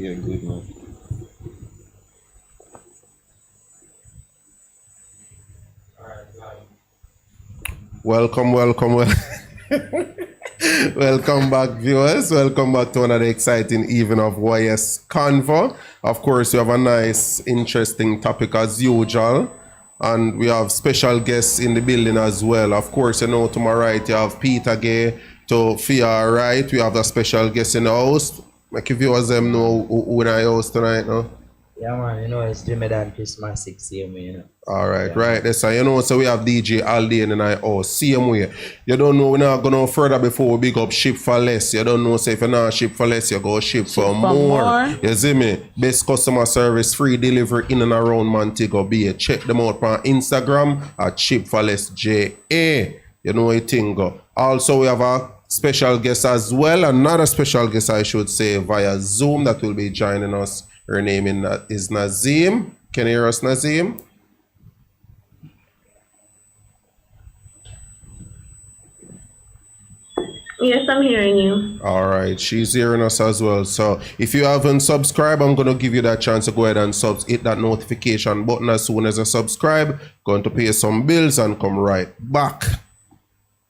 Yeah, good man. Welcome. Welcome back, viewers. Welcome back to another exciting evening of YS Convo. Of course, we have a nice, interesting topic as usual. And we have special guests in the building as well. Of course, you know, to my right, you have Peter Gay. To Fia right, we have a special guest in the house. Make you viewers them know who in our house tonight, no? Yeah, man, you know, it's Jimmy Dan Christmas 6 same way, you know. All right, right. That's you know, so we have DJ Aldi in our house. Same way. You don't know, we're not going no further before we big up ship for less. You don't know, say if you're not ship for less, you go ship for more. You see me? Best customer service, free delivery in and around Montego Bay. Check them out on Instagram at ship for less JA. You know what thing go. Also, we have a special guest as well. Another special guest, I should say, via Zoom that will be joining us. Her name is Nazim. Can you hear us, Nazim? Yes, I'm hearing you. All right, she's hearing us as well. So if you haven't subscribed, I'm going to give you that chance to go ahead and hit that notification button as soon as you subscribe. Going to pay some bills and come right back.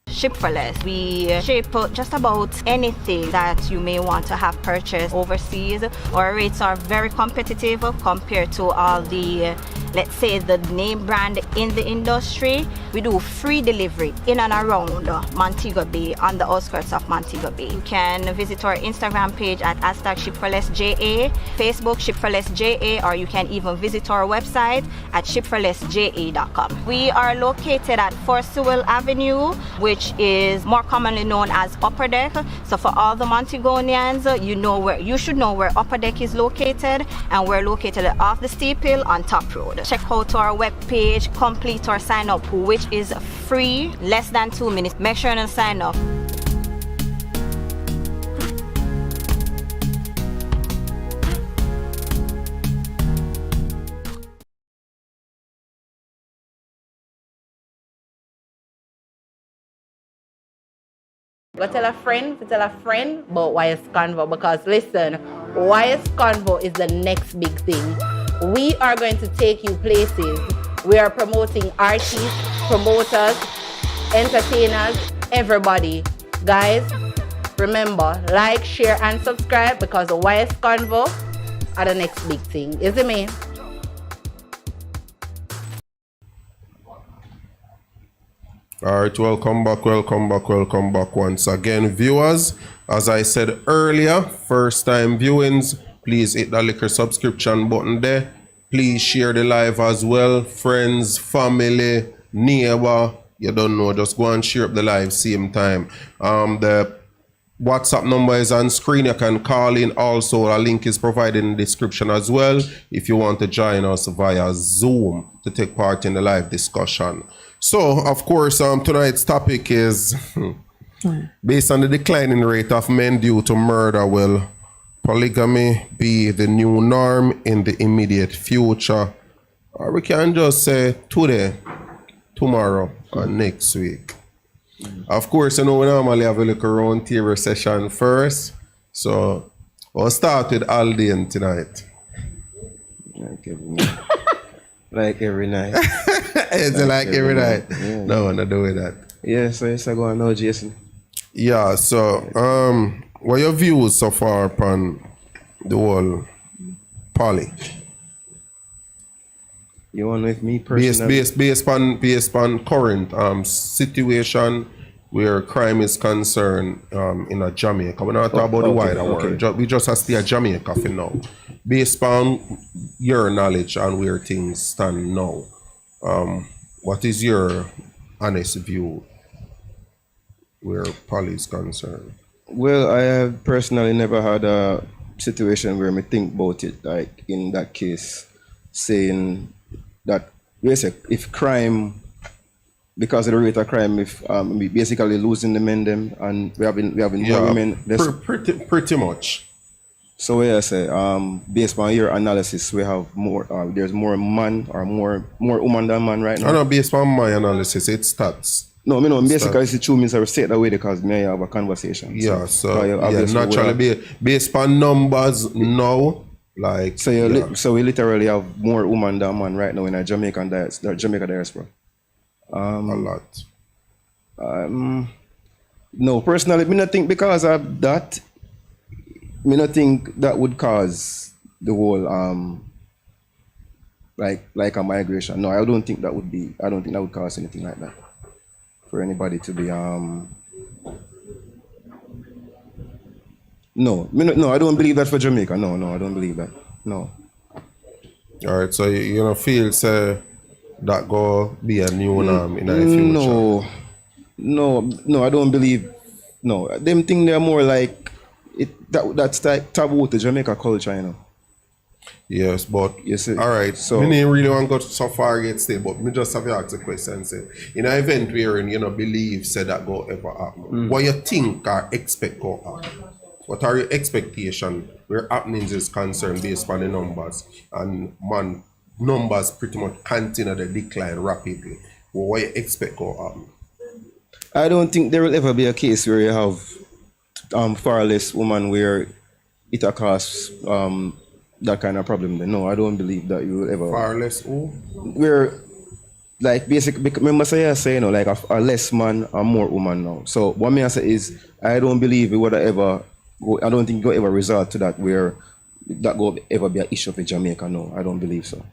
Ship for less. We ship just about anything that you may want to have purchased overseas. Our rates are very competitive compared to all the, let's say, the name brand in the industry. We do free delivery in and around Montego Bay, on the outskirts of Montego Bay. You can visit our Instagram page at #ShipForLessJA, Facebook ShipForLessJA, or you can even visit our website at ShipForLessJA.com. We are located at 4 Sewell Avenue, which is more commonly known as Upper Deck. So for all the Montegonians, you should know where Upper Deck is located, and we're located off the steep hill on Top Road. Check out our webpage, complete our sign up, which is free, less than 2 minutes. Make sure and sign up. Go tell a friend about YS Convo, because listen, YS Convo is the next big thing. We are going to take you places. We are promoting artists, promoters, entertainers, everybody. Guys, remember, like, share, and subscribe, because the YS Convo are the next big thing. Is it me? All right, welcome back once again, viewers. As I said earlier, first time viewings, please hit the little subscription button there. Please share the live as well. Friends, family, neighbor, you don't know, just go and share up the live same time. The WhatsApp number is on screen. You can call in. Also, a link is provided in the description as well if you want to join us via Zoom to take part in the live discussion. So, of course, tonight's topic is based on the declining rate of men due to murder. Will polygamy be the new norm in the immediate future? Or we can just say today, tomorrow, or next week. Of course, you know, we normally have a little round table session first. So, we'll start with Aldian tonight. Like every night. It's like every night. Yeah. No, I'm not doing that. Yeah, so it's going now, Jason. Yeah, so what are your views so far upon the whole poly? You want with me personally? Based on current situation where crime is concerned in a Jamaica. We're not talking about the wider world. We just have to stay at Jamaica for now. Based on your knowledge and where things stand now, what is your honest view where poly is concerned? Well, I have personally never had a situation where me think about it, like in that case, saying that if crime, because of the rate of crime, if we basically losing the men them, and we having more women. Pretty much. So I say, based on your analysis, we have more. There's more man or more woman than man right now. I know, based on my analysis, it's stats. No, me no. Start. Basically, it's true. Me say say it that way because me have a conversation. Yeah, so you yeah, obviously would naturally have- based on numbers now, like So so we literally have more women than man right now in a Jamaican Jamaica diaspora. a lot. No, personally, me not think because of that. Me not think that would cause the whole like a migration. No, I don't think that would be. I don't think that would cause anything like that for anybody to be No, no, I don't believe that for Jamaica. No, I don't believe that. No. All right, so you know feel say that go be a new norm in the future. No, I don't believe. No, them think they're more like that's like taboo to Jamaica culture, you know. Yes, but You see, all right. so- So me didn't really want to go so far yet, stay, but me just have to ask a question. Say, in an event wherein you know believe said that go ever happen, what you think or expect go happen? What are your expectations where happenings is concerned based on the numbers and man numbers pretty much continue to decline rapidly? Well, what you expect go happen? I don't think there will ever be a case where you have far less women where it cause that kind of problem. No, I don't believe that you will ever. Far less who? Where like basically, remember say you know like a less man and more woman now. So what me I say is I don't believe it would ever go. I don't think it will ever result to that where that will ever be an issue for Jamaica. No, I don't believe so.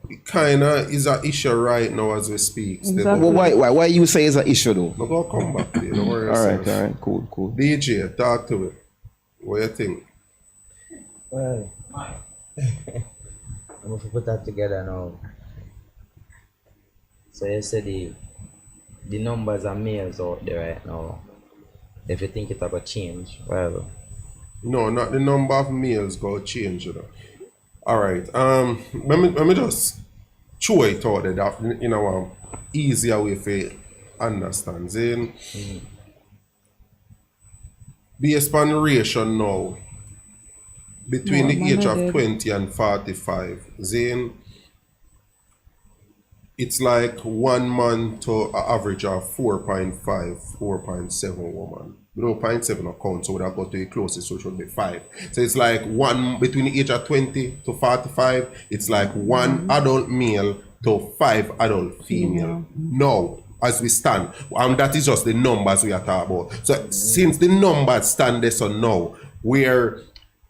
It kinda is an issue right now as we speak. Well, why you say it's an issue though? I'm gonna come back to you. Don't worry All yourself. right, cool. DJ, talk to me. What you think? Well, I'm going to put that together now. So you said the numbers of males out there right now. If you think it's going to change, well, No, not the number of males go change, you know. All right. Let me just throw it out there that you know easier way for understand. Then based on ratio now between the age of 20 and 45, then it's like 1 man to an average of 4.5, 4.7 woman. You know, 0.7 account, so when I go to the closest, so it should be 5. So it's like one between the age of 20 to 45, it's like 1 adult male to 5 adult female. Now, as we stand, that is just the numbers we are talking about. So since the numbers stand there, so now, where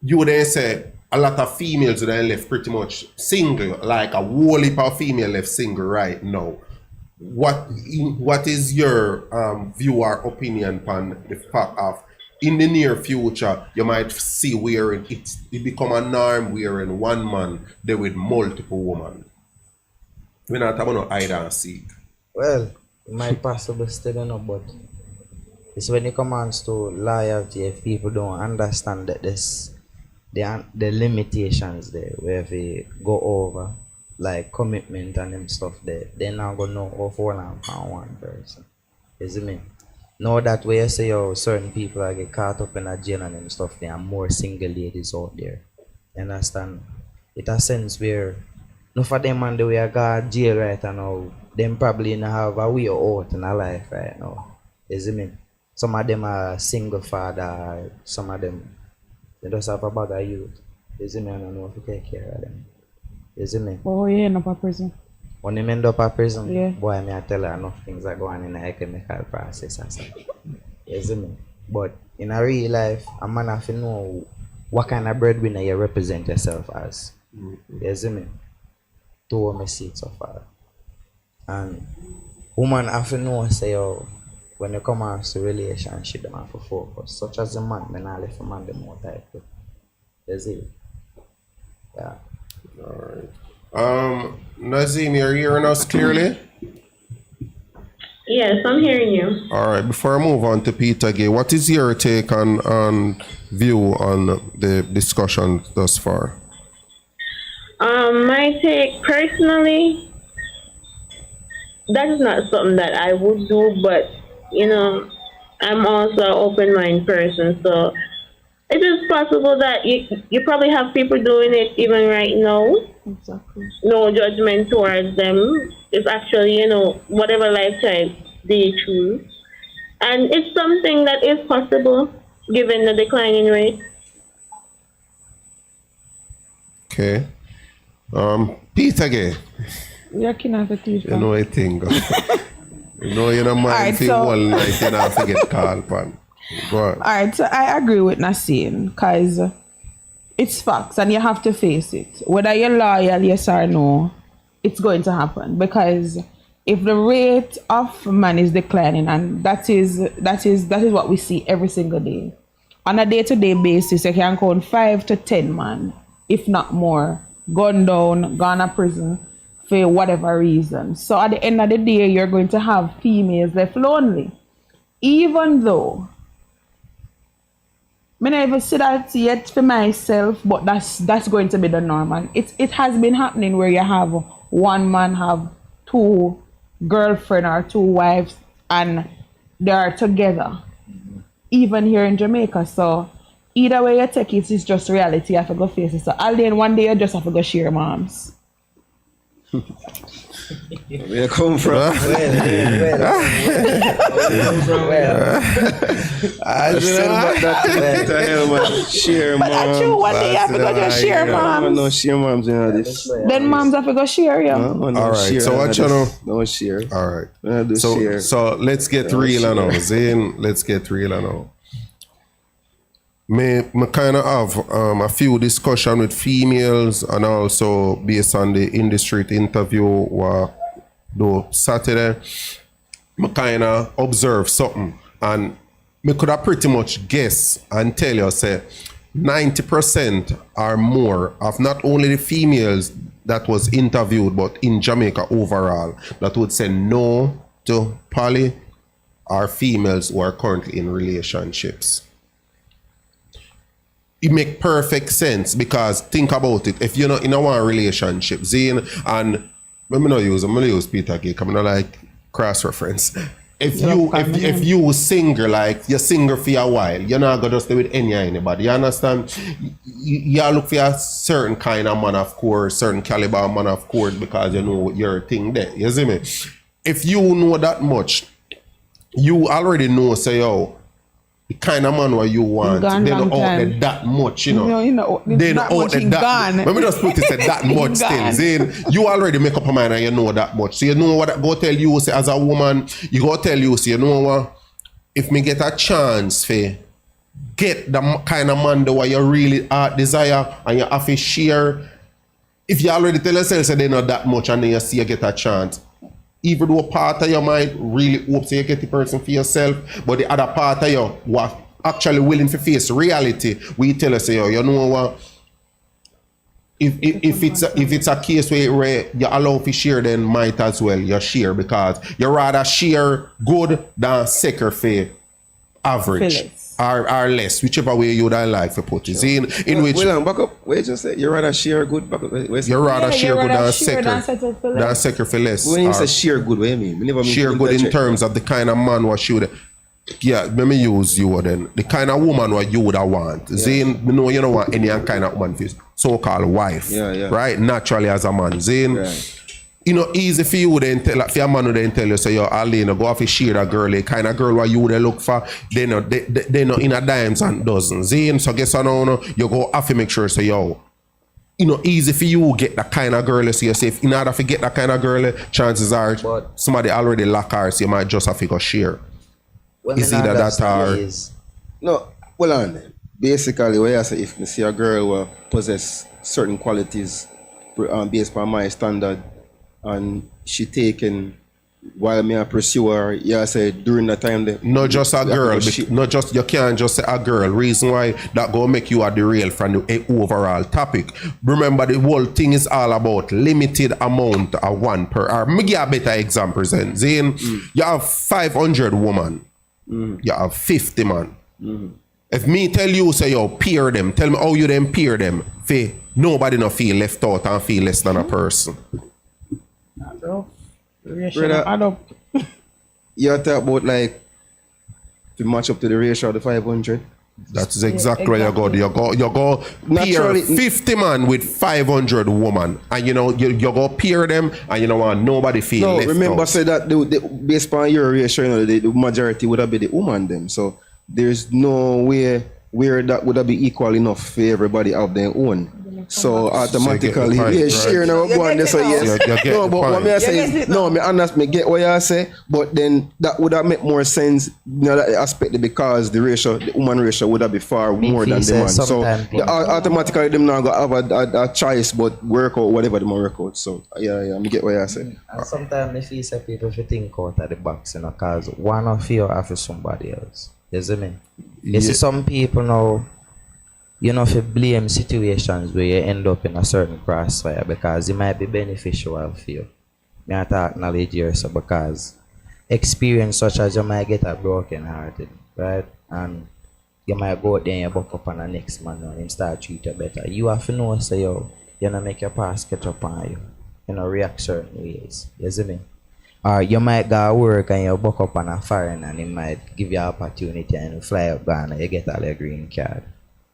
you would then say a lot of females that are left pretty much single, like a whole heap of female left single right now. What is your view or opinion on the fact of in the near future you might see where it become a norm where in 1 man there with multiple women? We're not talking about hide and seek. well, it might possibly still enough, but it's when it comes to loyalty, if people don't understand that the limitations there, where if they go over, like commitment and them stuff there, they're not gonna know how for long on one person. You see me? Know that where you say certain people are get caught up in a jail and them stuff, there are more single ladies out there. You understand? It a sense where no for them and the way I got jail right now, them probably not have a way out in a life right now. You see me? Some of them are single father, some of them they just have a bag of youth. You see me? I don't know if you take care of them. You see me? Oh, yeah, end up at prison. When you end up at prison, Yeah. boy, I tell her enough things are going in the chemical process and stuff. You see me? But in a real life, a man have to know what kind of breadwinner you represent yourself as. You see me? To me see it so far. And woman have to know, say, when you come on to relationship, them have to focus. Such as a man, then I left a man the more type. You see? Yeah. Alright. Nazim, you're hearing us clearly? Yes, I'm hearing you. Alright, before I move on to Peter Gay, what is your take on view on the discussion thus far? My take personally, that is not something that I would do, but you know, I'm also an open mind person, so it is possible that you probably have people doing it even right now. Exactly. No judgment towards them. if actually, whatever life type they choose. And it's something that is possible given the declining rate. Okay. Peter gay. We are king of the teeth. You know I think. You know you don't mind Alright, for so- one night you don't forget call pan. Go on. Alright, so I agree with Nassim because it's facts and you have to face it. Whether you're loyal, yes or no, it's going to happen. Because if the rate of man is declining, and that is what we see every single day. On a day-to-day basis, you can count 5 to 10 man, if not more, gone down, gone to prison for whatever reason. So at the end of the day, you're going to have females left lonely. Even though I never see that yet for myself, but that's going to be the norm. And it has been happening where you have one man have 2 girlfriend or 2 wives and they are together. Even here in Jamaica. So either way you take it, it's just reality. You have to go face it. So all day and one day you just have to go share moms. Where you come from? Well. Send back that to hell, man. Share But that's true, mom. one day you have to go just share moms. No share moms, this. Then moms have to go share you. No, All right, share, so what you know? No share. All right. Do share. So let's get real now. Zane, let's get real now. Me kind of have a few discussion with females and also based on the industry interview what do Saturday, me kind of observe something and me could have pretty much guess and tell you say 90% or more of not only the females that was interviewed but in Jamaica overall that would say no to poly are females who are currently in relationships. It make perfect sense because think about it. If you're not in a one relationship, Zane, and I'm gonna use Peter Gay, I'm not like cross reference. If you single, like you're single for a while, you're not gonna stay with anybody. You understand? You look for a certain kind of man, of course, certain caliber man, of course, because you know your thing there. You see me? If you know that much, you already know, say, yo, the kind of man what you want, Gone they don't long out there time. that much, you know. They don't not out much there in that. gone. Let me just put it that much Gone. still. Then you already make up a mind and you know that much. So you know what I go tell you, say, as a woman, you go tell you, say, you know what, if me get a chance for get the kind of man that what you really desire and you have to share, if you already tell yourself say they not that much and then you see you get a chance, even though part of your mind really hopes you get the person for yourself, but the other part of you what actually willing to face reality, we tell us, say, oh, you know what, if it's a case where you allow to share, then might as well you share because you rather share good than second for average. Phyllis. Or less, whichever way you would like to put it. See, in which Wait on, back up. Wait, just say you rather share good. Back up. Wait, you rather share good than share than second. settle for less. Than second for less. when you Or say share good, what do you mean? We never mean share good in terms of the kind of man what you would. Yeah, let me use you then. The kind of woman what you would want. Zane, you don't want any kind of woman for so-called wife. Yeah. Right? Naturally as a man. Zane. Right. You know, easy for you then tell, like, for a man who then tell you, say, yo, Alina, go off and share that girl, the kind of girl what you would look for, they know in a dimes and dozens. Zane, so guess I know, you go off and make sure, say, yo, you know, easy for you get that kind of girl, so you say, if in order to get that kind of girl, chances are But- somebody already lock her, so you might just have to go share. What Is me either not that or- understand is No, well on. Basically, what I say, if me see a girl who possess certain qualities based on my standard, and she taken while me I pursue her, yeah, say during the time that Not just a girl, she, not just you can't just say a girl. Reason why that go make you a derail from the overall topic. Remember, the whole thing is all about limited amount of one per. Or me give a better example. Then, Zane, you have 500 woman, you have 50 man. If me tell you say yo peer them, tell me how you then peer them. Nobody no feel left out and feel less than a person. Brother, you talk about like to match up to the ratio of the 500. That is exactly where you go. You go pair Naturally- 50 man with 500 woman, and you go pair them, and you don't want nobody feel No, left remember, out. say that based on your ratio, the majority would have been the woman them. So there's no way where that would have been equal enough for everybody have their own. So automatically, So you get the point, right? sharing our one. That's what yes. You get No, the but what point. me I You get say, it no, now. me understand, me get what you say, but then that would have made more sense, that aspect because the ratio, the woman ratio would have been far more than the man. So sometimes automatically them now go have a choice, but work out whatever them work out. So yeah, me get what you say. And sometimes if you say people should think out of the box, cause one of you have for somebody else. You see me? You see some people now, if you blame situations where you end up in a certain crossfire because it might be beneficial for you. Me have to acknowledge yourself because experience such as you might get a broken hearted, right? And you might go out there and you buck up on the next man and him start treat you better. You have to know, say, you know, make your past catch up on you. React certain ways. You see me? Or you might go work and you buck up on a foreign and he might give you an opportunity and you fly up Ghana, you get all your green card.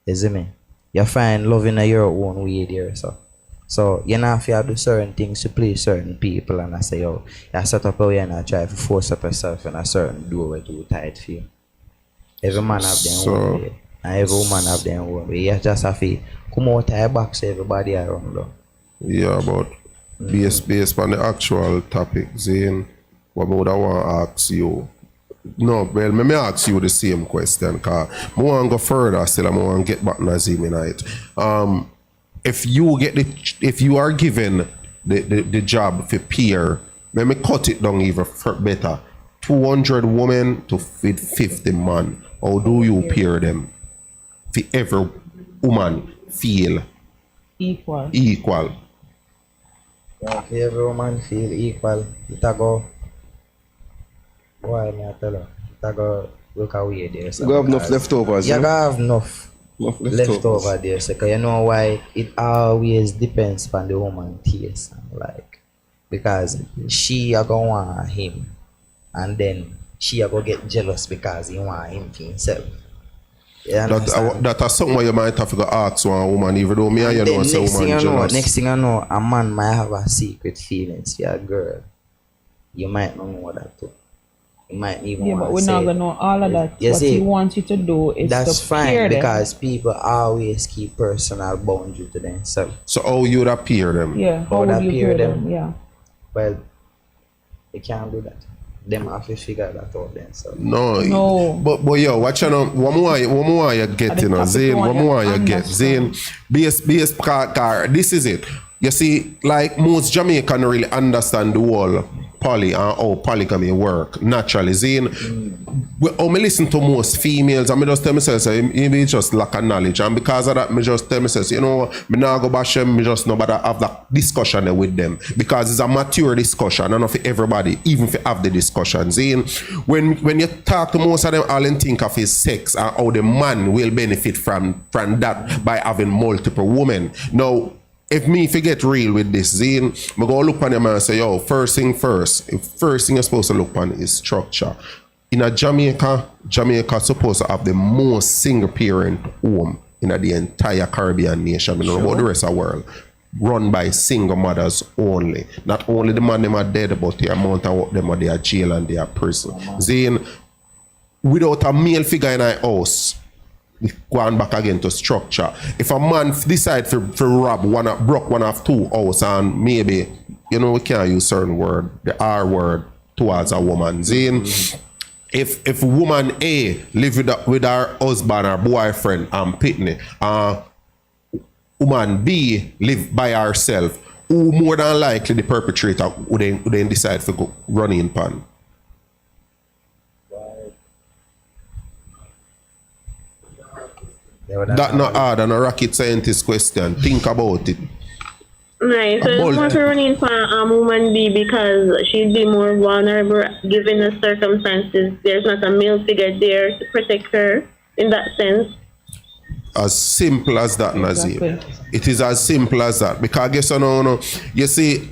You see me? You find love in your own way there, so you know have to do certain things to please certain people, and I say, you set up a way and I try to force up yourself in a certain door where too tight for you. Every man have their own way, and every woman have their own way. You just have to come out of your box so everybody around you. Yeah, but based on the actual topic, Zane, what would I want to ask you? No, well, me ask you the same question, because I want to go further still, I want to get back to Zane tonight. If you are given the job for peer, let me cut it down even better. 200 women to feed 50 man. How do you pair them? For every woman feel Equal. equal. If every woman feel equal, it a go. Boy, I tell you, it a go look away there. So You have enough because leftovers. You yeah? gotta have enough Enough left over there. So, 'cause you know why? It always depends on the woman taste. Because she a go want him, and then she a go get jealous because he want him for himself. You understand? That's something you might have to go ask one woman, even though me and you Then know, say woman jealous. next thing I know, a man might have a secret feelings for a girl. You might not know that too. You might even Yeah, want but to we're say not gonna know all of that. You What see, he wants you to do is that's to fine pair them. because people always keep personal boundary to themselves. So how you would appear them? Yeah, How how would would I you pair pair them? them? Yeah. Well, they can't do that. Them have to figure that out themselves. No. But yo, watch out. One more you get, the you know, topic Zane. one One you more you get, Zane. understand. Car. This is it. You see, like most Jamaican really understand the whole poly and how polygamy work naturally. Zane, when me listen to most females, and me just tell myself, say, maybe it's just lack of knowledge, and because of that, me just tell myself, you know, me now go bash them, me just know better have that discussion there with them because it's a mature discussion, and not for everybody, even if you have the discussion. Zane, when you talk to most of them, all them think of is sex and how the man will benefit from that by having multiple women. Now, if you get real with this, Zane, I go look on them and say, yo, first thing first. First thing you're supposed to look on is structure. In a Jamaica supposed to have the most single parent home in the entire Caribbean nation. I don't know about the rest of the world. Run by single mothers only. Not only the man them are dead, but the amount of them are there jail and they are prison. Zane, without a male figure in our house, going back again to structure. If a man decide to rob broke one of two house and maybe, you know, we can't use certain word, the R word towards a woman. Zane, if woman A live with her husband or boyfriend and pitney, woman B live by herself, who more than likely the perpetrator would then decide to go run in pan? That not hard and a rocket scientist question. Think about it. Right, so it's more for running for a woman B because she'd be more vulnerable given the circumstances. There's not a male figure there to protect her in that sense. As simple as that, Nazir. Exactly. It is as simple as that. Because I guess, you see,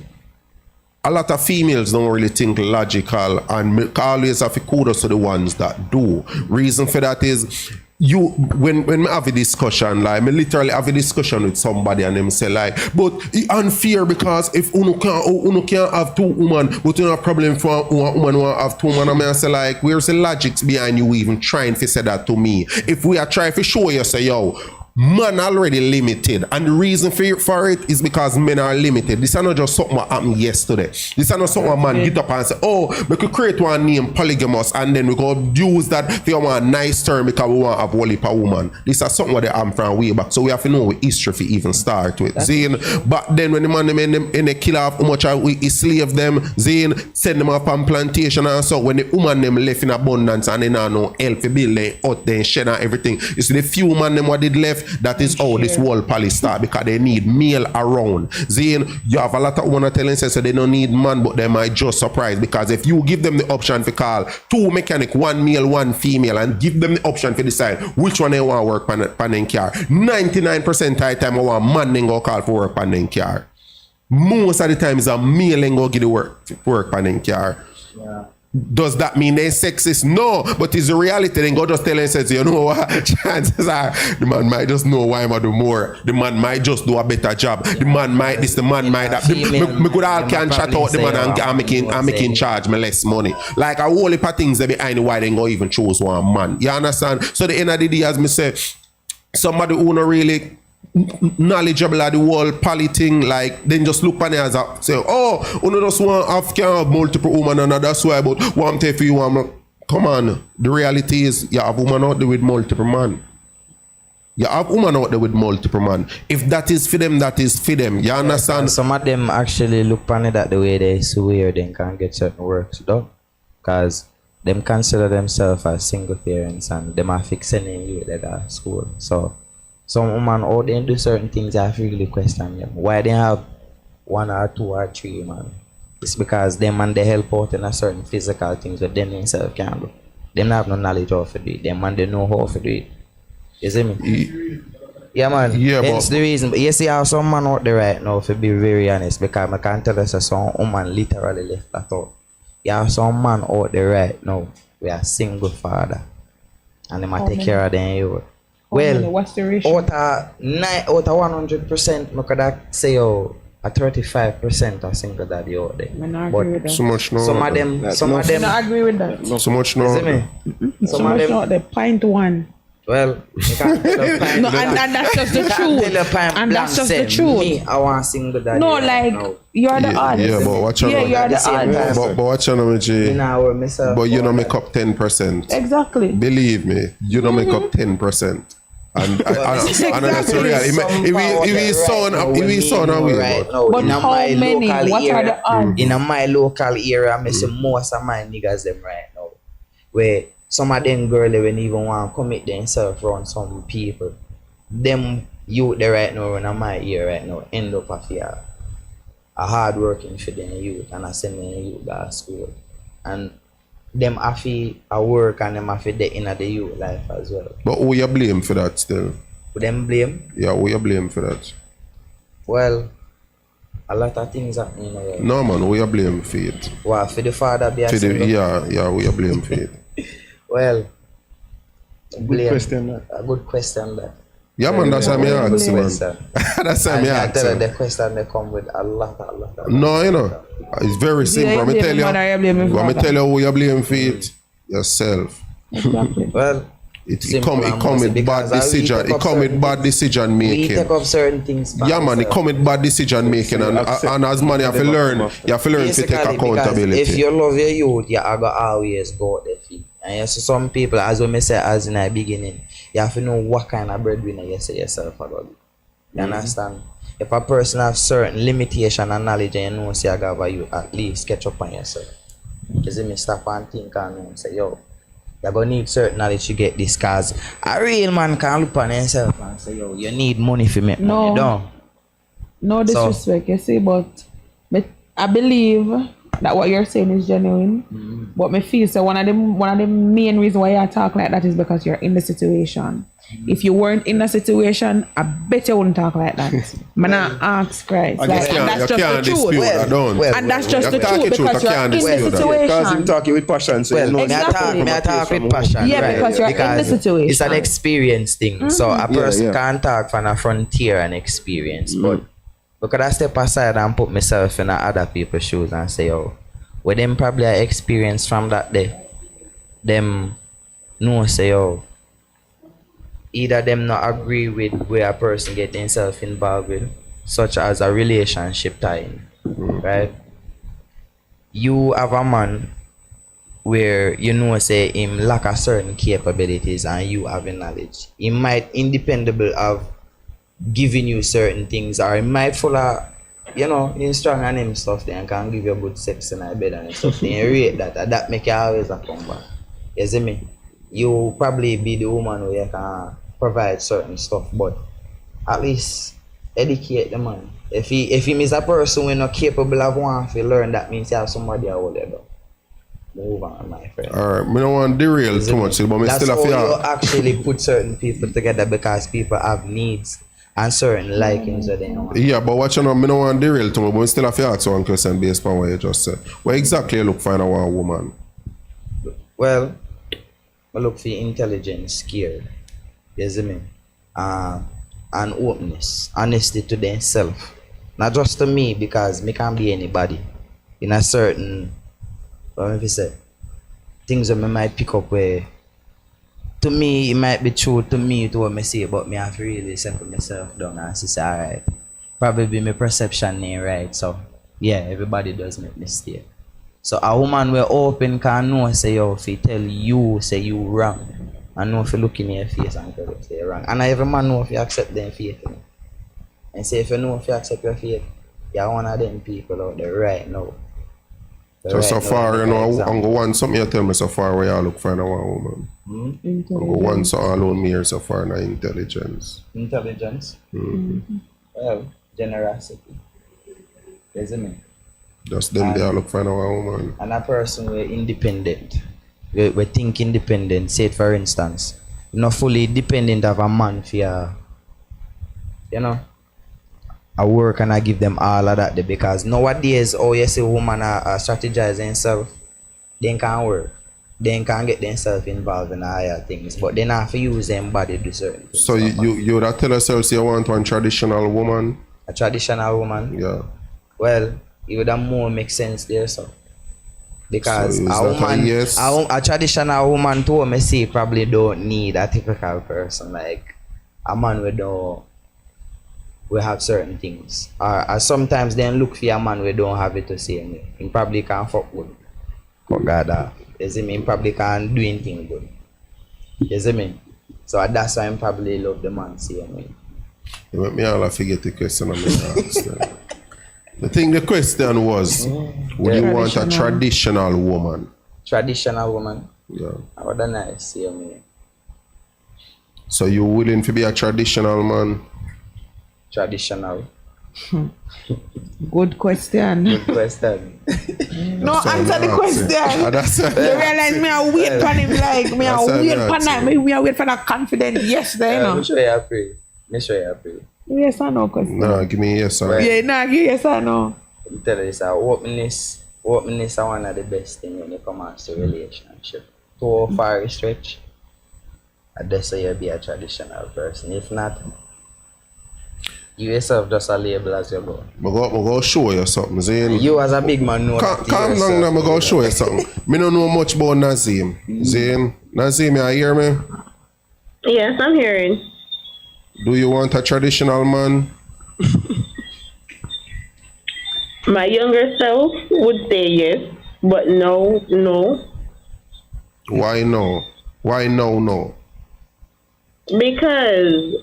a lot of females don't really think logical and always have to kudos to the ones that do. Reason for that is, you when I have a discussion, like me literally have a discussion with somebody and them say like, but it's unfair because if uno can't have two women, but you have a problem for one woman who have two women, and I say like, where's the logics behind you even trying to say that to me? If we are trying to show you, say yo, man already limited, and the reason for it is because men are limited. This is not just something that happened yesterday. This is not something a man get up and say, oh, we could create one name polygamous and then we go use that for one nice term because we want to have one per woman. This is something that they happen from way back, so we have to know what history to even start with. Zane, but then when the man them in the kill off how much we slave them, Zane send them off on plantation and so when the woman them left in abundance and they now no help to build their hut, their shed and everything. You see the few man them what did left. That is how this whole poly start because they need male around. Zane, you have a lot of women telling us so they don't need man, but they might just surprise because if you give them the option to call two mechanic, one male, one female, and give them the option to decide which one they want to work on their car, 99% of the time I want man then go call for work on their car. Most of the time is a male then go get the work on their car. Yeah. Does that mean they're sexist? No, but it's a reality. Then God just tell and says, you know what? Chances are the man might just know why I'm gonna do more. The man might just do a better job. The man might this, the man might that. Me could all can chat out the man and I'm making charge me less money. Like a whole heap of things that behind why they go even choose one man. You understand? So the end of the day, as me say, somebody who not really knowledgeable of the whole poly thing, like then just look on it as a say, oh, you know just one can have multiple women and that's why, but one take for you one. Come on, the reality is you have women out there with multiple man. You have women out there with multiple man. If that is for them, that is for them. You understand? And some of them actually look on it that the way they swear they can get certain works done. Because them consider themselves as single parents and them are fixing you at that school. So some women out there do certain things I really question them. Why they have one or two or three, man? It's because them and they help out in a certain physical things that them themselves can do. Them have no knowledge how to do it. Them and they know how to do it. You see me? Yeah, man. Yeah, that's the reason. But you see how some man out there right now, to be very honest, because I can't tell us that some woman literally left that out. You have some man out there right now, we are single father. And they might take care of them youth. Well, what's the ratio? out of 100%, I could say a 35% are single daddy out there. But so much no. Some of them I agree with that. So much no. See me? Some of them not the point one. Well, you can't tell a pint No, and that's just the truth. And that's just the truth. Me, I want single daddy. No, right like now. you're the odd. Yeah, but watch out. Yeah, you're the odd. But watch out, G. But you don't make up 10%. Exactly. Believe me, you don't make up 10%. And that's real. If we sound away, but how many? What are the odds? In my local area, I see most of my niggas them right now. Where some of them girls when even want to commit themselves around some people. Them youth there right now in my ear right now end up a hard working for them youth and I send them youth to school. And them have to work and them have to get in the youth life as well. But who you blame for that still? Who them blame? Yeah, who you blame for that? Well, a lot of things happening already. No man, who you blame for it? Well, for the father be a single? Yeah, who you blame for it? Well, Good question, that. a good question that. Yeah man, that's why me ask man. That's why me I ask. tell you the question they come with a lot. No, you know, it's very simple. Let me tell you. Let me tell you who you blame for it. Yourself. Exactly. Well, it come with bad decision. It come with bad decision making. we take up certain things. Yeah man, it come with bad decision making and as man you have to learn to take accountability. If you love your youth, you have to always go out there for it. And you see some people, as we say as in the beginning, you have to know what kind of breadwinner you say yourself about. You understand? If a person has certain limitation and knowledge and you know say you have you at least catch up on yourself. You see me stop and think and say, yo, you're gonna need certain knowledge to get this, cause a real man can look on himself and say, yo, you need money for make money down. No disrespect, you see, but I believe that what you're saying is genuine. But me feel so one of the main reasons why you talk like that is because you're in the situation. If you weren't in the situation, I bet you wouldn't talk like that. Man, I ask Christ. Like, and that's just the truth. And that's just the truth because you're in the situation. Because him talking with passion. So Well, you know me I talk with passion. Yeah, right? because you're in the situation. It's an experience thing. So a person can't talk from a frontier and experience. But because I step aside and put myself in other people's shoes and say, oh, well, them probably are experience from that day. Them know say, oh, either them not agree with where a person get himself involved with, such as a relationship tying, right? You have a man where you know say him lack a certain capabilities and you have a knowledge. He might independent of giving you certain things, or he might full of, you know, he's strong and him stuff then can give you good sex in a bed and stuff. Then you rate that, and that make you always a come back. You see me? You probably be the woman who you can provide certain stuff, but at least educate the man. If he is a person who is not capable of wanting to learn, that means you have somebody who will do. Move on, my friend. Alright, I don't want to derail too much, but that's still how have you actually put certain people together, because people have needs and certain likings that they want. Yeah, but what you know, I don't want to derail too much, but still have to ask one question based on what you just said. What exactly you look for in a woman? Well, I look for intelligence, skill, you see me? And openness, honesty to themselves. Not just to me, because me can't be anybody. In a certain, what if you say, things that me might pick up where, to me, it might be true to me to what I say, but me have to really settle myself down and say, alright, probably my perception ain't right, so yeah, everybody does make mistakes. So a woman where open can know say yo, if he tell you say you wrong, and know if you look in your face and tell you say you're wrong. And every man know if you accept them faith. And say if you know if you accept your faith, you're one of them people out there right now. So far, you know, I'm going want something you tell me so far where you look for in a woman. I'm going want something alone me here so far in intelligence. Intelligence? Well, generosity. You see me? Just them they look for in a woman. And a person who is independent. We think independent. Say it for instance, not fully dependent of a man for your, you know, I work and I give them all of that there, because nowadays, oh you see woman strategize themselves, they can't work. They can't get themselves involved in higher things, but they have to use them body to do certain things. So you would tell yourself you want one traditional woman? A traditional woman? Yeah. Well, it would have more make sense there, so. Because so a woman, yes? a traditional woman too, me say probably don't need a typical person, like a man we have certain things. Or sometimes then look for a man we don't have it to say. He probably can't fuck good. For God, you see me? He probably can't do anything good. You see me? So that's why I probably love the man same way. You make me all forget the question I'm going to ask. The question was, would you want a traditional woman? Traditional woman? Yeah. I would have nice same way. So you willing to be a traditional man? Traditional. Good question. Good question. No, answer the question. You realize me I wait for him like me I wait for that. Me I wait for that confident yes there, you know. Me sure you pray. Yes or no question? No, give me yes or no. Yeah, no, give yes or no. I'm telling you, sir, openness is one of the best things when it comes to relationship. Too far a stretch, I just say you be a traditional person. If not, you yourself just a label as you go. I'm going to show you something, Zane. You as a big man know that. Calm down now, I'm going to show you something. I don't know much about Nazim. Zane, Nazim, you hear me? Yes, I'm hearing. Do you want a traditional man? My younger self would say yes, but no. Why no? Why no? Because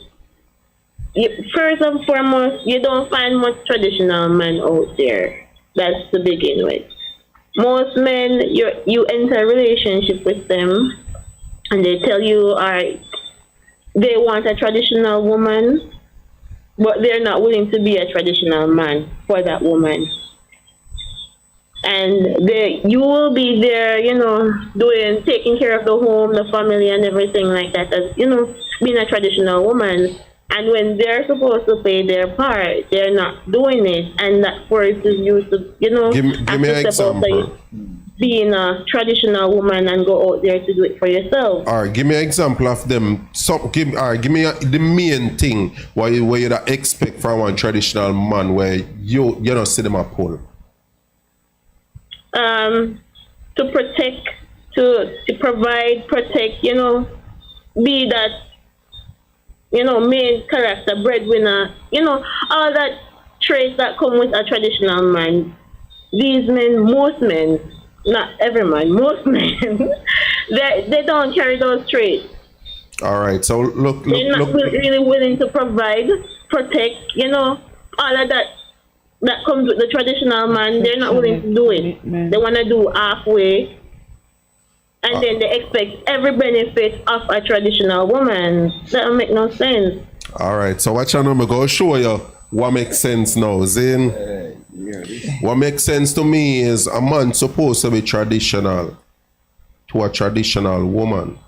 first and foremost, you don't find much traditional men out there. That's to begin with. Most men, you enter a relationship with them, and they tell you, all right, they want a traditional woman, but they're not willing to be a traditional man for that woman. and you will be there, doing taking care of the home, the family, and everything like that. As being a traditional woman, and when they're supposed to play their part, they're not doing it, and that forces you to, give me an example. Being a traditional woman and go out there to do it for yourself. All right, give me an example of them. Give me the main thing where you expect from one traditional man where you don't see them a pull. To protect, to provide, protect, be that, main character, breadwinner, all that traits that come with a traditional man. These men, most men, not every man, most men, they don't carry those traits. All right, so look. They're not really willing to provide, protect, all of that comes with the traditional man. They're not willing to do it. They want to do halfway, and then they expect every benefit of a traditional woman. That don't make no sense. All right, so watch out, I'm going to show you what makes sense now, Zane. What makes sense to me is a man supposed to be traditional to a traditional woman.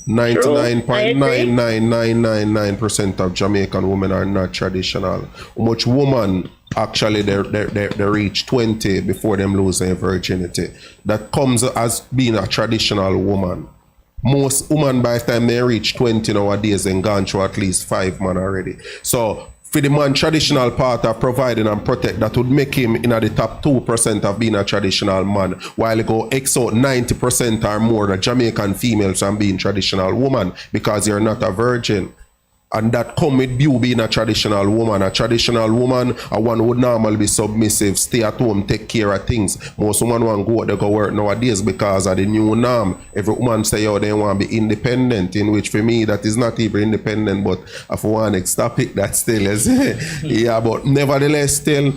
99.99999% of Jamaican women are not traditional. How much woman actually they reach 20 before them lose their virginity? That comes as being a traditional woman. Most women by the time they reach 20 nowadays and gone through at least 5 men already. So for the man traditional part of providing and protect, that would make him in the top 2% of being a traditional man, while he go X out 90% or more the Jamaican females from being traditional woman because you're not a virgin. And that come with you being a traditional woman. A traditional woman, a one would normally be submissive, stay at home, take care of things. Most women want to go out there go work nowadays because of the new norm. Every woman say, oh, they want to be independent, in which for me, that is not even independent, but if I want to stop it, that still is. Yeah, but nevertheless, still,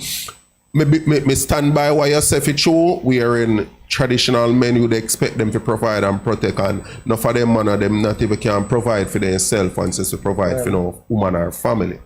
me stand by what you say for true. We are in traditional men, you'd expect them to provide and protect, and not for them man, them not even can provide for themselves and to provide for no woman or family.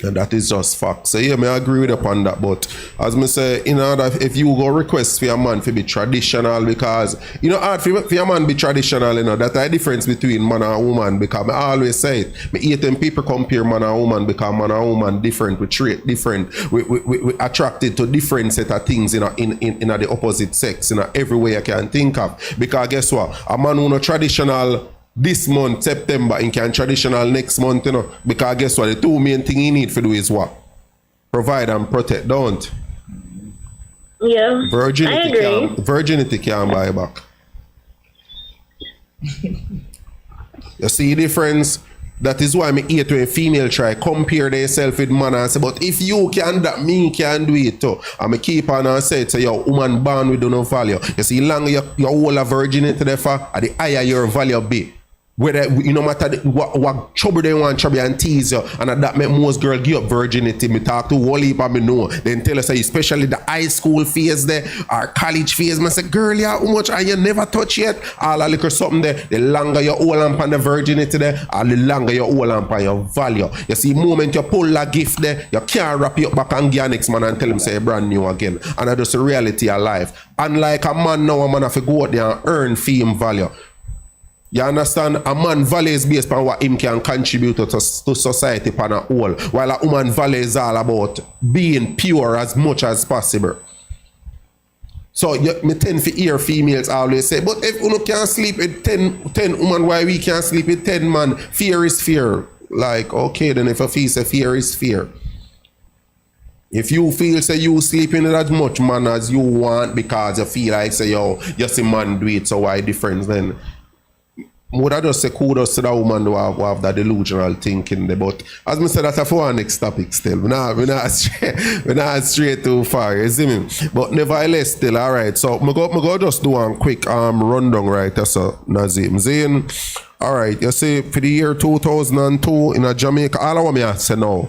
And that is just fact. So yeah, I agree with you upon that. But as me say, in order if you go request for a man to be traditional, because hard for a man be traditional, that's the difference between man and woman. Because I always say it, me hate them people compare man and woman because man and woman different, we treat different, we attracted to different set of things in the opposite sex in every way I can think of. Because guess what? A man who no traditional this month, September, and can traditional next month, because guess what? The two main thing you need to do is what? Provide and protect, don't? Yeah. Virginity can't buy back. You see the difference? That is why me hate when female try compare themselves with man and say, but if you can that, me can do it too. And me keep on and say, yo, woman born with no value. You see, longer your whole of virginity there for, the higher your value be. Whether no matter what trouble they want trouble and tease you, and that make most girls give up virginity. Me talk to whole heap and me know. Then tell us, especially the high school phase there or college phase, man say, girl, yeah, how much and you never touch yet? All a little something there. The longer you hold on the virginity there, or the longer you hold on your value. You see, moment you pull a gift there, you can't wrap it up back and give next man and tell him say brand new again. And that's just the reality of life. Unlike a man now, a man have to go out there and earn fame value. You understand? A man value is based on what him can contribute to society upon a whole. While a woman value is all about being pure as much as possible. So me tend to hear females always say, but if you can't sleep with 10 women, why we can't sleep with 10 man? Fear is fear. Like, okay, then if a feel say fear is fear. If you feel say you sleeping with as much man as you want because you feel like say, yo, you see man do it, so why difference then? Would I just say kudos to that woman who have that delusional thinking there. But as I said, that's for our next topic still. We're not straight too far, you see me? But nevertheless still, alright. So I'm go just do one quick rundown, right? That's a Nazim Zain. Alright, you see, for the year 2002 in a Jamaica, all I want me to say now,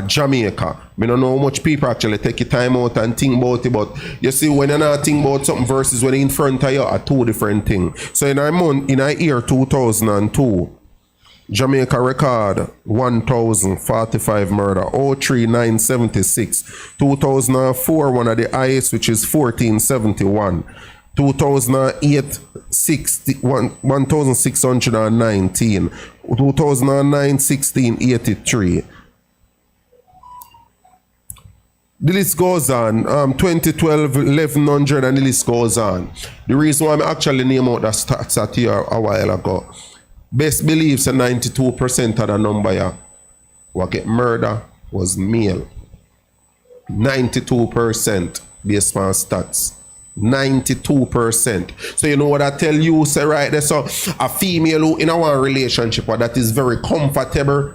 Jamaica. I don't know how much people actually take your time out and think about it, but you see, when you're not thinking about something versus when in front of you are two different things. So in a year 2002, Jamaica record 1,045 murder, 03976. 2004, one of the highest, which is 1471. 2008, 1,619. 2009, 1683. The list goes on. 2012, 1,100, and the list goes on. The reason why I actually name out the stats at here a while ago. Best believes that 92% of the number here what get murder was male. 92% based on stats. 92%. So you know what I tell you, say right there. So a female who in a one relationship that is very comfortable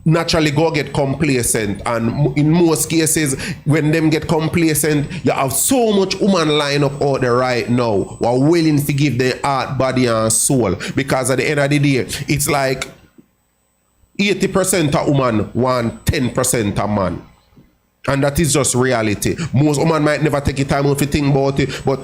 naturally go get complacent, and in most cases when them get complacent, you have so much woman line up out there right now who are willing to give their heart, body and soul, because at the end of the day it's like 80% of woman want 10% of man, and that is just reality. Most woman might never take the time out to think about it, but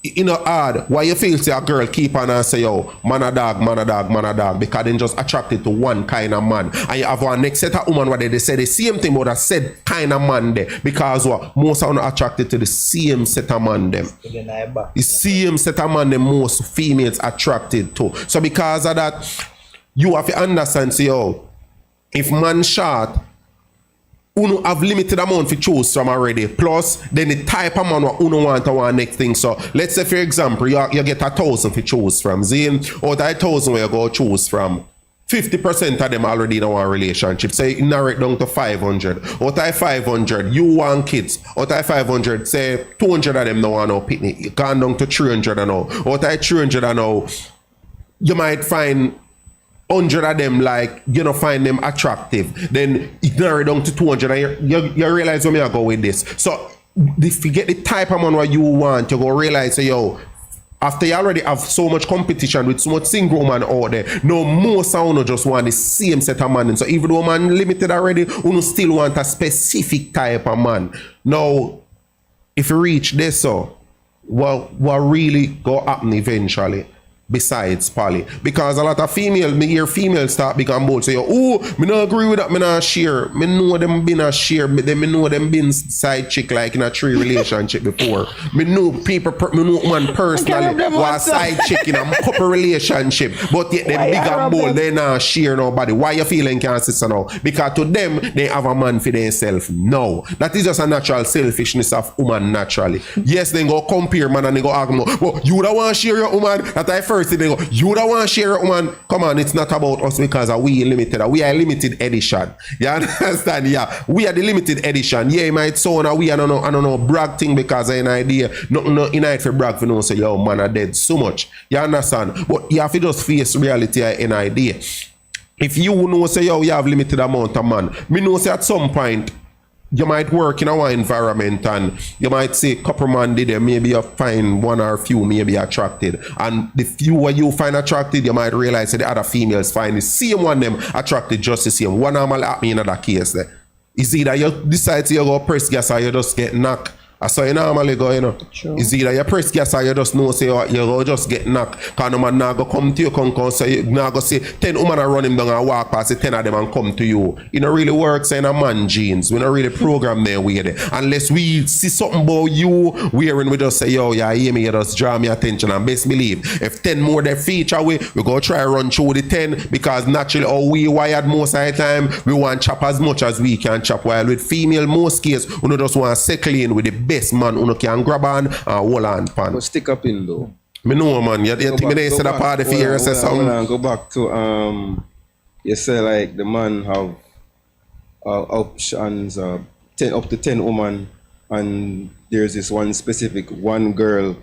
you know hard why you feel say a girl keep on and say yo man a dog, man a dog, man a dog, because they just attracted to one kind of man, and you have one next set of woman where they say the same thing but a said kind of man there, because what most are not attracted to the same set of man them, the same set of man them most females attracted to. So because of that you have to understand say yo if man short uno have limited amount to choose from already. Plus, then the type of man what uno want to want next thing. So let's say for example, you get 1,000 to choose from. Zane, out of 1,000 where you go choose from, 50% of them already in one relationship. Say narrow it down to 500. Out of 500, you want kids. Out of 500, say 200 of them no want no picnic. You gone down to 300 and now. Out of 300 and now, you might find 100 of them like you know find them attractive, then it narrow down to 200 and you realize where I go with this. So if you get the type of man what you want, you go realize say yo after you already have so much competition with so much single man out there, no most of you just want the same set of man. So even though man limited already, you still want a specific type of man. Now if you reach this, so what really go happen eventually besides poly, because a lot of me hear females start big and bold say oh me not agree with that, me not share, me know them been a share, me know them been side chick like in a 3 relationship before, me know people me know one personally was side chick in a couple relationship, but yet them big and bold they not share nobody. Why you feeling can't sister now? Because to them they have a man for themselves. No, that is just a natural selfishness of woman naturally. Yes, they go compare man and they go argue, well you don't want to share your woman, that I first they go, you don't want to share it, man. Come on, it's not about us because we limited. We are limited edition. You understand? Yeah, we are the limited edition. Yeah, it might sound we I don't know brag thing because I an idea. No, in it for brag for no say yo man are dead so much. You understand? But you have to just face reality in idea. If you know say yo you have limited amount of man, me know say at some point you might work in our environment and you might say couple man did there, maybe you find one or a few maybe attracted, and the few what you find attracted you might realize that the other females find the same one them attracted just the same. One normal happen in another case there is either you decide to you go press gas or you just get knocked. So you normally go, you know. True. It's either you press gas or you just know say you go just get knocked. Because no man now go come to you, come so you now go say 10 women are running down and walk past the 10 of them and come to you. It don't really work saying a man genes. We don't really program there with it. Unless we see something about you wearing, we just say, yo, yeah, hear me, you just draw me attention. And best believe, if 10 more they feature we go try run through the 10 because naturally how we wired most of the time, we want chop as much as we can chop. While with female most case, we don't just want to settle in with the best man who can grab on and hold on pan. But stick up in though. Me know man, you think me they said a part of fear say something. Go back to you say like the man have options 10 up to 10 women, and there's this one specific one girl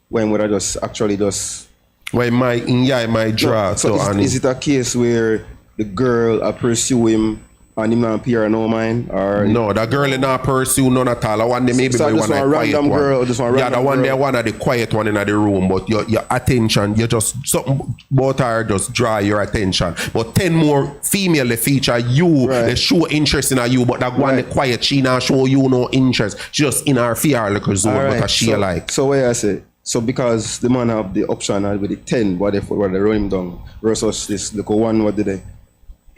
when would I just actually just why my draw so is it a case where the girl pursue him and him not appear no mind, or no, that girl is not pursue none at all. I want them maybe so one a random one. Girl, just one yeah, the one girl. there one of the quiet one in the room, but your attention, you just something about her just draw your attention. But 10 more female they feature you, they show interest in you, but that one the quiet, she not show you no interest. She just in her fear like zone, but she so, like. So what I say, So because the man have the option with the 10, what they run him down versus this look one what did they?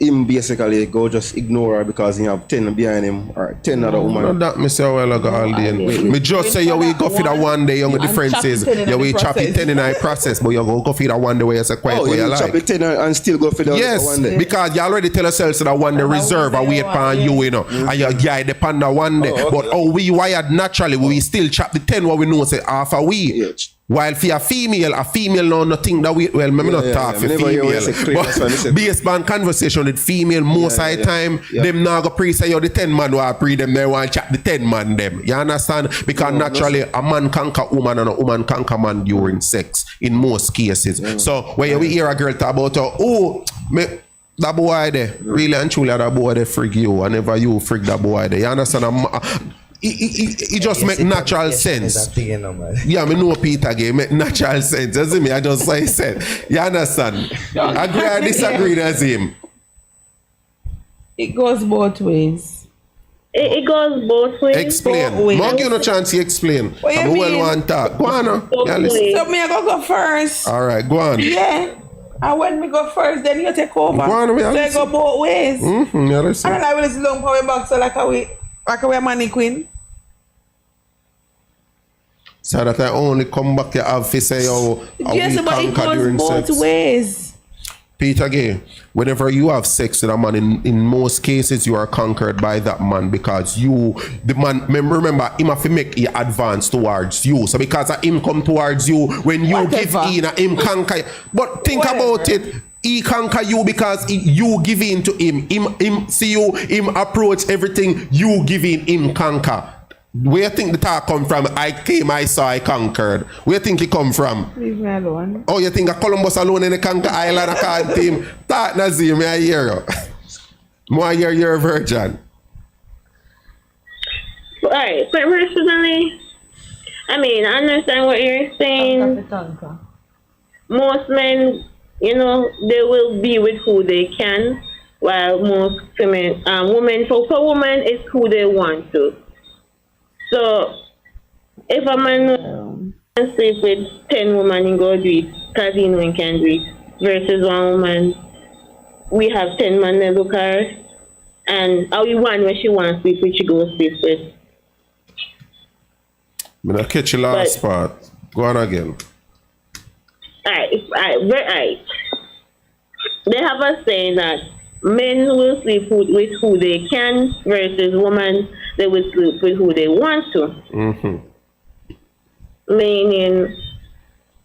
Him basically go just ignore her because he have 10 behind him or 10 other No, woman. that me say a while ago all day. Me just say we go for that one day, young difference is we chop it 10 in a process, but you go for that one day where you say quiet where you you chop like. it 10 and still go for the Yes, one day. because you already tell yourself that one day reserve and wait upon you know. And you guide upon that one day. Oh, okay. But how we wired naturally, we still chop the 10 what we know say half a week. Yeah. While for a female know nothing that we well, me not talk for Whenever you female. say clear, that's what I But said. based on conversation with female, most of the time, them now go pre say you the 10 man who pre them, they want to chat the 10 man them. You understand? Because naturally a man conquer woman and a woman conquer man during sex in most cases. So when you hear a girl talk about that boy there, really and truly that boy there frig you, whenever you frig that boy there. You understand? It just make natural sense. Yeah, me know Peter game make natural sense. You see me? I just say said. You understand? Agree or disagree as him? It goes both ways. It goes both ways. Explain. Both ways. I'll give you a chance to explain. What you I'm well mean? want talk. Go on. Both Yeah, listen. ways. So me I go first. All right, go on. Yeah. And when me go first, then you take over. Go on, me so listen. I go both ways. Mm-hmm, yeah, listen. And then I will listen long power back so like a money queen. So that I only come back to have to say how Yes, we but it conquer goes during both sex. ways. Peter Gay, whenever you have sex with a man, in most cases you are conquered by that man because the man, remember, him have to make he advance towards you. So because of him come towards you, when you Whatever. give in, him conquer. But think Whatever. about it. He conquer you because you give in to him. Him see you, him approach everything, you give in, him conquer. Where you think the talk come from? I came, I saw, I conquered. Where you think it come from? Leave me alone. Oh, you think a Columbus alone in the Conquer Island, I can't team? That Nazim, I hear you. More hear your virgin. Alright, but personally, I mean, I understand what you're saying. Most men, you know, they will be with who they can, while most women, for women, it's who they want to. So, if a man sleep with 10 women and go do it, because he know he can do it, versus one woman, we have 10 men that look at her, and how you want when she wants to sleep with, she goes sleep with. I'm going to catch your last part. Go on again. Alright. They have a saying that men will sleep with who they can versus women, they will sleep with who they want to. Mm-hmm. Meaning,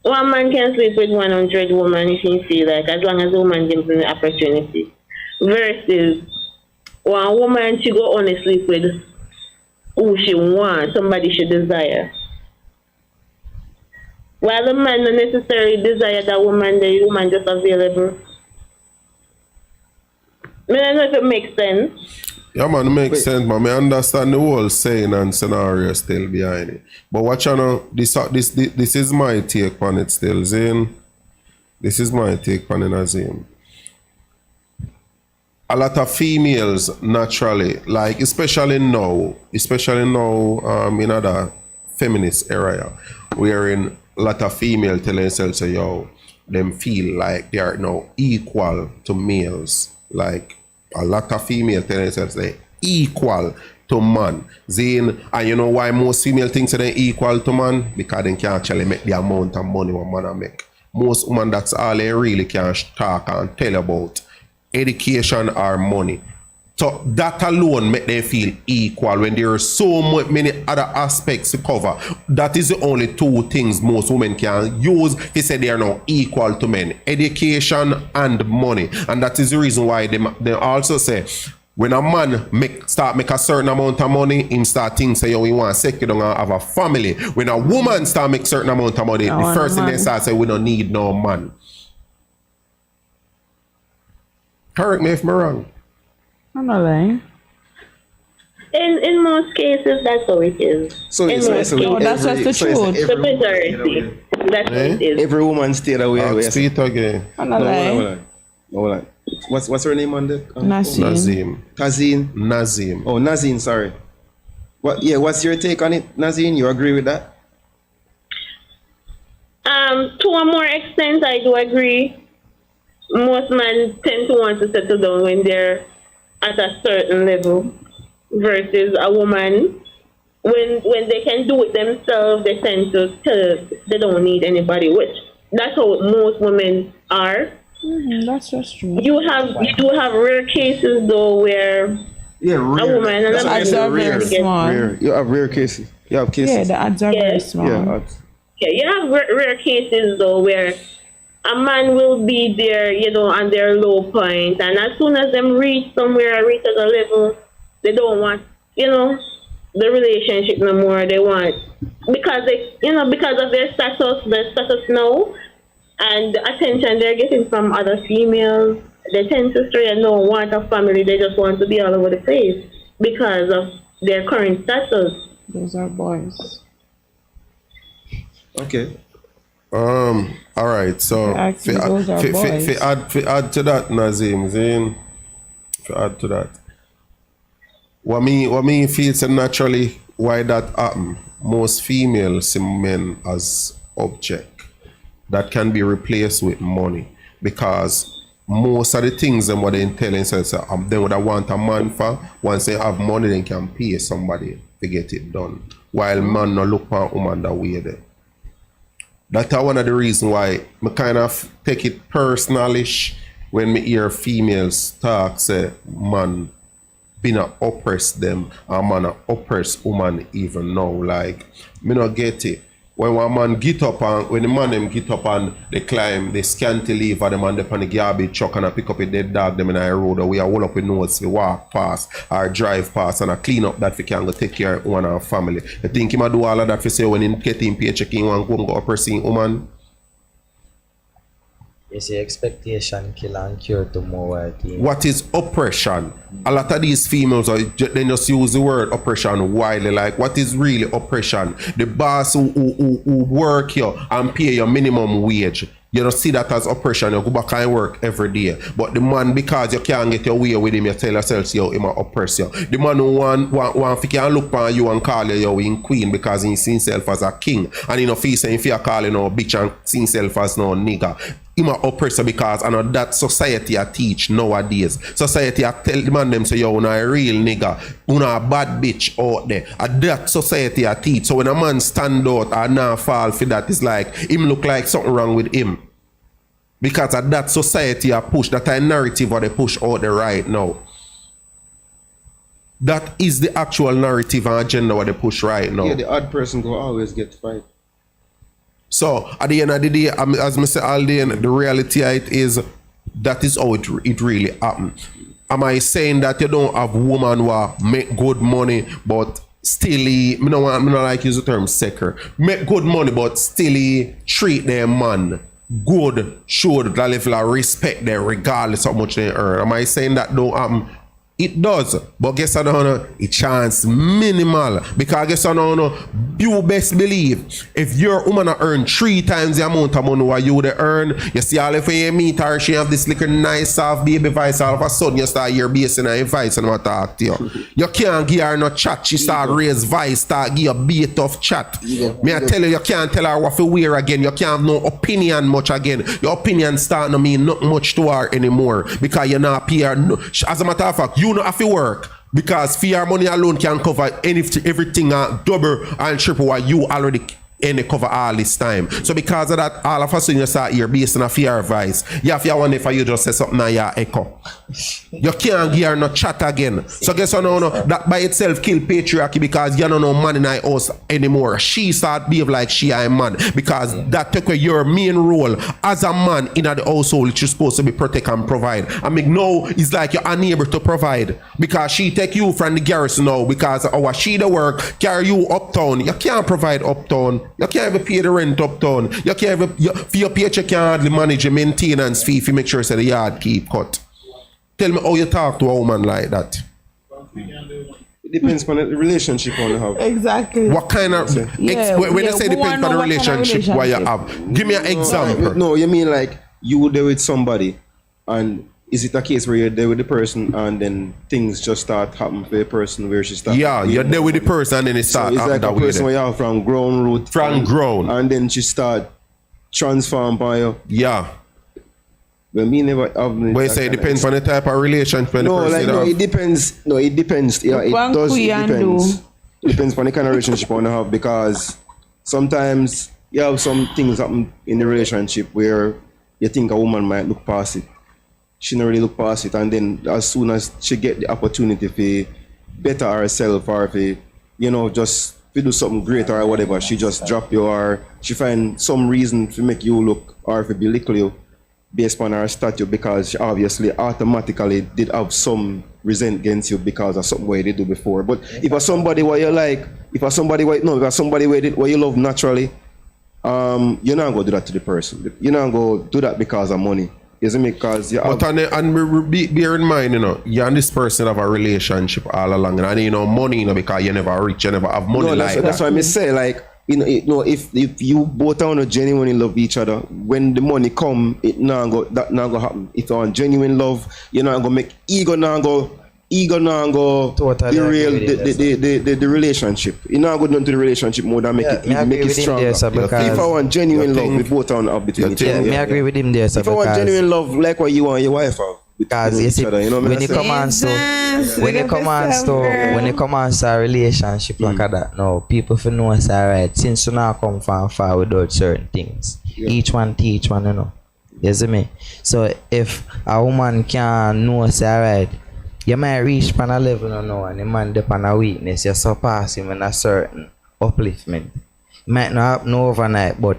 one man can sleep with 100 women if he feel like, as long as the woman gives him the opportunity. Versus, one woman, she go only sleep with who she wants, somebody she desire. While the man not necessarily desire that woman, the woman just available. I don't know if it makes sense. Yeah, man, it makes sense, man. I understand the whole saying and scenario still behind it. But watch out now, this is my take on it still, Zane. This is my take on it, Zane. A lot of females naturally, like especially now in other feminist area, wherein a lot of females tell themselves, say, yo, them feel like they are now equal to males. Like a lot of females tell themselves they equal to man. Zane, and you know why most female think they're equal to man? Because they can actually make the amount of money what man make. Most women, that's all they really can talk and tell about. Education or money. So that alone make them feel equal when there are so many other aspects to cover. That is the only two things most women can use to say they are now equal to men. Education and money. And that is the reason why they also say when a man start make a certain amount of money, him start think say, yo, we want to second and have a family. When a woman start make certain amount of money, the first thing they start say, we don't need no man. Correct me if I'm wrong. I'm not lying. In most cases, that's how it is. So in it's most so cases. No, that's just the truth. The majority. That's what it is. Every woman stayed away. Ask Peter again. I'm not lying. Hold on. What's her name on the Nassim. Nazim. Tazeen? Nazim. Oh, Nazeen, sorry. What's your take on it, Nazeen? You agree with that? To a more extent, I do agree. Most men tend to want to settle down when they're at a certain level, versus a woman when they can do it themselves, they tend to tell they don't need anybody. Which that's how most women are. That's just true. You do have rare cases though where Yeah, a rare. woman and That's a why I man said very rare. small. Rare. You have rare cases. You have cases. Yeah, the odds are very Yes. small. Yeah, odds. Yeah, you have rare cases though where a man will be there, on their low point, and as soon as them reach somewhere, reach at a level, they don't want, the relationship no more. They want because because of their status now, and the attention they're getting from other females. They tend to stray and don't want a family. They just want to be all over the place because of their current status. Those are boys. Okay. All right. So Actually, those are boys. add to that, Nazim. Zin. Add to that. What me feels naturally why that happen. Most females see men as object that can be replaced with money, because most of the things them what they tell themselves they would want a man for. Once they have money, they can pay somebody to get it done. While man no look for a woman that way there. That's one of the reasons why I kind of take it personalish when me hear females talk, say man been a oppress them, and man a oppress woman even now. Like, me not get it. When one man get up and when the man them get up and they climb, they scanty leave and them and on the garbage truck and I pick up a dead dog them in the road, or we are all up in notes, we walk past or drive past and I clean up that we can go take care of one of our family. You think he might do all of that for say when he get him paycheck he want to go oppressing woman? You see, expectation kill and cure to more things. What is oppression? A lot of these females are they just use the word oppression widely. Like, what is really oppression? The boss who work you and pay your minimum wage. You don't see that as oppression. You go back and work every day. But the man, because you can't get your way with him, you tell yourself, yo, he might oppress you. The man who want to can look on you and call you, yo, in queen because he sees himself as a king. And he no feel saying if you call you no bitch and see himself as no nigga. He might oppress you because I know that society I teach nowadays. Society I tell the man them say, yo, you're a real nigga. You're a bad bitch out there. And that society I teach. So when a man stand out and not fall for that, it's like him look like something wrong with him. Because of that society I push, that a narrative what they push out there right now. That is the actual narrative and agenda what they push right now. Yeah, the odd person go always get fight. So at the end of the day, as I say all day, the reality of it is that is how it really happens. Am I saying that you don't have women who make good money but still, me no like use the term secker, make good money but still treat their man good, show that level of respect there regardless of how much they earn? Am I saying that don't happen? It does, but guess I don't know, it chance minimal, because guess I don't know, you best believe if your woman earn 3 times the amount of money what you would earn, you see all if you meet her, she have this little nice soft baby voice, all of a sudden you start hear basing her voice and what talk to you. You can't give her no chat, she start raise voice, start give you a bit of chat. Me I tell you can't tell her what to wear again, you can't have no opinion much again. Your opinion start to mean not much to her anymore, because you're not pay her no. As a matter of fact, you don't have to work, because fear money alone can cover everything double and triple what you already cover all this time. So because of that, all of a sudden you start here based on a fear advice. You have to wonder if you just say something and you echo. You can't hear no chat again. So guess what? No, that by itself kill patriarchy, because you don't know man in our house anymore. She start behave like she a man, because that take away your main role as a man in the household, which you're supposed to be protect and provide. I mean, no, it's like you're unable to provide because she take you from the garrison now, because she the work carry you uptown. You can't provide uptown. You can't even pay the rent uptown. You can't even for your paycheck can't hardly manage a maintenance fee if you make sure that the yard keep cut. Tell me how you talk to a woman like that. It depends on the relationship you have. Exactly. What kind of when you say depends on the relationship what you have, give me an example. No, you mean like you would there with somebody, and is it a case where you're there with the person and then things just start happening for the person where she starts? Yeah, you're there with the person and then it starts so it's like that a way. person where you have from grown root. From grown. And then she start transform by you. Yeah. But me never have. But you say it depends on the type of relationship. When No, the person like no, have. it depends. No, it depends. Yeah, it One does. It queen depends. do. It depends on the kind of relationship you want to have, because sometimes you have some things happen in the relationship where you think a woman might look past it. She don't really look past it, and then as soon as she get the opportunity to better herself, or to, you know, just to do something greater or whatever, she just drop you, or she find some reason to make you look, or to belittle you based on her statue, because she obviously automatically did have some resent against you because of something where you did do before. But if it's somebody where you like, if it's somebody where where you love naturally, you're not gonna do that to the person. You're not gonna do that because of money. Isn't it? Because you have, But bear in mind, you know, you and this person have a relationship all along, and you know, money, you know, because you never rich, you never have money no, like that's that. why I say, like, you know, if you both are genuinely love each other, when the money come, that not go happen. If you're on genuine love, you're not gonna make ego Totally derail agree with you, the relationship. You're not going to the relationship more than make Yeah, it me agree make it with him stronger. there, sir, because- If I want genuine You love, think- we both on have between you each other. think- Me agree with him there, sir, If I want because genuine love, like what you want your wife have. because between you see, each other, you know what when I'm it saying? comes to Jesus, when look it at comes yourself, to girl. when it comes to a relationship like that, no, people for know us alright. Since you not come from far without certain things, each one teach one, you know. You see me? So if a woman can know us alright, you might reach upon a level, you know, and the man depend on a weakness, you surpass him in a certain upliftment. It might not happen overnight, but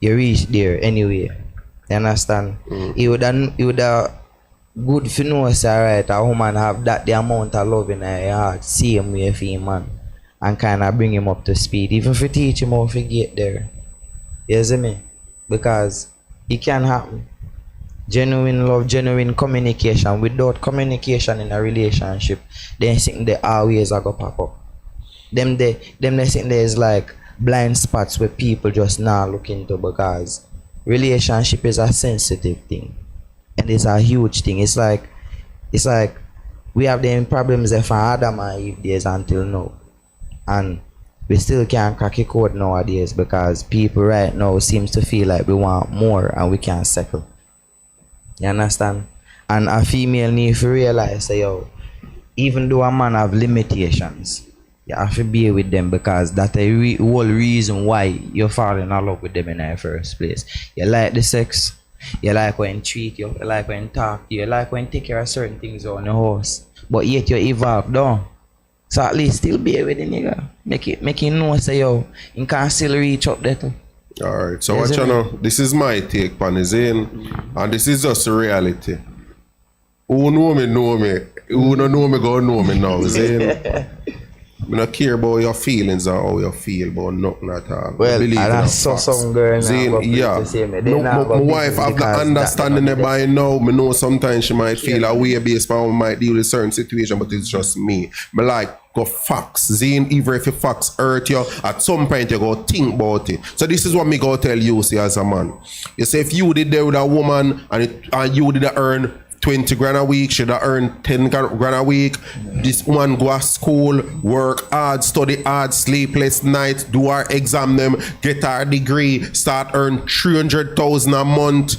you reach there anyway. You understand? You would have good if you know us alright, a woman have that the amount of love in her heart, same way for him, man, and kind of bring him up to speed. Even if you teach him how to get there. You see me? Because it can happen. Genuine love, genuine communication. Without communication in a relationship, then think they always are gonna pop up. Them they think there's like blind spots where people just not look into, because relationship is a sensitive thing. And it's a huge thing. It's like we have the problems there from Adam and Eve days until now. And we still can't crack a code nowadays, because people right now seems to feel like we want more and we can't settle. You understand? And a female need to realize that, yo, even though a man have limitations, you have to be with them, because that's the whole reason why you fall in love with them in the first place. You like the sex, you like when treat you like when talk to you like when take care of certain things on your house, but yet you evolve down. So at least still be with the nigga. Make him know, say, yo, you can still reach up there too. Alright, so Yes, what you sir. know, this is my take on his in, and this is just the reality. Who know me, who don't know me, go know me now, Zane. I don't care about your feelings or how you feel about nothing at all. Well, Believe and in I the saw facts. some girl now Zane, go please yeah. to say me. They No, now my go wife business have the because understanding that by now. Me know sometimes she might feel a way based on how we might deal with certain situation, but it's just me. Me like go facts. Zane, even if your facts hurt you, at some point you go think about it. So this is what me go tell you, see, as a man. You say if you did there with a woman and you did earn 20 grand a week, should have earned 10 grand a week. This woman go to school, work hard, study hard, sleepless nights, do her exam them, get her degree, start earn 300,000 a month.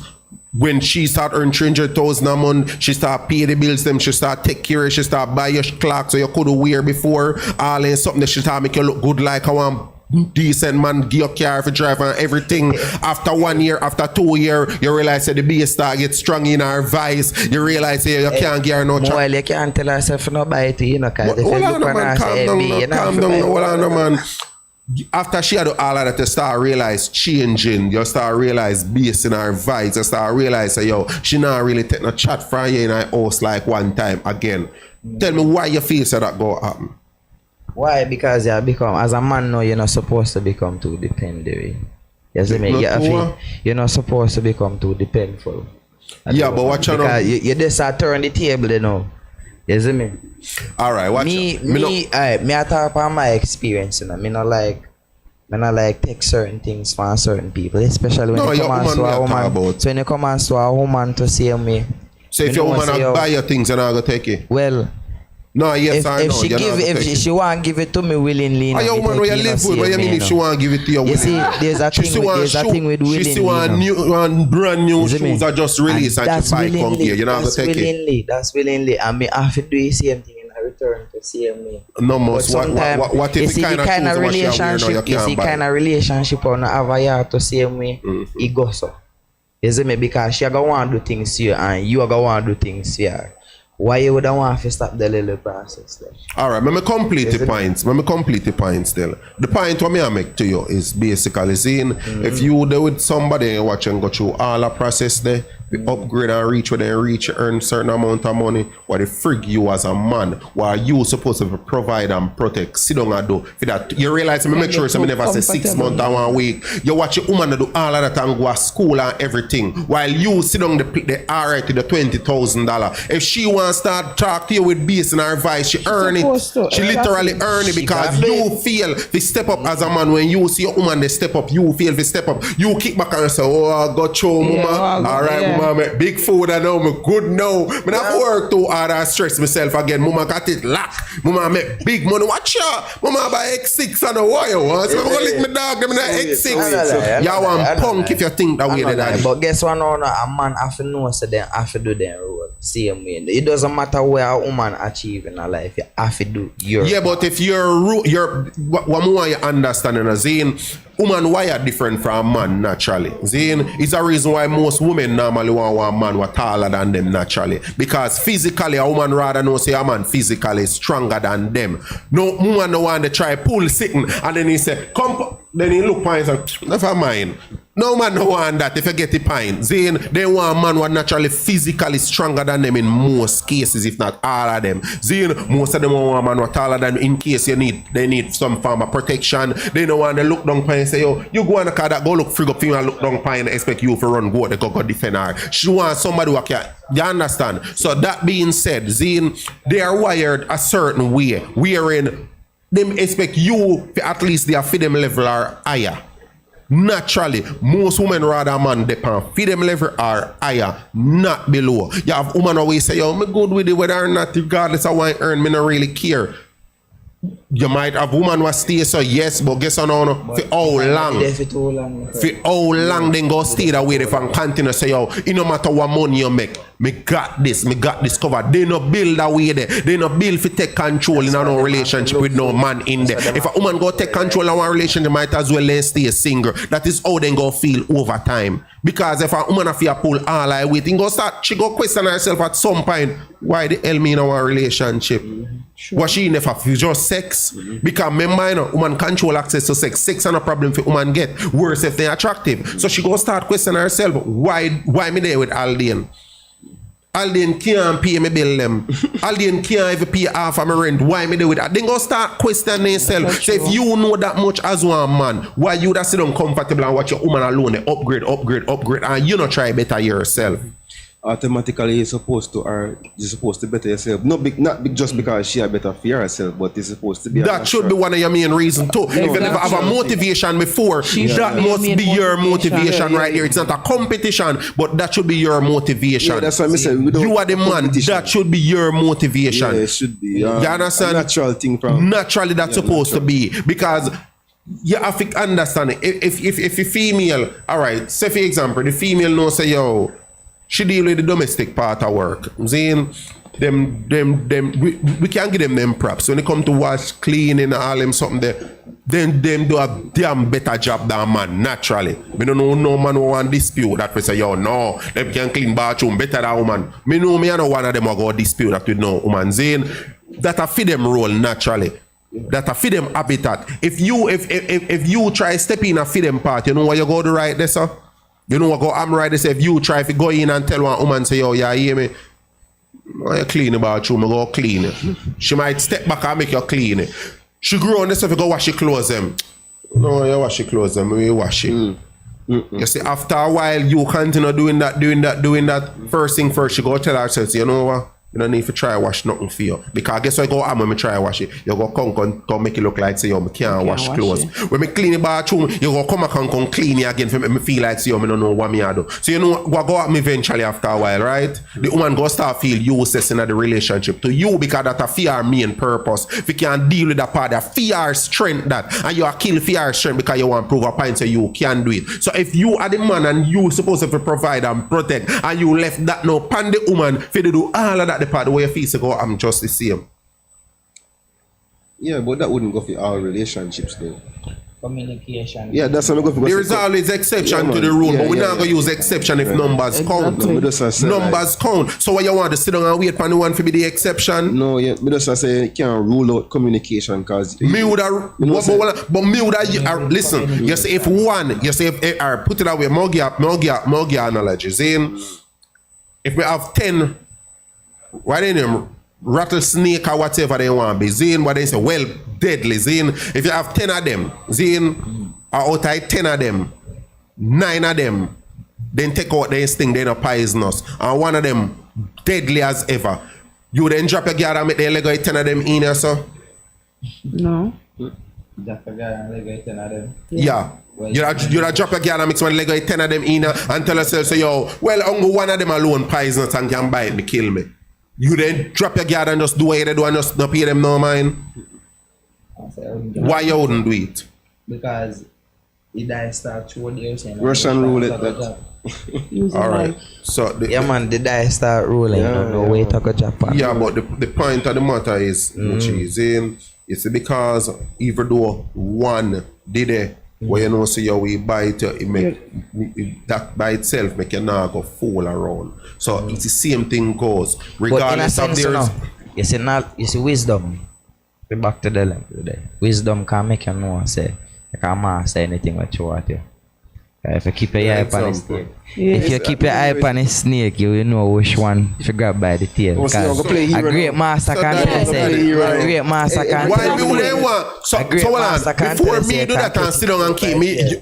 When she start earn 300,000 a month, she start pay the bills them, she start take care of, she start buy your clocks so you could wear before, all in something that she start make you look good like I want. Decent man, give your car for drive and everything. After 1 year, after 2 years, you realize that the base start get strong in her vice. You realize that you can't get her no Well, you can't tell herself no buy it, you know, because if you Hold look on, on her man, say, calm "Hey, you down, know, calm down, hold on, man. After she had all of that, you start realize changing. You start realize based in her vibes. You start realize that, yo, she not really take no chat from you in her house like one time again. Tell me why you feel so that go happen. Why? Because you become, as a man now, you're not supposed to become too dependent. You see me? You're not supposed to become too dependful. Yeah, but what you know? Because you just turn the table, you know. You see me? All right, watch Me I talk about my experience, you know. Me not like take certain things from certain people, especially when No, you your come and woman to a we are talking woman. about. So when you come and to a woman to see me, So if you your know, woman say, buy your things, you're not going to take it. well, No, yes or if no. she give, if she want give it to me willingly, Oh, yo, man, where you live with? What you mean if she want to give it to you? You see, there's a thing with willingly. She still want brand new shoes that just released and she buy come here. You know how to take it. That's willingly. And me have to do the same thing in return to same way. No, most what if you see the kind of relationship, you see kind of relationship on have a yard to same way, it goes so. You see me, because she gonna want to do things to you and you gonna want to do things to her. Why you would want to stop the little process there? Alright, let me complete the points. Let me complete the points still. The point what I make to you is basically saying if you there with somebody and watch and go through all the process there, we upgrade and reach where they reach, earn certain amount of money, what they frig you as a man, while you supposed to provide and protect, sit down and do. For that, you realize, me make sure somebody never say 6 months or 1 week. You watch a woman do all of that and go to school and everything, while you sit down the alright to the $20,000. If she wants to start talk to you with base and advice, she earn it. She literally earn it because you feel they step up as a man. When you see a woman they step up, you feel they step up. You kick back and say, oh, I got you, mama. Alright, mama, make big food, I know, me good now. Me not work too hard and stress myself again. Mama got it locked. Mama make big money. Watch ya. Mama buy X6 and a wire. So I'm gonna lick me dog, give me that X6. Y'all want punk if you think that way, daddy. But guess what now, a man have to know so then have to do their role. Same way. It doesn't matter where a woman achieve in her life, you have to do your yeah, but if you're what more you understanding as in woman wired different from man naturally. Zin is a reason why most women normally want a man who are taller than them naturally. Because physically a woman rather know say a man physically is stronger than them. No woman no want to try pull sitting and then he say, come, then he look fine and say, never mind. No man no want that if you get the point. Zin, they want a man who are naturally physically stronger than them in most cases, if not all of them. Zin, most of them want a man who are taller than in case they need some form of protection. They don't want to look down and say, yo, you go on the car that go look frig up for you and look down and expect you to run go they go defend her. She wants somebody who can, you understand? So that being said, Zin, they are wired a certain way, wherein them expect you to at least their freedom level are higher. Naturally, most women rather man depend freedom level are higher, not below. You have women always say, yo, me good with it whether or not, regardless of what I earn, me not really care. You might have woman who stay so yes, but guess what no, for how long? For how long then go stay that way if and continue say, yo, it no matter what money you make, me got this covered. They no build that way there. They no build for take control in no relationship with no man in there. If a woman go take control of one relationship, might as well then stay single. That is how they go feel over time. Because if a woman feel pull all I wait, she go question herself at some point, why the hell me in our relationship? Sure. Was she in for just sex? Because remember, you know, woman control access to sex. Sex is a problem for woman get. Worse if they're attractive. So she go start questioning herself, why me there with Aldine? Aldine can't pay me bill them. Aldine can't even pay half of my rent. Why me there with that? Then go start questioning yourself. So if you know that much as one man, why you that sit down comfortable and watch your woman alone, upgrade, and you not try better yourself? Automatically you're supposed to better yourself. Not big just because she are better for herself, but it's supposed to be that should be one of your main reasons too. If you never have a motivation before, that must be your motivation right here. It's not a competition, but that should be your motivation. Yeah, that's what I said. You are the man. That should be your motivation. Yeah, it should be. You understand? A natural thing from naturally that's supposed to be, because you have to understand it. If a female, all right, say for example, the female knows say, yo, she deal with the domestic part of work. Saying we can't give them props. When it come to wash, cleaning, and all them something there, then them do a damn better job than man, naturally. We don't know no man who want dispute that we say, yo, no, them can clean bathroom better than woman. Me know one of them will go dispute that with no woman. Saying that a feed them role naturally. That a feed them habitat. If you try step in a feed them part, you know what you go to right there, sir? You know what I'm right, they say if you try to go in and tell one woman say, yo, yeah, hear me? Oh, you clean the bathroom, I go clean it. She might step back and make you clean it. She grow on this stuff, you go wash your clothes them. No, you wash your clothes them, you wash it. You see, after a while, you continue doing that. First thing first, she go tell herself, you know what? You don't need to try wash nothing for you. Because guess what go on when me try wash it? You go come make it look like say yo, me can't wash clothes. When me clean the bathroom, you go come back and come clean it again for me feel like say yo, me don't know what me I do. So you know what go at me eventually after a while, right? The woman go start feel useless in the relationship to you because that a fear main purpose. If you can't deal with that part, that fear strength that and you are kill fear strength because you want to prove a point so you can do it. So if you are the man and you supposed to provide and protect and you left that now pan the woman for to do all of that the part the way you feel to go, I'm just the same. Yeah, but that wouldn't go for all relationships though. Communication. Yeah, that's what I'm going There is always exception to the rule, but we're not going to use exception if numbers count. Numbers count. So what you want to sit down and wait for the one to be the exception? No, yeah, but just say you can't rule out communication because me would have, but me would have, listen, you say if one, you say if put it away, Mogia analogies in, if we have 10, what they name? Rattlesnake or whatever they want to be. Zine, what they say, well, deadly. Zine, if you have 10 of them, Zine, out of 10 of them, 9 of them, then take out the instinct, they're not poisonous. And one of them, deadly as ever. You then drop your guard and make the leg of 10 of them in here, so? No. Drop your guard and leg of 10 of them? Yeah. You drop your guard and mix one leg of 10 of them in here and tell yourself, so yo, well, only one of them alone poisonous and can bite me, kill me. You then drop your guard and just do what you do and just not pay them no mind. Why you wouldn't do it? Because it start through the Russian roulette. Alright. So yeah man, the die start rolling. No way to go Japan. Yeah, but the point of the matter is, which is in, it's because even though one did it, where you know see how we buy it make that by itself make you not go fool around. So it's the same thing goes. Regardless of there's you see wisdom. We're back to the lamp today. Wisdom can make you know say you can't master anything what you want to. If you keep your eye upon a snake, if you keep your eye upon a snake, you will know which one to grab by the tail. Because a great master can tell say, a great master can tell before me do that and sit down and keep me,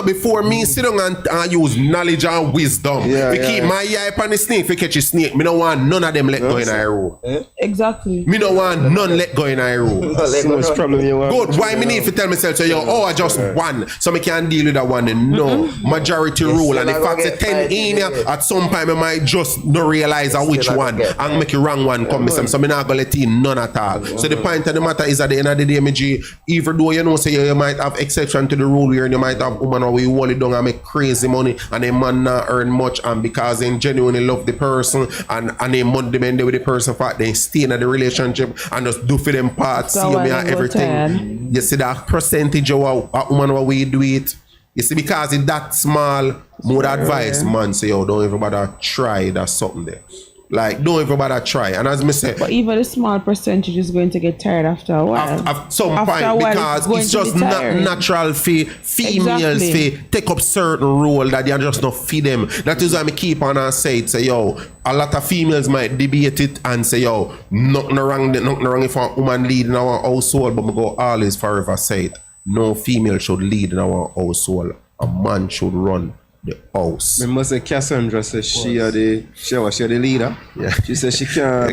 before me sit down and use knowledge and wisdom. Keep my eye upon the snake, if you catch a snake, me don't want none of them let go in a row. Exactly. Me don't want none let go in a row. Good, why me need to tell myself, so yo, I just one, so me can deal with that one and no. Majority rule, and if I say 10 in here, at some point I might just not realize which one and make a wrong one come missing. So I'm not gonna let in none at all. So the point of the matter is at the end of the day, MG, even though you know say you might have exception to the rule where you might have woman or we hold it down and make crazy money and a man not earn much, and because they genuinely love the person and they money depend with the person for they stay in the relationship and just do for them parts, see me and everything. You see that percentage of a woman what we do it. You see, because it's that small, more advice, man, say, yo, don't everybody try that something there. Like, don't everybody try. And as me say, but even a small percentage is going to get tired after a while. At some point, because it's just not natural for females to take up certain role that they are just not feed them. That is why I keep on and say, yo, a lot of females might debate it and say, yo, nothing wrong if a woman lead in our household, but we go always forever say it. No female should lead in our household. A man should run the house. I must say Cassandra says she the leader. Yeah. She says she can't.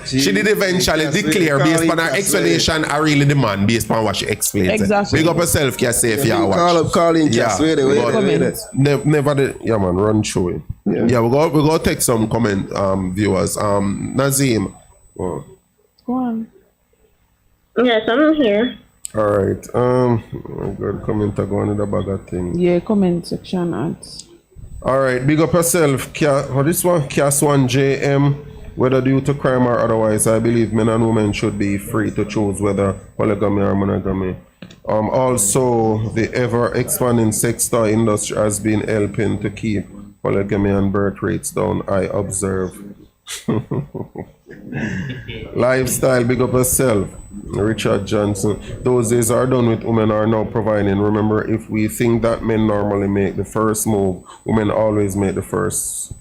She did eventually declare based on her explanation. I really the man based on what she explained. Exactly. Big up herself, Cass, if you watch. Call in Cass. Wait. Never did. Yeah, man, run through it. Yeah, we go take some comment, viewers. Nazim. Go on. Yes, I'm here. All right. Good comment. I go on in the bag of thing. Yeah, comment section ads. All right. Big up yourself. This one, Cass 1 JM. Whether due to crime or otherwise, I believe men and women should be free to choose whether polygamy or monogamy. Also, the ever-expanding sex toy industry has been helping to keep polygamy and birth rates down, I observe. Lifestyle, big up yourself. Richard Johnson. Those days are done with women are now providing. Remember, if we think that men normally make the first move, women always make the first.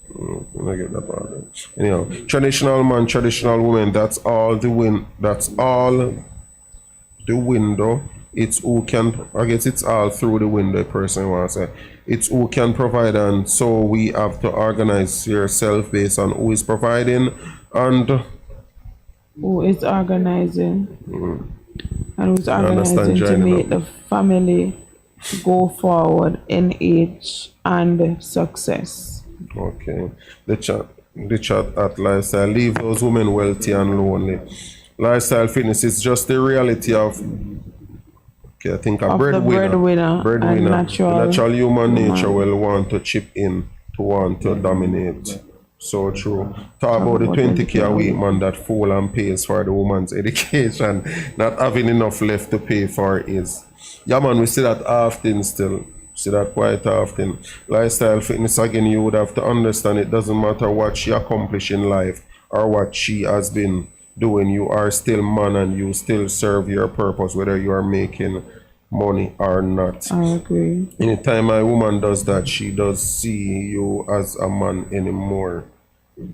I get that part. Anyhow, traditional man, traditional woman. That's all the window It's who can, I guess it's all through the window, the person wants to say. It's who can provide, and so we have to organize yourself based on who is providing and who is organizing and who's understand, organizing to Joanna? make the family go forward in age and success. Okay. The chat at Lifestyle. Leave those women wealthy and lonely. Lifestyle fitness is just the reality of, okay, I think a Of the breadwinner. breadwinner and natural The natural human woman. nature will want to chip in, to want to dominate. So true. Talk about the 20K a week man that fool and pays for the woman's education, not having enough left to pay for his. Yeah man, we see that often still. See that quite often. Lifestyle fitness, again, you would have to understand it doesn't matter what she accomplished in life or what she has been doing. You are still man and you still serve your purpose, whether you are making money or not. I agree. Anytime a woman does that, she does see you as a man anymore,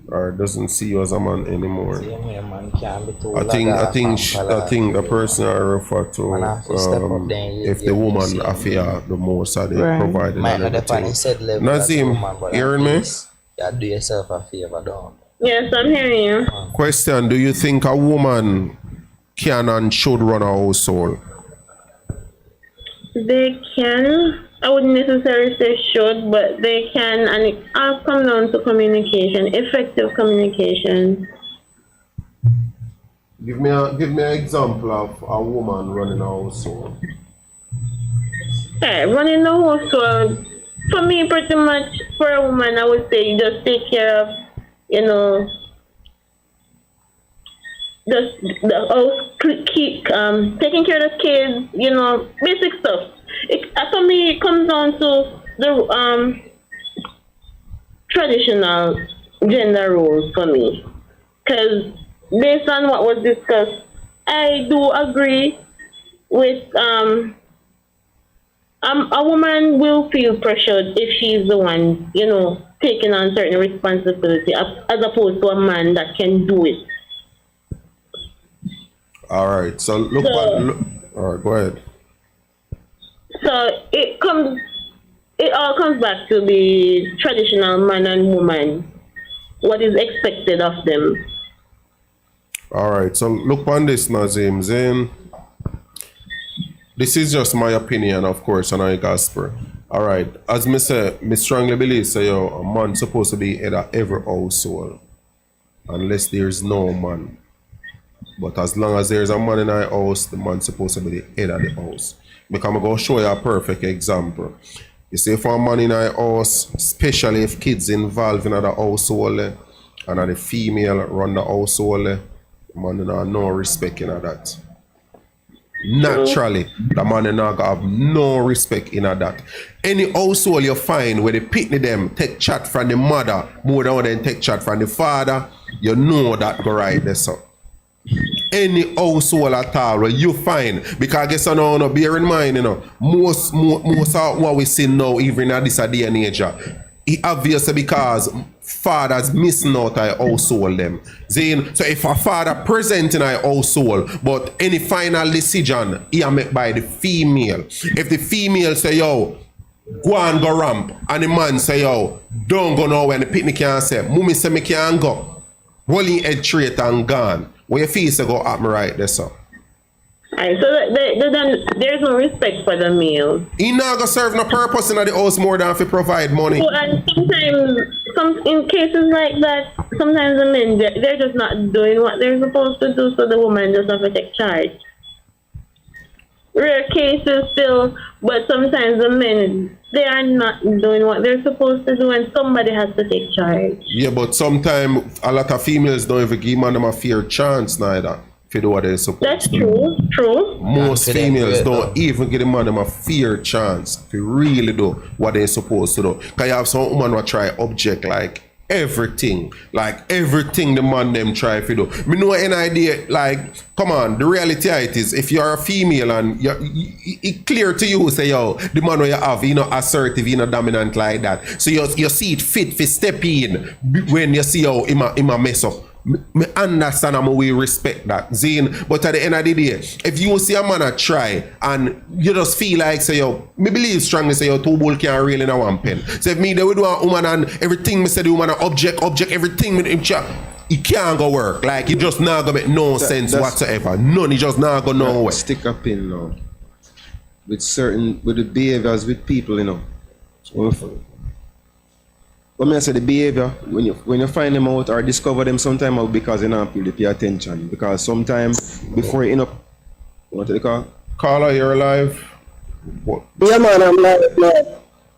or doesn't see you as a man anymore. I think the person I refer to, if the woman affair the most are they Right. providing Might and not depend everything. said level Nazim, hearing me? Yeah, do yourself a favor, don't. Yes, I'm hearing you. Question: do you think a woman can and should run a household? They can. I wouldn't necessarily say should, but they can, and it all comes down to communication, effective communication. Give me an example of a woman running a household. Hey, running the household, for me, pretty much, for a woman, I would say just take care of, just the house, keep taking care of the kids, basic stuff. For me, it comes down to the traditional gender roles for me. Because based on what was discussed, I do agree with a woman will feel pressured if she's the one, taking on certain responsibility as opposed to a man that can do it. All right. So look. All right. Go ahead. So it all comes back to the traditional man and woman, what is expected of them. All right. So look on this, Nazim Zain. This is just my opinion, of course, and I gospel. All right. As me say, me strongly believe say a man supposed to be head of every household, unless there's no man. But as long as there's a man in our house, the man's supposed to be the head of the house. Because I'm going to show you a perfect example. You see, for a man in our house, especially if kids involved in the household, and the female run the household, the man has no respect in that. Naturally, the man not gonna have no respect in that. Any household you find where they pitney them take chat from the mother more than they take chat from the father, you know that go right there, so. Any household at all where you find, because I guess I know, bear in mind, most of what we see now, even at this day and age, it obviously because fathers missing out a household them. So if a father present in a household, but any final decision he made by the female. If the female say, yo, go and go ramp, and the man say, yo, don't go nowhere, and the picnic can say, Mummy say me can't go. Rolling head straight and gone. When you feel to go at me right there, so. Alright, so there's no respect for the male. He not gonna serve no purpose in the house more than to provide money. So, and sometimes, in cases like that, sometimes the men, they're just not doing what they're supposed to do, so the woman just have to take charge. Rare cases still, but sometimes the men, they are not doing what they're supposed to do, and somebody has to take charge. Yeah, but sometimes a lot of females don't even give man them a fair chance neither to do what they're supposed That's to. true. Most females don't even give the man them a fair chance to really do what they're supposed to do. Because you have some woman who try object like everything the man them try to do. Me know an idea, like, come on, the reality it is, if you're a female and it's clear to you, say, yo, the man you have, assertive, dominant like that. So you see it fit for step in when you see how him a mess up. me understand and we respect that. Zine, but at the end of the day, if you see a man a try and you just feel like say yo, me believe strongly say yo two bull can't reel in a one pen. So if me they would do a woman and everything me say the woman a object everything with him chat. It can't go work. Like it just not gonna make no sense whatsoever. None, it just not go nowhere. Stick up in now. With the behaviors with people, you know. When I say the behavior, when you find them out or discover them sometime out because you not really pay attention. Because sometimes before you end up, what do they call? Caller, you're alive. What? Yeah, man, I'm live, man.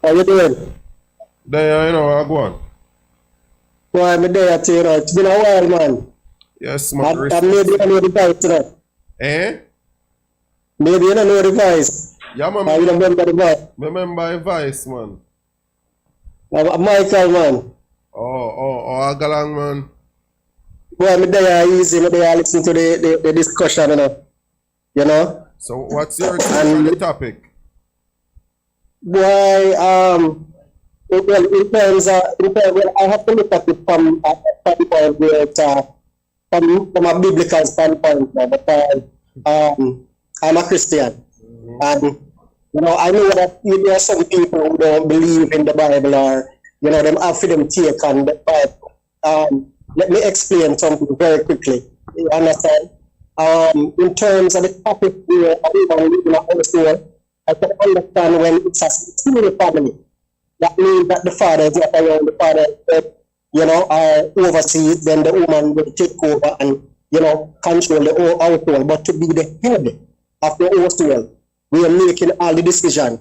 How you doing? There, you know, I go on. Boy, I'm there too, you know. It's been a while, man. Yes, man. And maybe you don't know the voice, you know. Eh? Maybe you don't know the voice. Yeah, man. You don't remember the voice. Remember advice, man. Michael, man. Oh, Agalang, man. Boy, I'm there easy. I'm there listen to the discussion, you know. You know? So, what's your take on the topic? Boy, well, I have to look at it from a standpoint where it's from a biblical standpoint, because I'm a Christian, and you know I know that there are some people who don't believe in the Bible, or you know them have them take on the Bible. Let me explain something very quickly. You understand? In terms of the topic where everyone lives in a household, I can understand when it's a single family. That means that the father is not around, the father, you know, oversees, then the woman will take over and, you know, control the whole household. But to be the head of the household, we are making all the decision.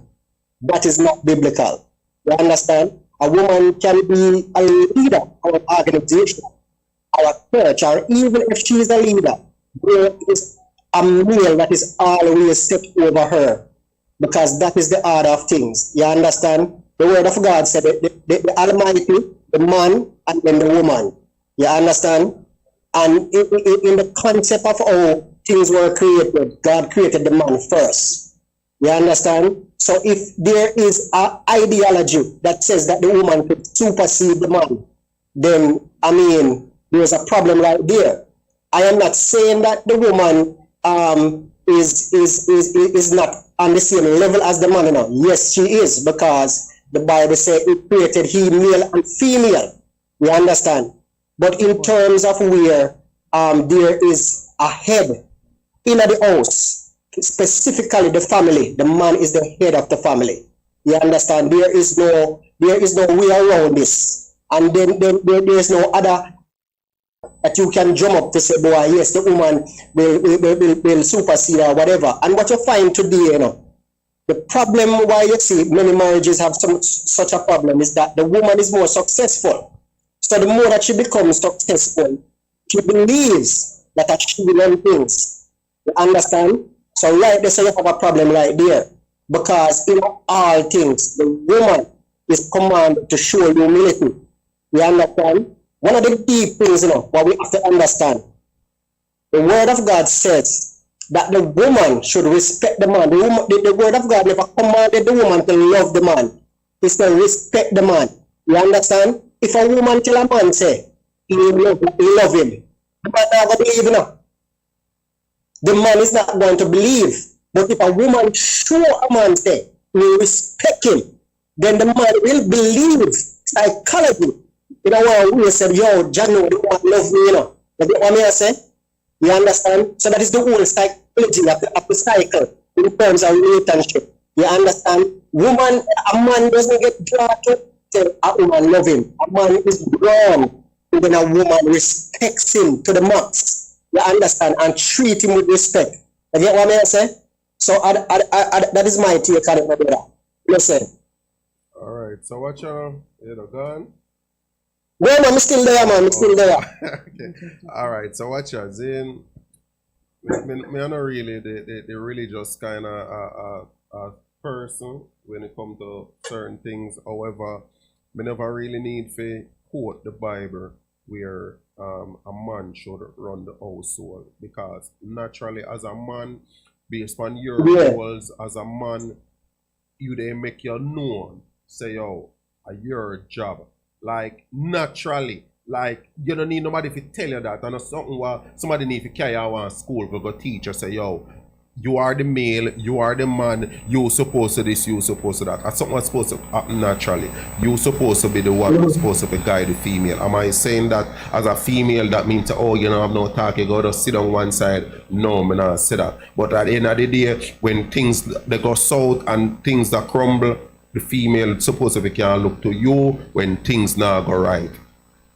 That is not biblical. You understand? A woman can be a leader of an organization, or a church, or even if she is a leader, there is a male that is always set over her, because that is the order of things. You understand? The word of God said the Almighty, the man, and then the woman. You understand? And in the concept of how things were created, God created the man first. You understand? So if there is an ideology that says that the woman could supersede the man, then, I mean, there's a problem right there. I am not saying that the woman is not on the same level as the man, you know. Yes, she is, because the Bible says it created he male and female. We understand. But in terms of where there is a head in the house, specifically the family, the man is the head of the family. You understand? There is no way around this. And then there is no other that you can jump up to say, boy, yes, the woman will supersede or whatever. And what you find today, you know, the problem why you see many marriages have such a problem is that the woman is more successful. So the more that she becomes successful, she believes that she will learn things. You understand? So right there, so you have a problem right there. Because in all things, the woman is commanded to show humility. You understand? One of the key things, you know, what we have to understand, the word of God says that the woman should respect the man. The word of God never commanded the woman to love the man. He said respect the man. You understand? If a woman tell a man say he love him, the man not going to believe, you know. The man is not going to believe. But if a woman show a man say he respect him, then the man will believe. Psychology. You know, we said, yo, John, the woman love me, you know. You get what I say? You understand? So that is the whole psychology of the cycle in terms of relationship. You understand? A man doesn't get drawn to say a woman love him. A man is drawn when a woman respects him to the max. You understand? And treat him with respect. You get what I say? So that is my take on it, my brother. Listen. All right. So what you gone? No, man, I'm still there, man. I'm still there. Okay. All right. So what you Zane? Me not really the religious kind of a person when it comes to certain things. However, me never really need to quote the Bible where a man should run the household, because naturally as a man, based on your roles as a man, you they make your known. Say, yo, your job. Like naturally, Like, you don't need nobody to tell you that. And it's something what somebody need to carry out on school to go teach you, say, yo, you are the male, you are the man, you supposed to this, you supposed to that. That's something that's supposed to happen naturally. You supposed to be the one who's supposed to be guide the female. Am I saying that as a female that means, oh, you don't have no talk, you go to sit on one side? No, me not say that. But at the end of the day, when things they go south and things that crumble, the female supposed to be can look to you when things not go right.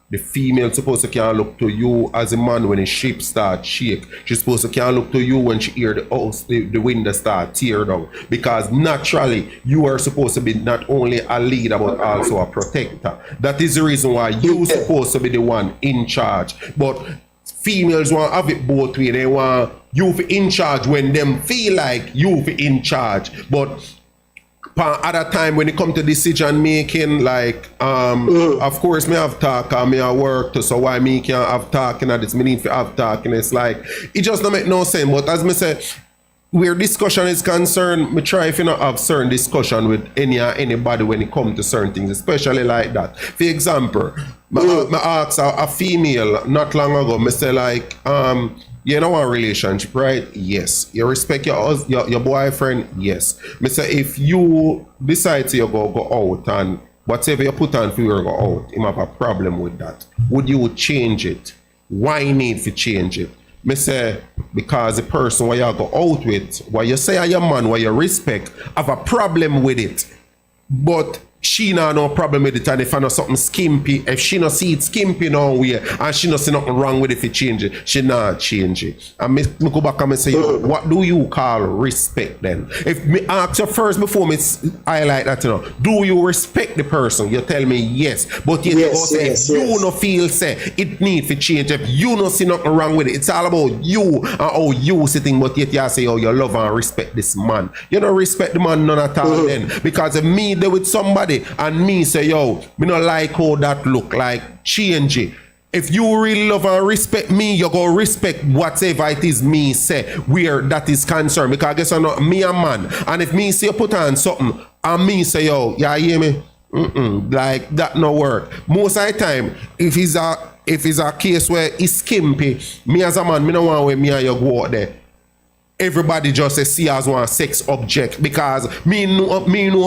The female supposed to can look to you as a man when the ship start shake. She's supposed to can look to you when she hear the house, the window start tear down. Because naturally, you are supposed to be not only a leader but also a protector. That is the reason why you're supposed to be the one in charge. But females want to have it both ways. They want you in charge when them feel like you in charge. But at a time when it come to decision making, like of course me have talk and me have work too, so why me can't have talking at this, me need to have talking. It's like it just don't make no sense. But as me say, where discussion is concerned, me try if you not have certain discussion with anybody when it come to certain things, especially like that. For example, me ask a female not long ago, me say like you know a relationship, right? Yes. You respect your boyfriend? Yes. Me say if you decide to go out and whatever you put on for you go out, you have a problem with that. Would you change it? Why need to change it? Me say because the person where you go out with, what you say are your man, what you respect, have a problem with it. But she not no problem with it, and if I know something skimpy, if she not see it skimpy no way, and she not see nothing wrong with it if it change it, she not change it. And me go back and me say, what do you call respect then? If me ask you first before me highlight that, you know, do you respect the person? You tell me yes, but you go say if you no feel say it need to change, if you no see nothing wrong with it, it's all about you and how you sitting, but yet you say, oh, you love and respect this man. You don't respect the man none at all then, because if me there with somebody and me say, yo, me not like how that look, like change it. If you really love and respect me, you go respect whatever it is me say where that is concerned. Because I guess I'm not me a man. And if me say you put on something and me say, yo, you hear me? Like that no work. Most of the time, if it's a case where it's skimpy, me as a man, me no want where me and you go out there. Everybody just see as one sex object, because me know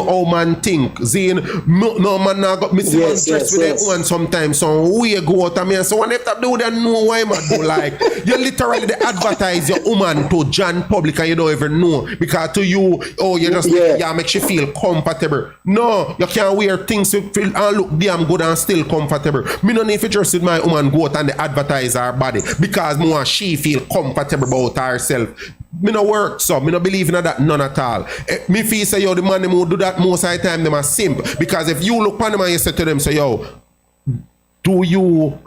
how man think. Zine, no man now got me see one stress with that one sometimes. So we go out and me and so one have to do that know why man do like you literally they advertise your woman to John public and you don't even know, because to you, oh you just makes you feel comfortable. No, you can't wear things to feel and look damn good and still comfortable. Me no need to just with my woman go out and they advertise her body because more she feel comfortable about herself. Me no work, so me no believe in that none at all. Me feel say yo the man them who do that most of the time them are simp, because if you look on them and you say to them say yo, do you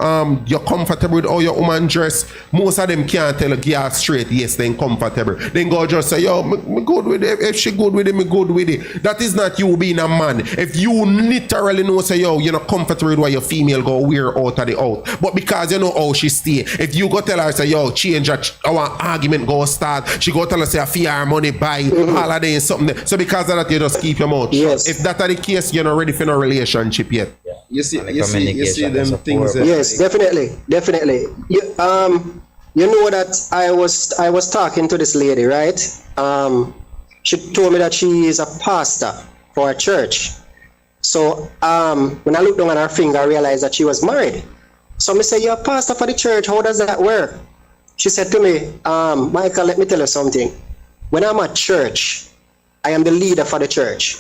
you're comfortable with how your woman dress? Most of them can't tell a girl straight yes they comfortable. Then go just say yo me good with it. If she good with it, me good with it. That is not you being a man. If you literally know say yo you're not comfortable with what your female go wear out of the out, but because you know how she stay, if you go tell her say yo change our argument go start, she go tell her say I fee her money buy holiday and something. So because of that you just keep your mouth shut. If that are the case, you're not ready for no relationship yet. You see them things. Yes, definitely. You know that I was talking to this lady, right? She told me that she is a pastor for a church. So when I looked down at her finger, I realized that she was married. So I said, "You're a pastor for the church. How does that work?" She said to me, "Michael, let me tell you something. When I'm at church, I am the leader for the church.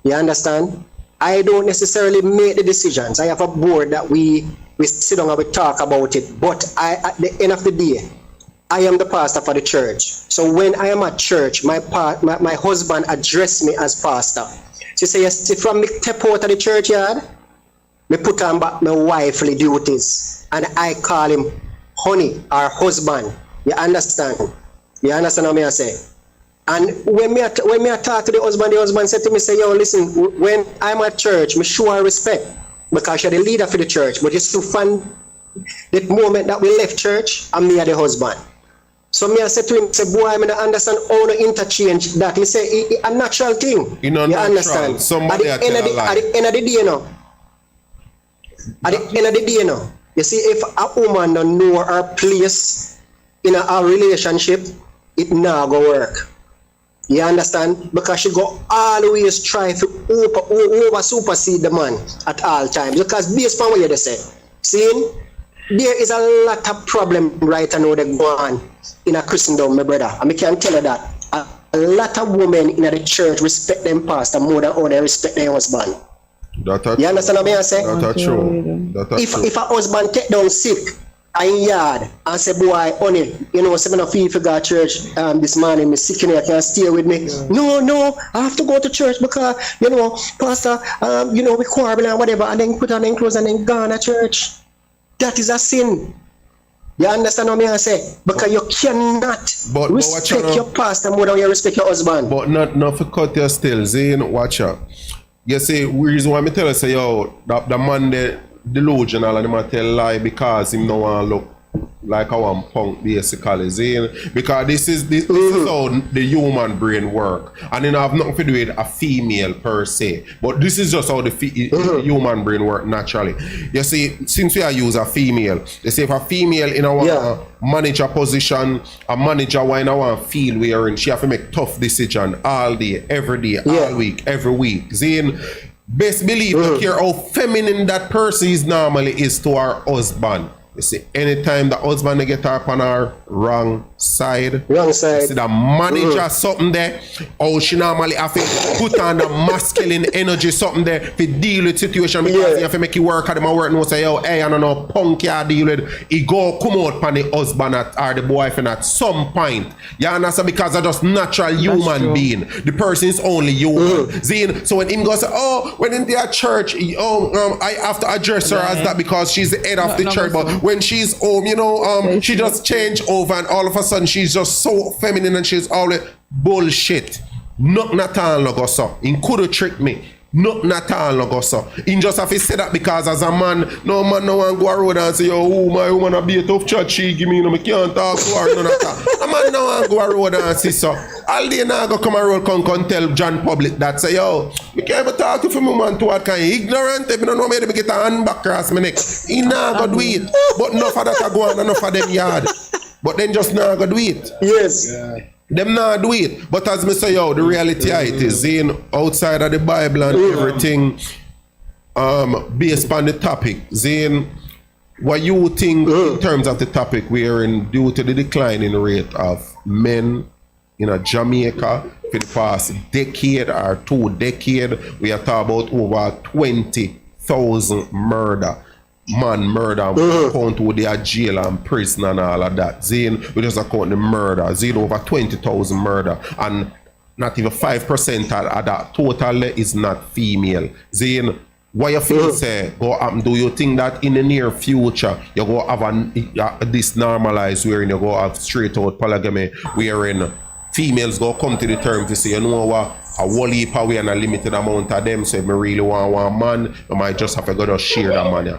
You understand? I don't necessarily make the decisions. I have a board that we sit down and we talk about it. But at the end of the day, I am the pastor for the church. So when I am at church, my husband addressed me as pastor. She said, yes, from me step out of the churchyard, me put on back my wifely duties. And I call him honey, our husband. You understand? You understand what I say? And when me talk to the husband said to me, say, yo, listen, when I'm at church, me show her respect because you're the leader for the church. But it's too fun, the moment that we left church, I'm me and the husband. So me I said to him, say, boy, I don't understand how to interchange that. He say, it's a natural thing. You understand? At the end of the day, you know. At the end of the day, you know. You see, if a woman don't know her place in a relationship, it not go work. You understand? Because she go always try to over supersede the man at all times. Because based on what you just said, seeing there is a lot of problem right now that go on in a Christendom, my brother. And I can tell you that a lot of women in the church respect them pastor more than how they respect their husband. You understand what I say? That's true. If a husband take down sick in yard and say, boy, honey, you know, 7 of you go to church this morning, I'm sick in here, can you stay with me? No, I have to go to church because, you know, pastor, you know, we quarrel and whatever, and then put on their clothes and then go to church. That is a sin. You understand what I say? Because you cannot respect your pastor more than you respect your husband. But not for cut your still, Zane, watch out. You see, reason why I tell you, say, yo, the man there delusional and him tell lie because him no want look like a one punk basically, Zane. Because this is how the human brain work. And it have nothing to do with a female per se. But this is just how the human brain work naturally. You see, since we are use a female, you see if a female in a manager position, a manager why in a field wearing, she have to make tough decision all day, every day, all week, every week. Zane, best believe don't care how feminine that person is normally is to her husband. You see, anytime the husband get up on her wrong side, you see the manager something there, or she normally have to put on the masculine energy something there to deal with situation because you have to make it work at them work and say, yo, hey, I don't know, punk you deal with. He go come out on the husband or the boyfriend at some point. You understand? Because they're just natural human being. The person is only human. So when him goes, oh, when in their church, I have to address her as that because she's the head of the church. But when she's home, you know, she just change over and all of a sudden she's just so feminine and she's always bullshit. Nothing at all no go so. He could have tricked me. Nothing at all no go so. He just have to say that because as a man no want to go around and say, yo, oh, my woman a be a tough chat, she give me, you know, me can't talk to her, none of that. A man no want to go around and say so. All day now go come around come tell John Public that say, yo, me can't even talk to my man to what kind of ignorant, if me don't know me get a hand back across my neck. He nah go do it. But enough of that a go on, enough of them yard. But then just nah go do it. Yes. Them not do it. But as me say, yo, the reality it is in outside of the Bible and everything based on the topic. Zane, what you think in terms of the topic we are in due to the declining rate of men in a Jamaica for the past decade or 2 decades, we are talking about over 20,000 murder. Man murder, count with their jail and prison and all of that. Zane, we just account the murder. Zane over 20,000 murder. And not even 5% of that total is not female. Zane, what you feel say go happen? Do you think that in the near future you go have this normalized wherein you go have straight out polygamy wherein females go come to the term to say, you know what, a whole heap away and a limited amount of them say, me really want one man, you might just have to go to share that man. Yeah.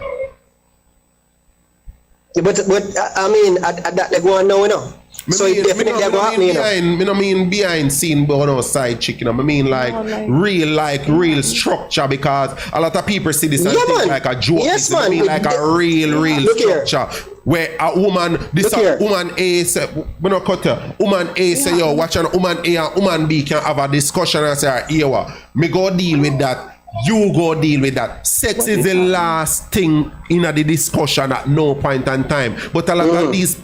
But I mean, that they go on now, you know. So it definitely go happen, you know. I don't mean behind scene, but no side chicken. I mean real structure because a lot of people see this and think like a joke. Yes, man. I mean like a real structure. Where a woman, woman A say, we not cut her. Woman A say, yo, watch an woman A and woman B can have a discussion and say, here, me go deal with that. You go deal with that. Sex is the last thing in the discussion at no point in time. But a lot of these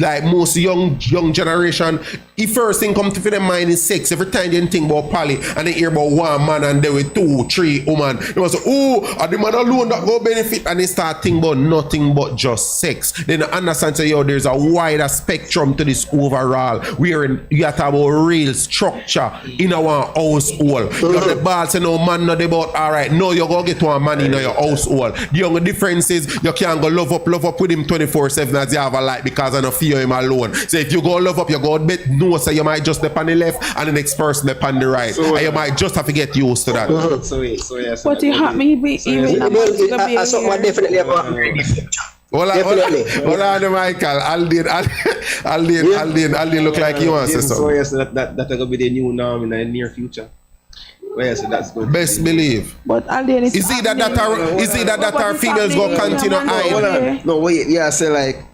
like most young generation, the first thing come to their mind is sex. Every time they think about poly and they hear about one man and they with 2, 3 women, they must say, oh, are the man alone that go benefit? And they start thinking about nothing but just sex. Then they understand say, yo, there's a wider spectrum to this overall. Wherein you have to have a real structure in our household. You have the ball say, no man not about, all right, no, you're going to get one man in your household. The only difference is you can't go love up with him 24/7 as you have a life because I don't fear him alone. So if you go love up, you go bet no, so you might just step on the left and the next person step on the right. So, and you might just have to get used to that. So yes. But it happened, even something definitely about Hold on, Michael. Aldin look like you want to say something. So yes, that will be the new norm in the near future. Well, yes, that's good. Best believe. But Alden, it's Is it that our females go continue Hold hide? on. No, wait. Yeah, I say like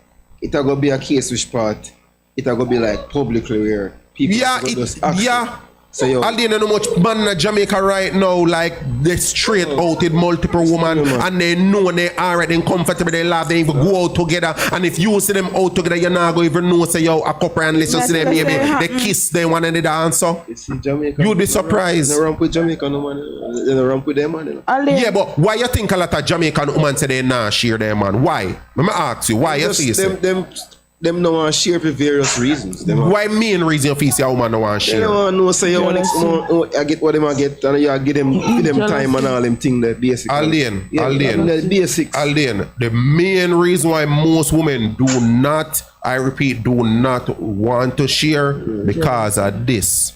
it a go be a case which part. It a go be like publicly where people. Yeah, go just it, ask yeah. it. So yo, I didn't know much man in Jamaica right now, like they straight out with multiple women and they know they already comfortable, they love, they even go out together. And if you see them out together, you're not going to even know, say, yo, a couple and listen to them, maybe they kiss them one another and so. it's in Jamaica. You'd be surprised. They ramp with Jamaica, no man. They ramp with them, man. Alden, Yeah, but why you think a lot of Jamaican women say they not share them, man? Why? Let me ask you, why you see it? Them no want share for various reasons. Why main reason if you say a woman no want They share? don't want to know, say, I get what them I get, and you give them time and all them things that basic. Alden, The basics. Alden, the main reason why most women do not, I repeat, do not want to share because of this.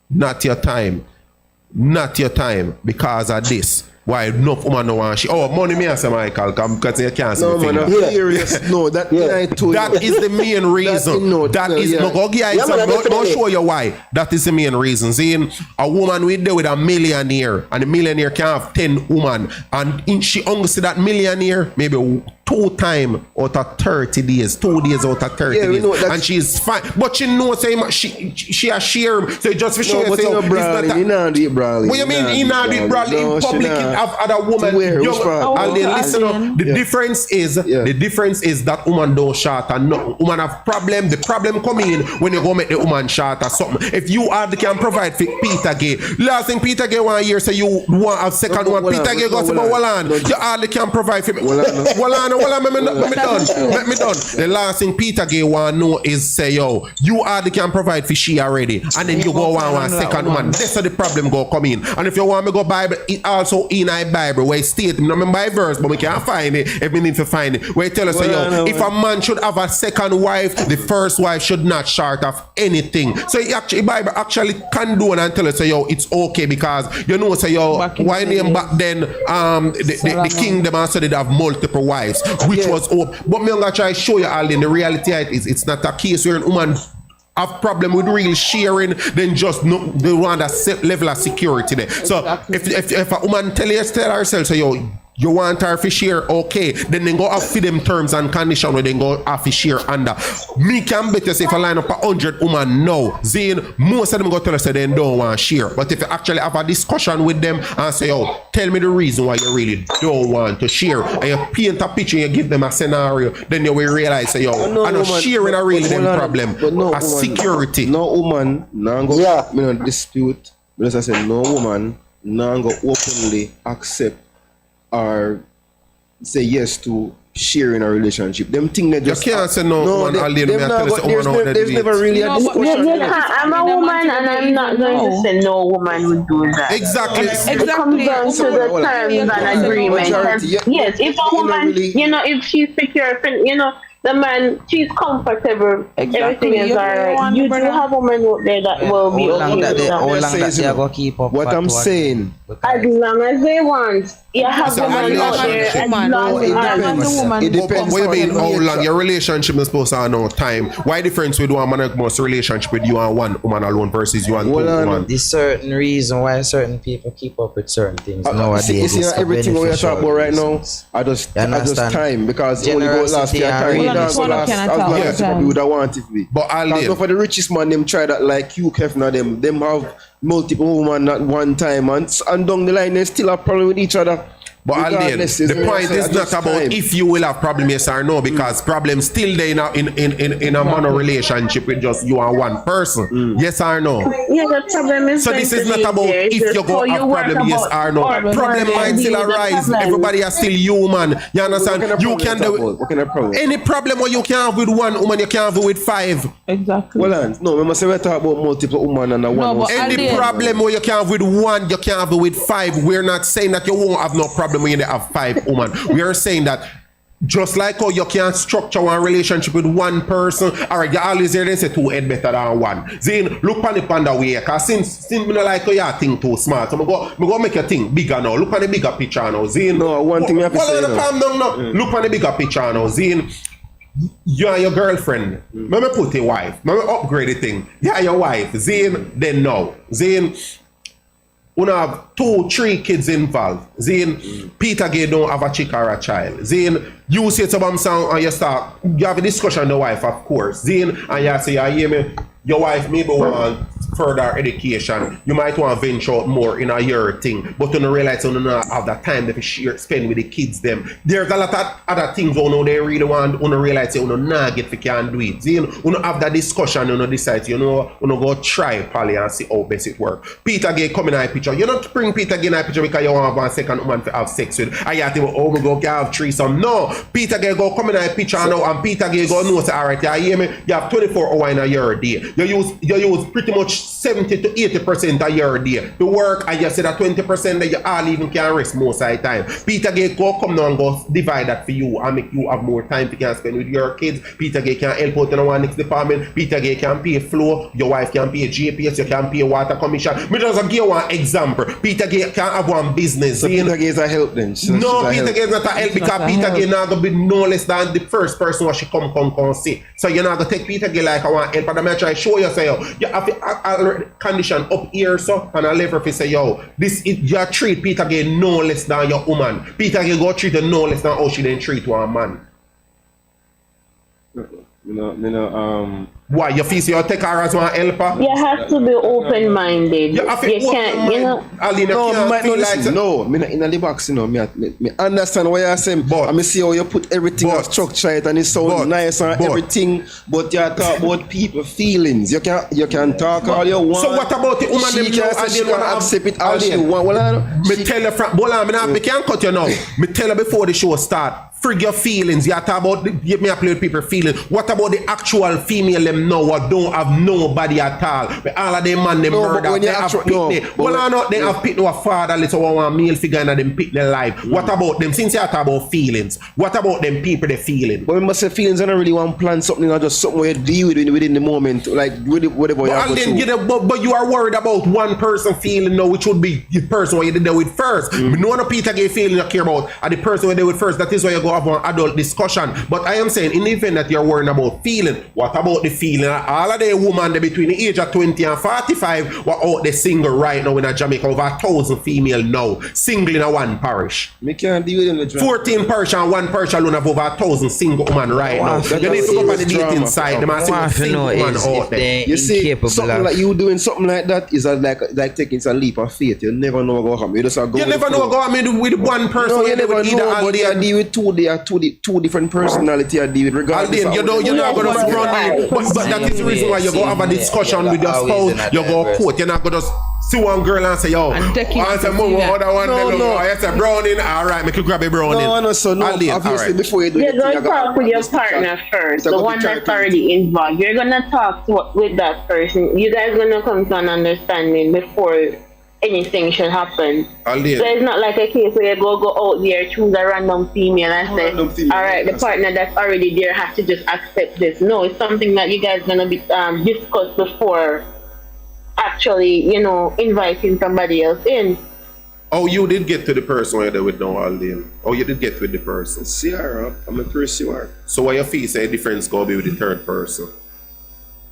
Not your time. Not your time because of this. Why enough woman no want share? Oh, money me answer Michael, because you can't see No, me man, finger. I'm serious. No, that I told you. That is the main reason. That is no go give you example. Don't show you why. That is the main reason. Seeing a woman with there with a millionaire, and the millionaire can have 10 women, and she only see that millionaire maybe 2 times out of 30 days, 2 days out of 30 Yeah, we days, know that- and she's fine. But she knows say she a share. So just for sure, No, but say, you know, it's not Brawley, a- you know the Brawley. what you mean he not do it, Bradley? No, In she public, not. he have other women. To where? Which young- part? Alden, listen up. Alden. The difference is that woman don't short and no woman have problem. The problem come in when you go make the woman short or something. If you hardly can provide for Peter Gay, last thing Peter Gay 1 year say you want a second one. Peter Gay goes about Wallan. You hardly can provide for me. Wallan, let me done. The last thing Peter Gay want know is say yo, you hardly can provide for she already, and then you go one second one. That's how the problem go come in. And if you want me go Bible, it also in I Bible where it state, not remember by verse, but we can't find it. If we need to find it, where it tell us say yo, if a man should have a second wife, the first wife should not short of anything. So it actually Bible actually condone and tell us say yo, it's okay because you know say yo, why name back then the kingdom also did have multiple wives, which was open. But me gonna try show you all in the reality is it's not a case where a woman have problem with real sharing, then just no they want that level of security there. So if a woman tell herself so yo, you want her to share, okay, then they go off for them terms and conditions where they go off to share under. Me can bet you say if I line up 100 women now, Zane, most of them go tell us that they don't want to share. But if you actually have a discussion with them and say, oh, tell me the reason why you really don't want to share, and you paint a picture and you give them a scenario, then you will realize, say, yo, I'm not sharing a really them problem. A security. No woman, no go, Yeah. me no dispute. But as I said, no woman, no go openly accept or say yes to sharing a relationship. Them thing that just can't say no, woman, Alden, me I tell you, say, woman out there there's do never it. really a No, but- discussion. You can't, I'm a woman and I'm not going to say no woman would do that. Exactly. It comes down to the terms and agreement. Majority, yeah. Yes, if a woman, really- you know, if she's secure, you know, the man, she's comfortable, Exactly. everything is You don't alright. want You do brother. have women out there that will be How long okay that with they, that. how long Saying, that they are gonna keep up? What I'm saying, As long as they want. You have It's a women out there as woman. long it as depends. woman. It depends. What you on mean, the how long nature. your relationship is supposed to have no time? Why difference with one monogamous relationship with you and one woman alone versus you and two Well, women? There's certain reason why certain people keep up with certain things nowadays. You see, It's for everything we are talking about right now, beneficial I just You understand? time because it only go last Generosity year and time. really It don't this go one last cannot as tell long all as the people time. would want it to be. But Because Alden, for the richest man, them try that like you, Kefna, them have multiple women at one time, and down the line they still have problem with each other. But Alden, Regardless, the it's point is not just about time. if you will have problem yes or no, because problem still there in a mono relationship with just you and one person. Yes or no? Yeah, the problem is So going this to is not be about there. It's if just you go how have you work problem yes about or no. Problem might still deal with the arise. problem. Everybody are still human. You understand? What kind of You problem can you talk do about? What kind of problem? any problem what you can have with one woman, you can have with 5. Exactly. Well, no, we must say we talk about multiple women and a one. but Any Alden. problem where you can have with 1, you can have with 5. We're not saying that you won't have no problem when you have 5 women. We are saying that just like how you can't structure one relationship with one person, or you always hear them say 2 head better than 1. Then look on it on the way, because since me not like how you think too smart, so I go make you think bigger now. Look on the bigger picture now. Then No, one thing you have to say now. calm down now. Look on the bigger picture now. Then you and your girlfriend. Let me put a wife. Let me upgrade the thing. You and your wife. Then no. Then you have 2-3 kids involved. Then Peter Gay don't have a chick or a child. Then you say to them song and you have a discussion with the wife, of course. Then and you say, you hear me, your wife maybe want further education. You might want to venture out more in a year thing, but you don't realize you don't have that time to spend with the kids them. There's a lot of other things you know they really want, you don't realize you don't not get if you can do it. Then you don't have that discussion, you don't decide, you go try poly and see how best it work. Peter Gay come in a picture. You don't bring Peter Gay in a picture because you want 1 second woman to have sex with. And you think, oh, we go have threesome. No, Peter Gay go come in a picture now and Peter Gay go know say, all right, you hear me? You have 24 hours in a year a day. You use pretty much 70 to 80% a year a day to work, and you say that 20% that you all even can rest most of the time. Peter Gay go come now and go divide that for you and make you have more time to can spend with your kids. Peter Gay can help out in the one next department. Peter Gay can pay flow. Your wife can pay GPS. You can pay water commission. Me just give you one example. Peter Gay can have one business. So Peter Gay is a help then? No, Peter Gay is not a help because Peter Gay not going to be no less than the first person what she come see. So you're not going to take Peter Gay like I want help, but I'm going to try to show you say, yo, you have to condition up here so and a level if you say, yo, this is you treat Peter Gay no less than your woman. Peter Gay go treat her no less than how she then treat one man. Why you feel so you take her as one helper? You have to be open-minded. You can't, you know. No, me not in the box, you know. Me understand what you're saying, but I see how you put everything on structure it and it sounds nice and everything, but you talk about people feelings. You can talk all you want. So what about the woman? She can say she can accept it all she want. Me tell her from me can't cut you now. Me tell her before the show start. Frig your feelings. You talk about me play with people feelings. What about the actual female them now what don't have nobody at all? But all of them man them murder. They have pitney. They have pitney a fatherless or one male figure in them pitney life. What about them? Since you talk about feelings, what about them people they feeling? But we must say feelings are not really one plan something or just something where you deal with within the moment, like whatever you have to do. But you are worried about one person feeling now, which would be the person where you did that with first. No one Peter Gay feeling you care about and the person where they with first. That is why you go have an adult discussion. But I am saying in the event that you're worrying about feeling, what about the feeling? All of the women between the age of 20 and 45 were out there single right now in Jamaica, over 1,000 female now single in a one parish. Me can't deal with them. 14 parish and one parish alone have over 1,000 single women right now. You need to go on the dating side. Them are single women out there. You see, something like you doing something like that is like taking a leap of faith. You never know what happen. You never know what happen with one person. No, you never know, but you deal with two different personality I deal with regardless. You're not going to run in. But that is the reason why you go have a discussion with your spouse. You go quote. You're not going to see one girl and say, yo, I say, move other one. No. I say, browning. All right, make you grab a browning. No. So no, obviously before you do you're going to talk with your partner first, the one that's already involved. You're going to talk with that person. You guys going to come to an understanding before anything should happen. So it's not like a case where you go out there, choose a random female and say, all right, the partner that's already there has to just accept this. No, it's something that you guys gonna be discussed before actually, inviting somebody else in. Oh, you did get to the person where they would know all them. Oh, you did get with the person. See her up. I'm a pursuer. So what you feel say difference go be with the third person?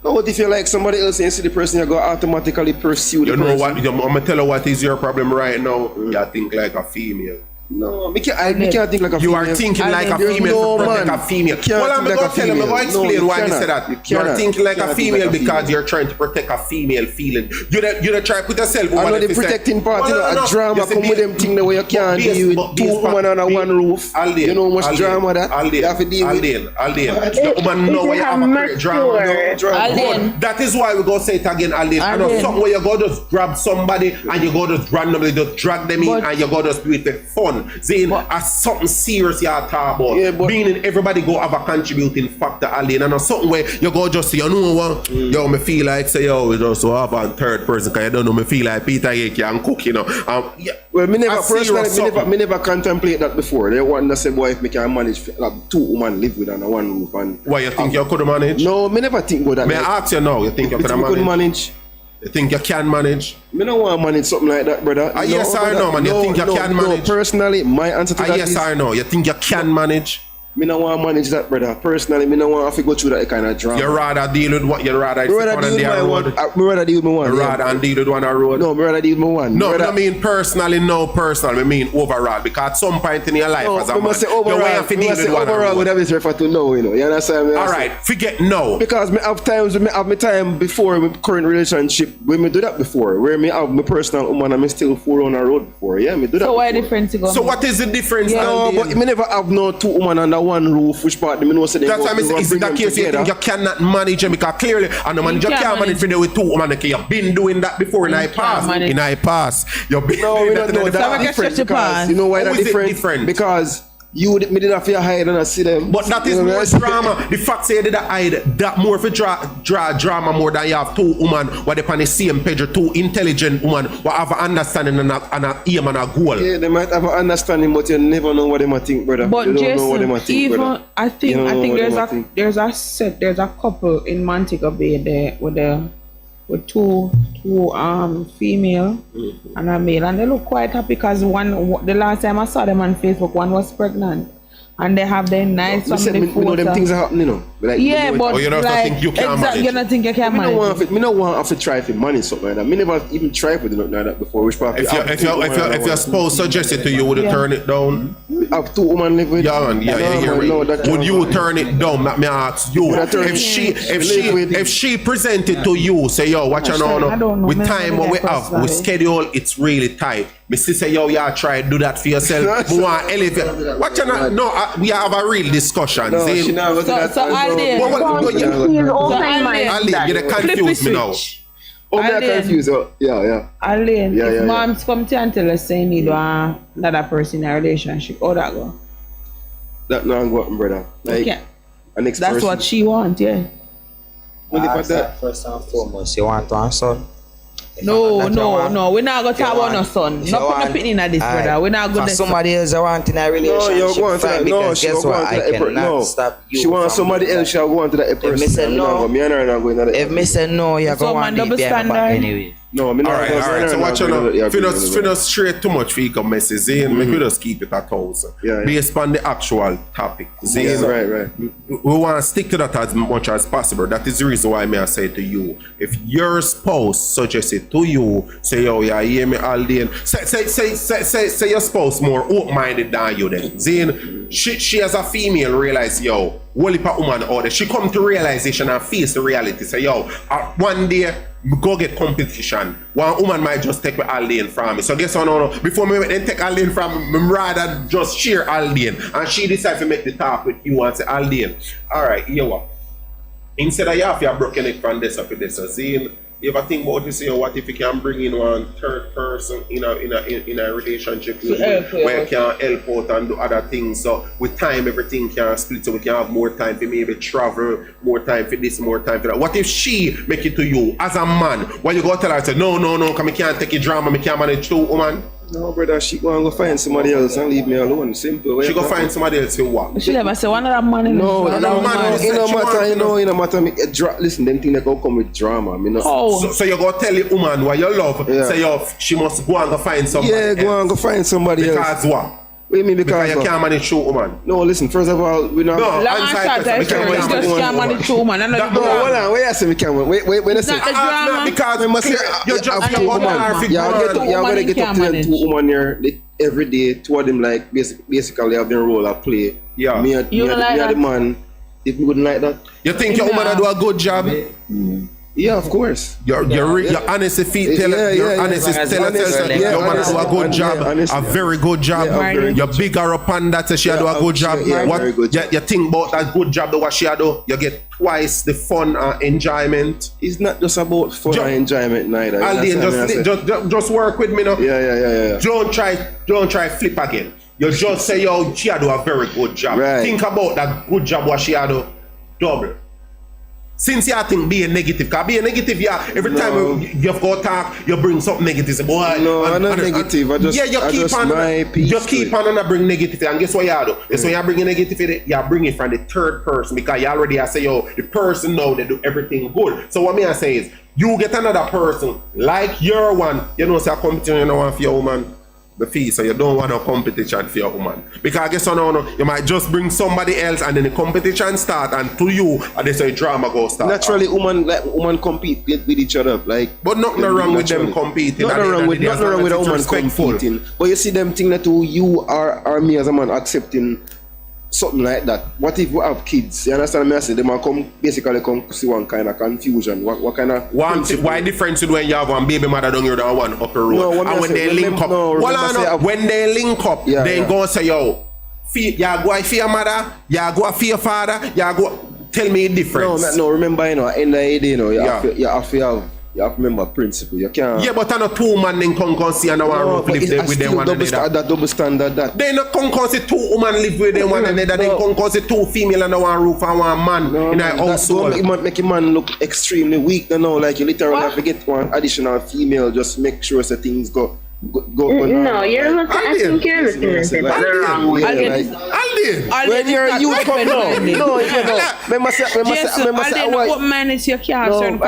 No, what if you like somebody else and you see the person, you go automatically pursue the person? You know what? I'm going to tell you what is your problem right now. You think like a female. No, I can't think like a female. You are thinking like a female to protect a female. Well, I'm going to tell you, I'm going to explain why I said that. You're thinking like a female because you're trying to protect a female feeling. You don't try to put yourself I know the protecting part, a drama come with them thing the way you can't deal with two women under one roof. You know how much drama that you have to deal with. Aldin. The woman know why you have a great drama. That is why we go say it again, Aldin. I know something where you go just grab somebody and you go just randomly just drag them in and you go just do it with fun. Saying as something serious you are talking about. Meaning everybody go have a contributing factor, Alien, and something where you go just say, you know what, yo, me feel like say, yo, we just so have a third person, because you don't know, me feel like Peter Gay can cook, you know. Well, me never personally, me never contemplate that before. They want to say, boy, if me can manage like two women live with under one roof. And why you think you could manage? No, me never think about that. May I ask you now, you think you could manage? You think you can manage? Me don't want to manage something like that, brother. Yes or no, man? You think you can manage? No, personally, my answer to that is... Yes or no? You think you can manage? Me no want to manage that, brother. Personally, me no want to go through that kind of drama. You rather deal with what you rather Me rather on deal the with my road. one. Me rather deal with my one. You rather and deal with one on the road. No, me rather deal with my one. No, Me I rather- mean personally, no personal. I mean overall. Because at some point in your life No, as a me man, must say you overall. have to Me deal must with say one on the overall. road. Would have this refer to no, you know. You understand me? All right, forget no. Because me have times me have my time before my current relationship when me do that before. Where me have my personal woman and me still four on the road before. Yeah, me do that. So why before. different to go? So what is the difference? No, Andy? but me never have no two women under one roof. Which part me know say they That's go- why they go is bring that them case you together. think you cannot manage them because clearly and the manager can't can't manage manage. for with two women. Okay, you've been doing that before in You I can't pass. manage. In I pass. You've been No, doing we that don't in know the that Some past. get different stretch your because pants. you know why How that is it different? different? Because me did not feel hide and I see them. But that is You know more what I mean? drama. The fact say that hide that more for draw drama more than you have two women what they on the same page, or two intelligent women what have an understanding and a aim and a goal. Yeah, they might have an understanding, but you never know what they might think, brother. But you don't know what they Jason, might think, even brother. I think You don't know what they there's might a think. there's a couple in Montego Bay there with two female and a male, and they look quite happy because the last time I saw them on Facebook, one was pregnant, and they have their nice Me say, family me know them photo. things are happening, you know. Like, Yeah, me know but Oh, you don't like, think you can manage? You don't think you can me no want manage? to, me no want to try for money something like that. Me never even tried with nothing like that before. Which part? If your spouse suggested to you, would you turn it down? have two women live with. Yeah, man, yeah, No, hear man, me. no, that Would can't you happen. turn it down? Let me ask you. I turn If it- she live with if she presented to you, say yo, watch you I don't know, with man, time I what we think have, personally. with schedule, it's really tight. Me say yo, yeah, try do that for yourself. We want elevate. Watch you no, we have a real discussion. No, See? she never go to that. So I did. What you- He's So open-minded. Ali, that. you Flip confuse the me now. switch. Oh, me are Alien. confused. Oh, yeah. Alain, Yeah, if yeah, yeah. moms come to you and tell us say you need another person in a relationship, how that go? That now go up, brother. Like Okay. an next That's person. what she want, yeah. Well, if I Ask that- that first and foremost, you want one son? If No, that you want, we're not gonna you talk about no want- son. if you Not put no want- pin in this, Alright. brother. We're not gonna For somebody else you want in a No, relationship, you're going to fine, that. No, because she'll guess go what? on I to that. cannot No, stop you she wants from somebody doing else. that. She'll go on to that If me person. say no, me and her not going to that. if me say no, you're So, going man, to double be behind my back standard. anyway. No, me not. All right. So watch you now. Finna straight too much for you messages. Zane, make we just keep it at 1,000. Yeah. Based on the actual topic. Zane, Right. we want to stick to that as much as possible. That is the reason why I say to you, if your spouse suggests it to you, say, oh yeah, hear me all day. Say your spouse more open-minded than you then. Zane, she as a female realize, yo, whole heap of woman out there, she come to realization and face the reality. Say, yo, one day, go get competition. One woman might just take Alden from me. So guess what? No. Before me then take Alden from me, me rather just share Alden. And she decide to make the talk with you and say, Alden, all right, here what? Instead of you have your broken it from this up to this, so Zane, you ever think about this? What if you can bring in one third person in a relationship with you, where you can help out and do other things? So with time, everything can split. So we can have more time for maybe travel, more time for this, more time for that. What if she make it to you as a man? When you go tell her, say no, come I can't take your drama, I can't manage two woman. No, brother, she go find somebody else and leave me alone. Simple. She go find somebody else for what? She never say one of that man in No, this, it one no of that man man. who matter. It no She matter. want You know matter. Listen, them things that go come with drama. Me no. Oh, So you go tell the woman what you love, Yeah. say yo, she must go and go find somebody Yeah, go else. and go find somebody else. Because what? What do you mean Because you because? can't manage two woman. No, listen. First of all, we not. No. long and Answer short, question, I we swear, can't you manage just one can't manage two woman. And That- No, hold on. Wait a second, Cameron. Wait a second. The drama. Because We must say, you just have you two want woman. her for Yeah, one. you're woman gonna get can't up to them manage. two woman here every day. Two of them like basically have their role of play. Yeah. Me, You don't like me that? the man. If we wouldn't like that, You think your woman Nah. do a good job? yeah, of course. Your honest feet tell Yeah, your yeah, honest yeah. tell Honest, her yeah, your woman honest, do a good yeah, job, honest, a yeah. very good job. Yeah, a very You good bigger up on that, say she Yeah, do a good job. yeah, What very good job. you think about that good job, the what she do? You get twice the fun and enjoyment. It's not just about fun Ju- and enjoyment neither. you Aldine, understand me? I say? just work with me now. Yeah. Don't try flip again. You just say, yo, she do a very good job. Right. Think about that good job what she do. Double. Since you think being negative, because being negative, yeah, every No. time you've got talk, you bring something negative. Say, boy, No, I'm not negative. I just- you I keep just on, my piece you to keep it. on and bring negativity. And guess what you do? It's when you bring negativity, you bring it from the third person because you already have say, yo, the person know they do everything good. So what me I say is, you get another person like your one. You know, say a competition, you know, one for your woman. the fee, so you don't want a competition for your woman. Because I guess you might just bring somebody else and then the competition start, and to you, and they say drama go start. Naturally, woman compete with each other, like. But nothing wrong with them competing. Nothing wrong with a woman competing. But you see them thing that you are me as a man accepting something like that. What if we have kids? You understand me? I say they might basically come see one kind of confusion. What kind of why difference when you have one baby mother down here than one upper road? No, and when they link up, when they link up, they go say, yo, you go for your mother, you go for your father, you go tell me the difference. No, remember, at the end of the day, you have to remember principle. You can't. Yeah, but I know two man then come see and one roof live with them one another. That double standard that. They not come see two women live with them one another. They come see two female under one roof and one man in a household. Don't make a man look extremely weak. Like you literally have to get one additional female. Just make sure that things go. No, you're looking. I think you're looking at it the wrong way. When you're a youth, what man is your cancer? You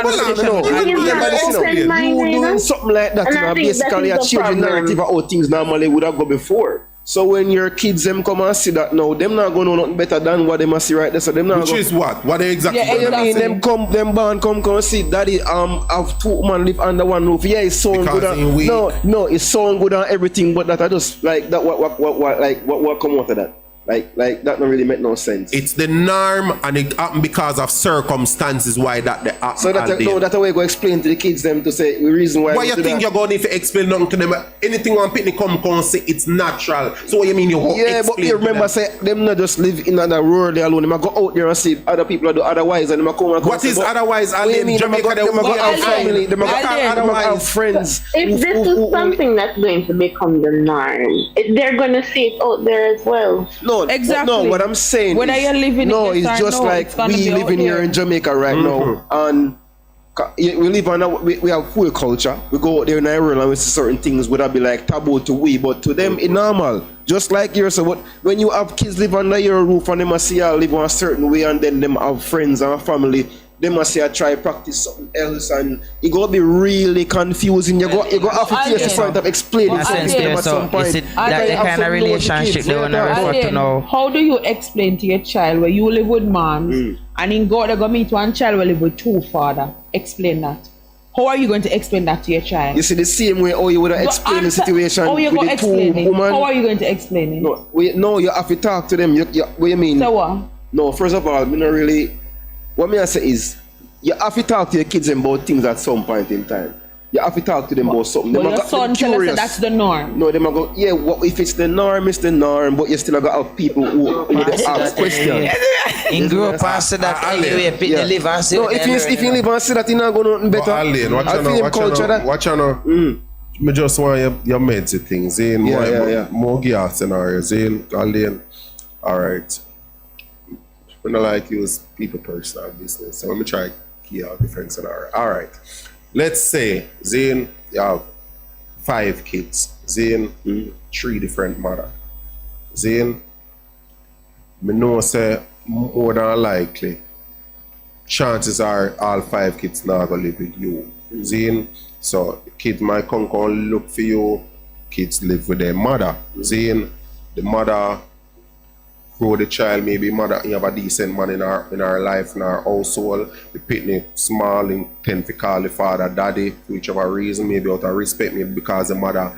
doing something like that, basically a changing narrative of how things normally would have gone before. So when your kids them come and see that now, them not gonna know nothing better than what they must see right there. So them not. Which is what? What they exactly? Yeah, exactly. Them born come see daddy have two women live under one roof. Yeah, it's so good. No, it's so good and everything, but that I just like that. What come out of that? Like that don't really make no sense. It's the norm, and it happened because of circumstances why that they happen. So that way go explain to the kids them to say the reason why. Why you think you're going to need to explain nothing to them? Anything one picnic come say it's natural. So what you mean you go explain? But you remember say them not just live in another world alone. They might go out there and see other people do otherwise, and they might come. What is otherwise? In Jamaica they might go have family. They might have friends. If this is something that's going to become the norm, they're going to see it out there as well. No, exactly. No, what I'm saying whether you're living it's just like we living here in Jamaica right now, and we live on we have full culture. We go out there in Ireland and we see certain things would be like taboo to we, but to them it's normal. Just like yours. So when you have kids live under your roof and they must see you live on a certain way, and then them have friends and family, they must say I try practice something else, and it gonna be really confusing. You go have to face the point of explaining something to them at some point. Is it that the kind of relationship they wanna refer to now? How do you explain to your child where you live with moms and in God they go meet one child who live with two father? Explain that. How are you going to explain that to your child? You see the same way how you would explain the situation with the two women. How are you going to explain it? No, you have to talk to them. What you mean? So what? No, first of all, me not really. What me I say is, you have to talk to your kids about things at some point in time. You have to talk to them about something. But your son tell us that's the norm. No, they might go, yeah, if it's the norm, it's the norm, but you still got to have people who ask questions. In grow past that anyway, people live and see. No, if you live and see that, you're not going to nothing better. Watch out. Me just want your meds things in more gear scenarios in Alien. Alright. We don't like use people personal business. So let me try key out different scenario. Alright. Let's say Zane, you have 5 kids. Zane, 3 different mother. Zane, me know say more than likely chances are all 5 kids not gonna live with you. Zane, so kids might come look for you. Kids live with their mother. Zane, the mother grow the child, maybe mother you have a decent man in our life, in our household. The picnic small and tend to call the father daddy for whichever reason, maybe out of respect, maybe because the mother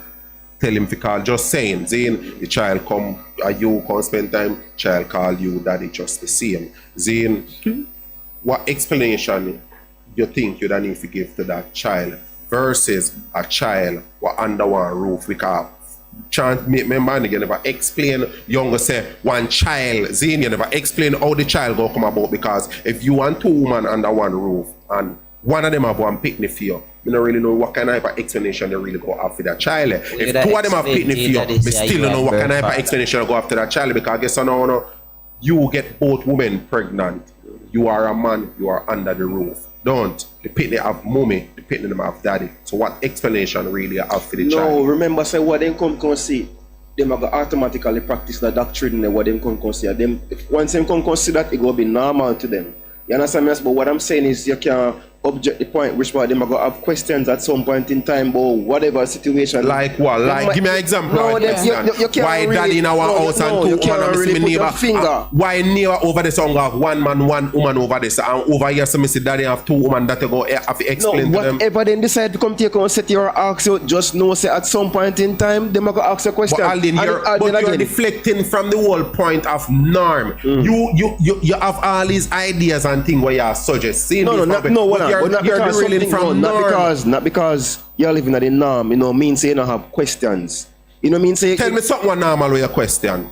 tell him to call, just saying. Zane, the child come, you come spend time, child call you daddy, just the same. Zane, what explanation you think you don't need to give to that child versus a child what under one roof? Because chant make my mind again, never explain younger say one child, Zane, you never explain how the child go come about, because if you want 2 women under one roof and one of them have one picnic for you, you don't really know what kind of explanation they really go after that child. If 2 of them have picnic for you, me still don't know what kind of explanation they go after that child, because I guess no, you get both women pregnant, you are a man, you are under the roof. Don't. The picnic have mommy, the picnic them have daddy. So what explanation really have for the child? No, remember say what them come see, them have automatically practice the doctrine what them come see. Them once them come see that, it go be normal to them. You understand me? But what I'm saying is you can object the point which part them are gonna have questions at some point in time about whatever situation. Like what? Like, give me an example. No, of a question. you can't Why really, daddy in our house and two you women can't and really me put neighbor? your finger. Why neighbor over the song have one man, one woman over this, and over here so me see daddy have two women that you go have to explain no, to them. whatever then decide to come take on set your ask you, just know say at some point in time them are gonna ask you a question. But Aldin, you're deflecting from the whole point of norm. You have all these ideas and things where you are suggesting. No, not because you're living at the norm, you know, mean say you don't have questions. You know mean say tell me something what normal with your question.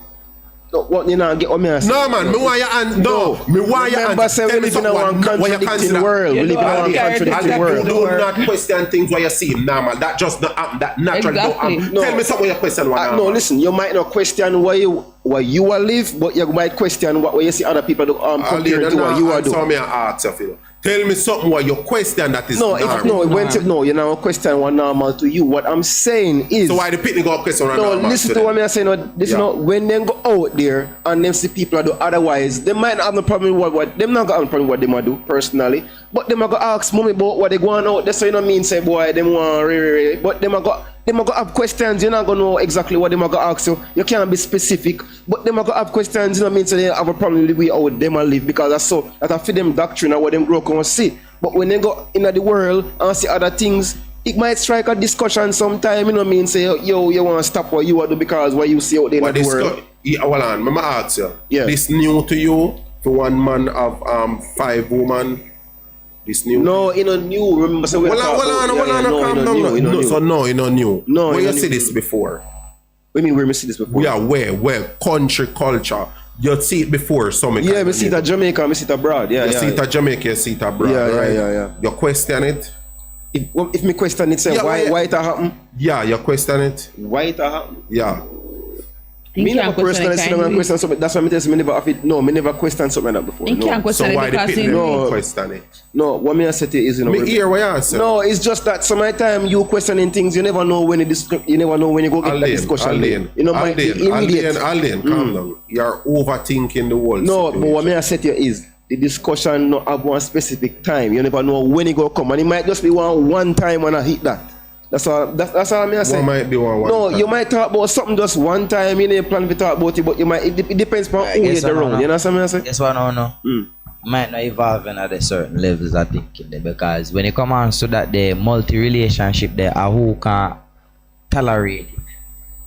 No, what you know get what me I say? No man, me want your me want your remember say we live in a one contradicting world. We live in a one contradicting world. Do not question things where you see normal. That just not happen. That naturally don't happen. Tell me something where you question what normal. No, listen, you might not question where you are live, but you might question what you see other people do compared to what you are doing. So me ask you. Tell me something what your question that is normal. You know question what normal to you. What I'm saying is, so why the picnic go question what normal? No, listen to what I'm saying. When they go out there and them see people do otherwise, they might not have no problem with what them not gonna have no problem with what they might do personally, but they might go ask mommy about what they going out. That's so you know mean say boy them want but they might go have questions. You're not gonna know exactly what they might go ask you. You can't be specific, but they might go have questions. You know mean so they have a problem with the way how them live because that's for them doctrine or what them grow can see. But when they go into the world and see other things, it might strike a discussion sometime. You know mean say yo you want to stop what you do because what you see out there in the world. Hold on, let me ask you. Yeah. This new to you for one man of 5 women. This new. No, you know new. Remember, so calm down. No, so no, you know new. No, where you see this before? What do you mean where you see this before? Yeah, where country culture. You see it before, some. Yeah, we see it at Jamaica, we see it abroad. Yeah, you see it at Jamaica, you see it abroad. Yeah. You question it. If me question it, say why it happen? Yeah, you question it. Why it happen? Yeah. Me never personally question something. That's why me tell you, me never have it. No, me never question something like that before. No. So why the people question it? No, what me I say to you is, you know, me hear what you answer. No, it's just that sometimes you questioning things, you never know when you never know when you go get that discussion. You know, might be immediate. Aldin, calm down. You're overthinking the whole No, situation. but what me I say to you is the discussion not have one specific time. You never know when it go come, and it might just be one time when I hit that. That's all I mean. I say. What might be one no, time. You might talk about something just one time. You know, plan to talk about it, but you might. It depends on who you're around. You know what I say? Yes, no. Might not evolving at a certain levels of thinking there, because when it comes on to that the multi-relationship there, who can tolerate it,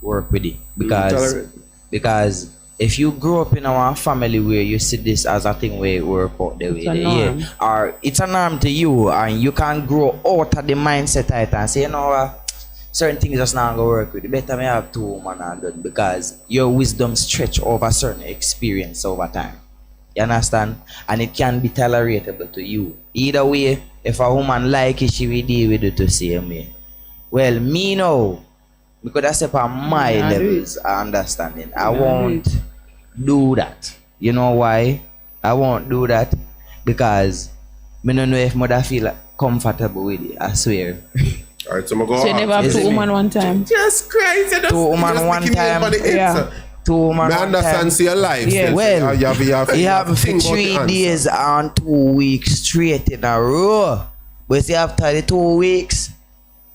work with it, because if you grow up in a family where you see this as a thing where it work out the way or it's a norm to you, and you can grow out of the mindset and say, you know what, certain things just not gonna work with it. Better me have 2 women and done, because your wisdom stretch over certain experience over time. You understand? And it can be tolerable to you. Either way, if a woman like it, she will deal with it the same way. Well, me know, because that's upon my levels of understanding. I won't do that. You know why? I won't do that because I don't know if mother feel comfortable with it. I swear. Alright, so I'm go. So you never have 2 women one time? Just crazy. 2 women one time. Yeah. 2 women one time. I understand see your life. Yeah. Well, you have for think 3 days and 2 weeks straight in a row. But see, after the 2 weeks,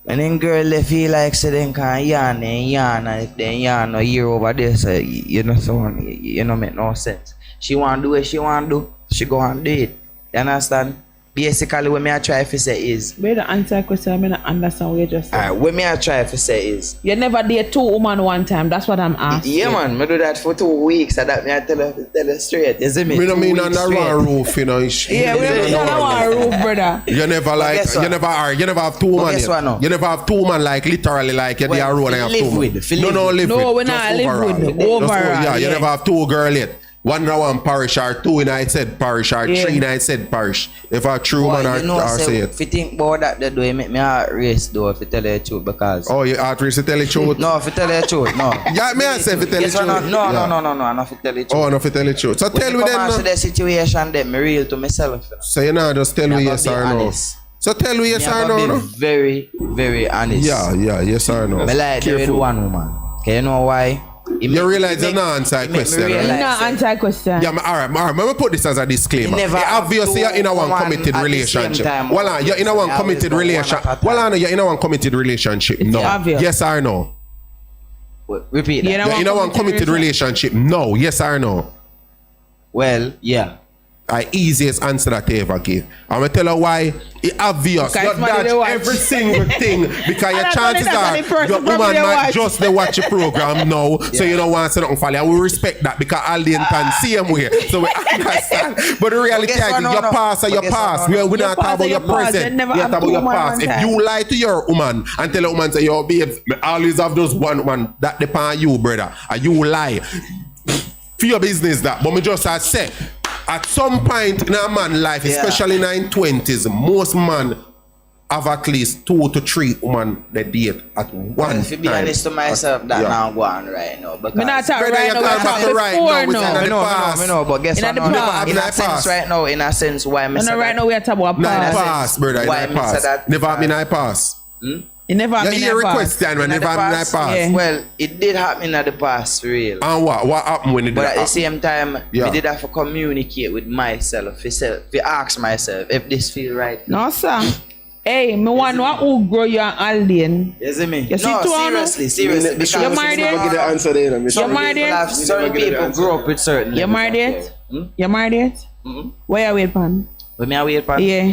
and then girl they feel like so they can yarn and if they yarn a year over there, so you know, so you know, make no sense. She want to do what she want to do, she go and do it. You understand? Basically, what me I try to say is, but the answer question, I mean, I understand what you just said. Alright, what me I try to say is, you never did 2 women one time. That's what I'm asking. Yeah, man, me do that for 2 weeks. So that me I tell her straight. You see me? We don't mean on the wrong roof, you know. Yeah, we don't know our roof, brother. You never like, you never have 2 women. You never have 2 women like literally like you're there road and have 2 women. No, live with. No, we not live with. Overall. Yeah, you never have 2 girl yet. 1 now one parish or 2 in I said parish or 3 in I said parish. If a true man or say it. If you think about that, they do it make me heart race though, if you tell the truth, because. Oh, you heart race to tell the truth? No, if you tell the truth, no. Yeah, me I say if you tell the truth. No, I'm not if you tell the truth. Oh, no, if you tell the truth. So tell me then. Come on to the situation then, me real to myself. So you know, just tell me yes or no. So tell me yes or no. Very, very honest. Yeah, yes or no. Me like with 1 woman. Okay, you know why? You realize you're not answer a question, You're right? not answer a question. Yeah, all right. Let me put this as a disclaimer. You never Obviously, you're in a one one committed at the relationship. same time. Well, you're in a one Always committed go one relationship. at a Well, time. you're in a one committed relationship. No. obvious. Yes or no? Repeat that. You know- You're in a one committed relationship. No. Yes or no? Well, yeah. The easiest answer that they ever give. I'm gonna tell her why. It's obvious. Okay, You it's money dodge they watch. every single thing because your And chances that's are only person your probably woman they might watch. just they watch your program now, so you don't want to say nothing for you. And we respect that because all the intent same way. So we understand. But the reality guess is what? No, your no. past or But your guess what? past. No, no. We're Your not talking past about or your your past. present. They never We're have talking two about your women past. one If time. you lie to your woman and tell a woman say yo babe, me always have just one woman, that depend on you, brother. And you lie. For your business that. But me just I say at some point in a man's life, Yeah. especially in the 20s, most men have at least 2 to 3 women they date at one If you be time. honest to myself, that Yeah. now go on right now. Because Me not talk Brother, right you now. We can't talk back to right now, before we say that now. the past. I know, but guess In what? the No, past. in In a the sense past. right now, in a sense, why me And say right that? now we are talking about No, in past. the past, brother, in Why the me say past. that? Never have been in the past. You never have You been hear in a past. question when In never the have been in the past? past. Yeah. Well, it did happen at the past, for real. And what happened when it But did at the happen? same time, Yeah. I did have to communicate with myself. To ask myself if this feel right. No, sir. Hey, me want to know who grow you and Alden. You see me? You see No, two of them? seriously. Because You married Never yet? get the answer there. You married people yet? have- certain people grow up with certain You levels married of yet? care. You married yet? Where you wait, pan? But me I wait for Yeah.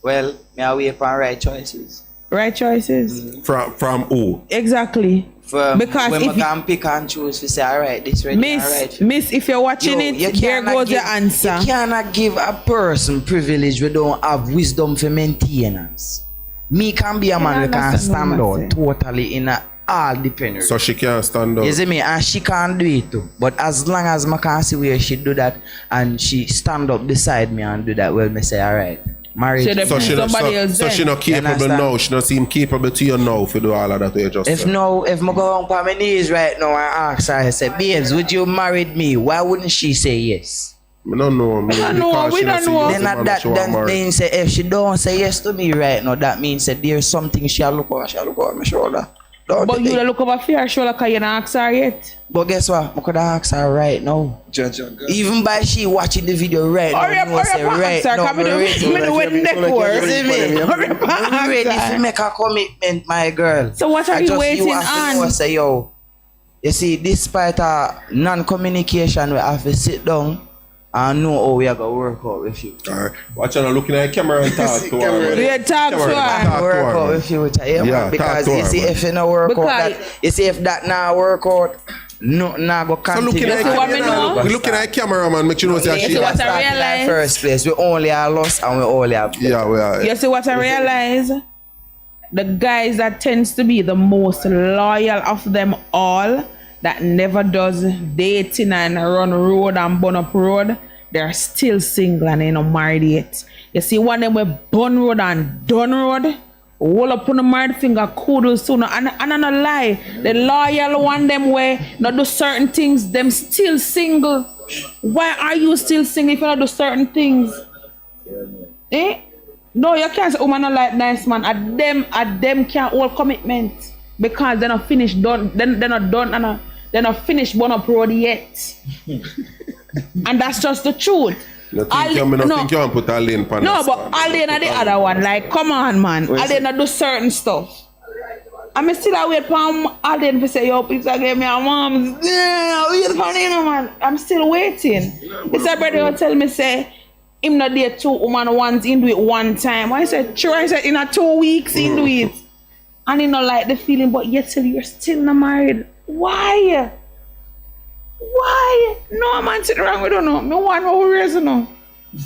well, me I wait for right choices. Right choices. From who? Exactly. Because when if I you- can pick and choose, we say, all right, this ready, all right. Miss, if you're watching Yo, you it, there cannot goes give- your answer. You cannot give a person privilege we don't have wisdom for maintenance. Me can be a man who can understand stand what I'm out totally in a all dependent. So she can't stand up. You see me? And she can't do it too. But as long as I can see where she do that and she stand up beside me and do that, well, me say, all right, marriage. So the- So she not, Somebody so, else so then. she not capable understand? now. She not seem capable to you now for do all of that you just If said. no, if I go on my knees right now and ask her, I say, babes, would you marry me? Why wouldn't she say yes? I don't know. We don't know, we don't know. Then at that, then means say if she don't say yes to me right now, that means that there's something she'll look over my shoulder. Don't But you you think? look over for your shoulder because you don't ask her yet. But guess what? I could ask her right now. Even by she watching the video right Hurry now, up, you know, hurry say up, right answer. now, Come me ready. in the wedding decor. See me? Hurry up, I'm ready to answer. make a commitment, my girl. So what are I you just- waiting have to on? know, say, yo, you see, despite non-communication, we have to sit down and know how we are going to work out with you. Alright. Watch out, looking at the camera and talk to her. We had talk to Camera, her. talk to Work her, out man. with you, with her, yeah, Yeah, man. talk Because to you her, see, man. if you no work out, Because- that, you see, if that not work out, no, nah go So continue. looking at see the what me camera, know? we're looking at the camera, man. Make sure you know that You she. see what I Start in realize? the first place, we only have lost and we only have. Yeah, we are. You see what I realize? The guys that tends to be the most loyal of them all, that never does dating and run road and burn up road, they're still single and they not married yet. You see one of them with burn road and done road, hold up on the married finger, kudos to no, and I'm not lie. The loyal one them where not do certain things, them still single. Why are you still single if you not do certain things? Eh? No, you can't say woman not like nice man. At them can't hold commitment because they're not finished done. They're not done and they're not finished burn up road yet. And that's just the truth. You think you think you want to put a lane pan. No, but Alden are the other one. Like, come on, man. Alden not do certain stuff. I'm still a wait for Alden to say, yo, please give me a mom. Yeah, wait for him, man. I'm still waiting. It's a brother will tell me, say, him not there 2 woman once, he do it one time. I said, sure, I said, in a 2 weeks, he do it. And he not like the feeling, but yet till you're still not married. Why? Why? No, man, sit around, we don't know. Me want no reason, no.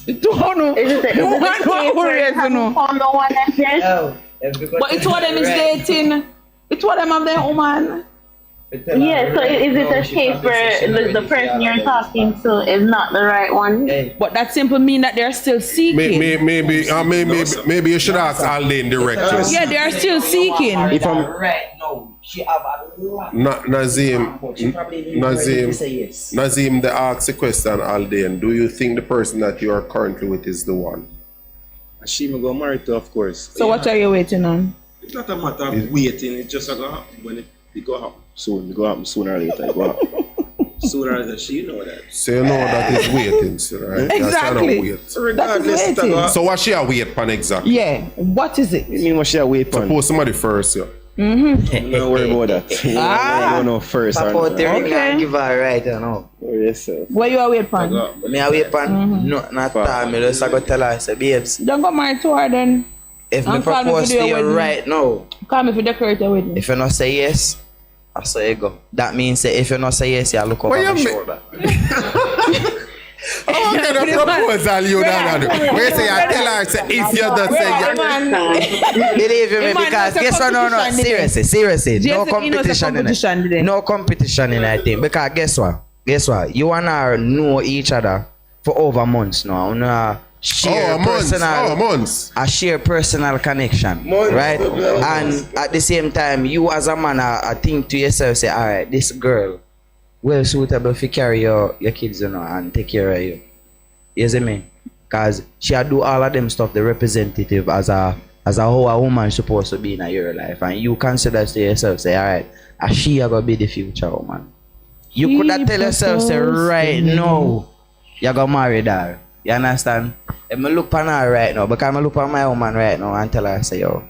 Don't know. It's just that Me it's want the no case where you reason, haven't no. found no one that's there. Oh, But it's what them is dating. It's what them have their woman. Yeah, so is it a case where the person you're talking to is not the right one? But that simply mean that they're still seeking. Maybe you should ask Alden directly. Yeah, they are still seeking. If I'm right now, she have a lot. Nazim, But she probably didn't ready to say yes. Nazim, they ask the question, Alden, do you think the person that you are currently with is the one? She may go married to, of course. So what are you waiting on? It's not a matter of waiting, it's just a go happen when It go happen soon. It go happen sooner or later. It go happen. Sooner or later, she know that. So you know that is waiting, so, right? Exactly. That's kind of wait. Regardless, That is waiting. So what she a wait pan exactly? Yeah. What is it? You mean what she a wait for? Suppose somebody first, yeah. Don't worry about that. You don't know first or Pop out the not. ring Okay. and give her right, you know. Worry yourself. Where you are wait for? Me a wait pan, no, not time. Me just go tell her, say, babes, Don't go married to her then. if me And call me propose for to the you wedding. right now, Call me for decorate the wedding. if you not say yes, I say you go. That means that if you not say yes, you look over What my you mean? shoulder. Oh, what kind of proposal you done? Where say I tell her, say, if you don't say yes. Believe you me, It might because not guess what? No, competition in it. seriously, no Jason, you know it's a competition in competition it. today. No competition in that thing. Because guess what? You and her know each other for over months now. You know, share personal, months. a share personal connection, right? And at the same time, you as a man, I think to yourself, say, all right, this girl well suitable for carry your kids, you know, and take care of you. You see me? Because she do all of them stuff, the representative as a how a woman supposed to be in your life. And you consider to yourself, say, all right, she gonna be the future woman. You could have tell yourself, say, right now, you're gonna marry her. You understand? If I look on her right now, because I look on my woman right now and tell her, say, yo,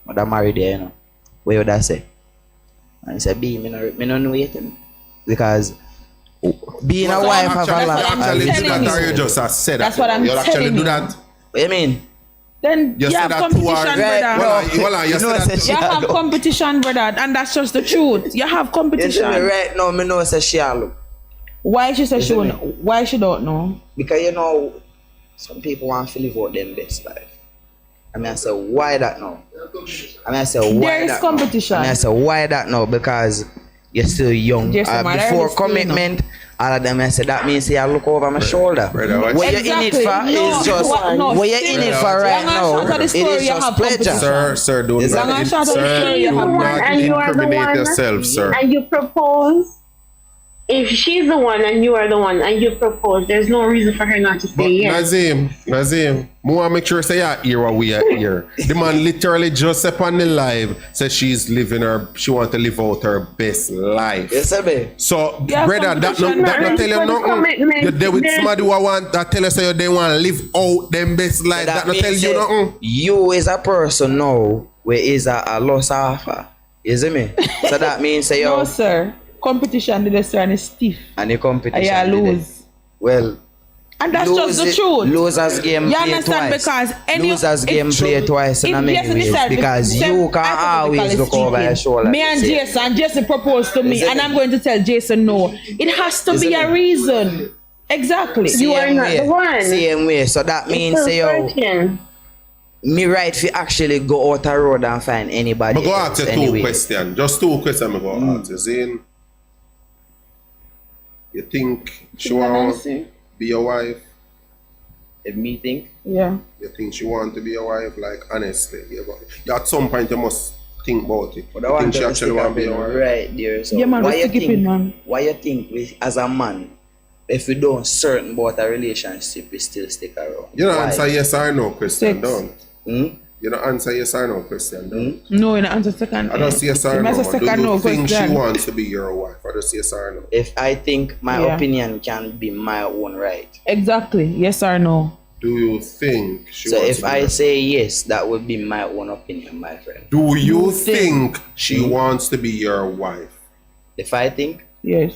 I'm married there, you know. What would I say? And I say, B, me no know yet. Because being a wife of a Actually, I'm do telling that or you. you just said that. That's what I'm you actually telling do you. that. What you mean? Then You you said have that to her, competition, right? brother. Well, you You know, said say that she You a have look. competition, brother, and that's just the truth. You have You see competition. me right now, me know say she a look. Why she says she Isn't won't? Why she don't know? Because you know, some people want to live out them best life. I mean, I say, why that now? I mean, I say, why There is that competition. now? I mean, I say, why that now? Because you're still young. Yes, man, I Before understand commitment, all of them, I say, that means you look over my shoulder. Brother, watch What it. you're in it Exactly. for No, is just, what- no, what you're in it for Brother, right long and now, short of the it story, is you just have pleasure. Sir, do Is not, long and short of the sir, story, you do have not and you are the incriminate one. yourself, sir. And you propose. If she's the one and you are the one and you propose, there's no reason for her not to say But yes. Nazim, more make sure say you hear what we are here. The man literally just upon the live says she want to live out her best life. You see me? So, Yeah, brother, that competition, not man. tell you For the nothing. commitment, You're there with there's- somebody who want that tell you say they want to live out them best life. That not tell means you that nothing. you is a person now where is a loss offer. You see me? So that means say No, yo, sir. Competition the restaurant is stiff. and the competition. Yeah, did it. lose. Well, And that's just the truth. Losers game You play understand? twice. Because Losers game play twice in a many ways. Because you can always look over your shoulder. Me and to say, Jason proposed to me, Is it- and I'm going to tell Jason no. It has to Is be it- a reason. Exactly. You are same not way, the one. Same way. So that means Still say yo, searching. me right fi actually go out a road and find anybody But go else ask you anyway. two questions. Just two questions. I'm going to ask you. Zane, you think she want to be your wife? If me think, Yeah. You think she want to be your wife? Like, honestly. At some point, you must think about it. but I You want think she to actually stick want up to be in your wife? right there. So Yeah, man, why let's you stick it think? in, man. Why you think we, as a man, if we don't certain about a relationship, we still stick around? You don't Why? answer yes or no question, Six. don't. Hmm? You don't answer yes or no question, don't. No, in the answer second. I don't see yes or You no. must Do have second you no think she question. wants to be your wife? I don't see yes or no. If I think my Yeah. opinion can be my own right. Exactly. Yes or no. Do you think she So wants if to be I your say yes, that would be my own opinion, my friend. Do you You think think- she wants to be your wife? If I think, Yes.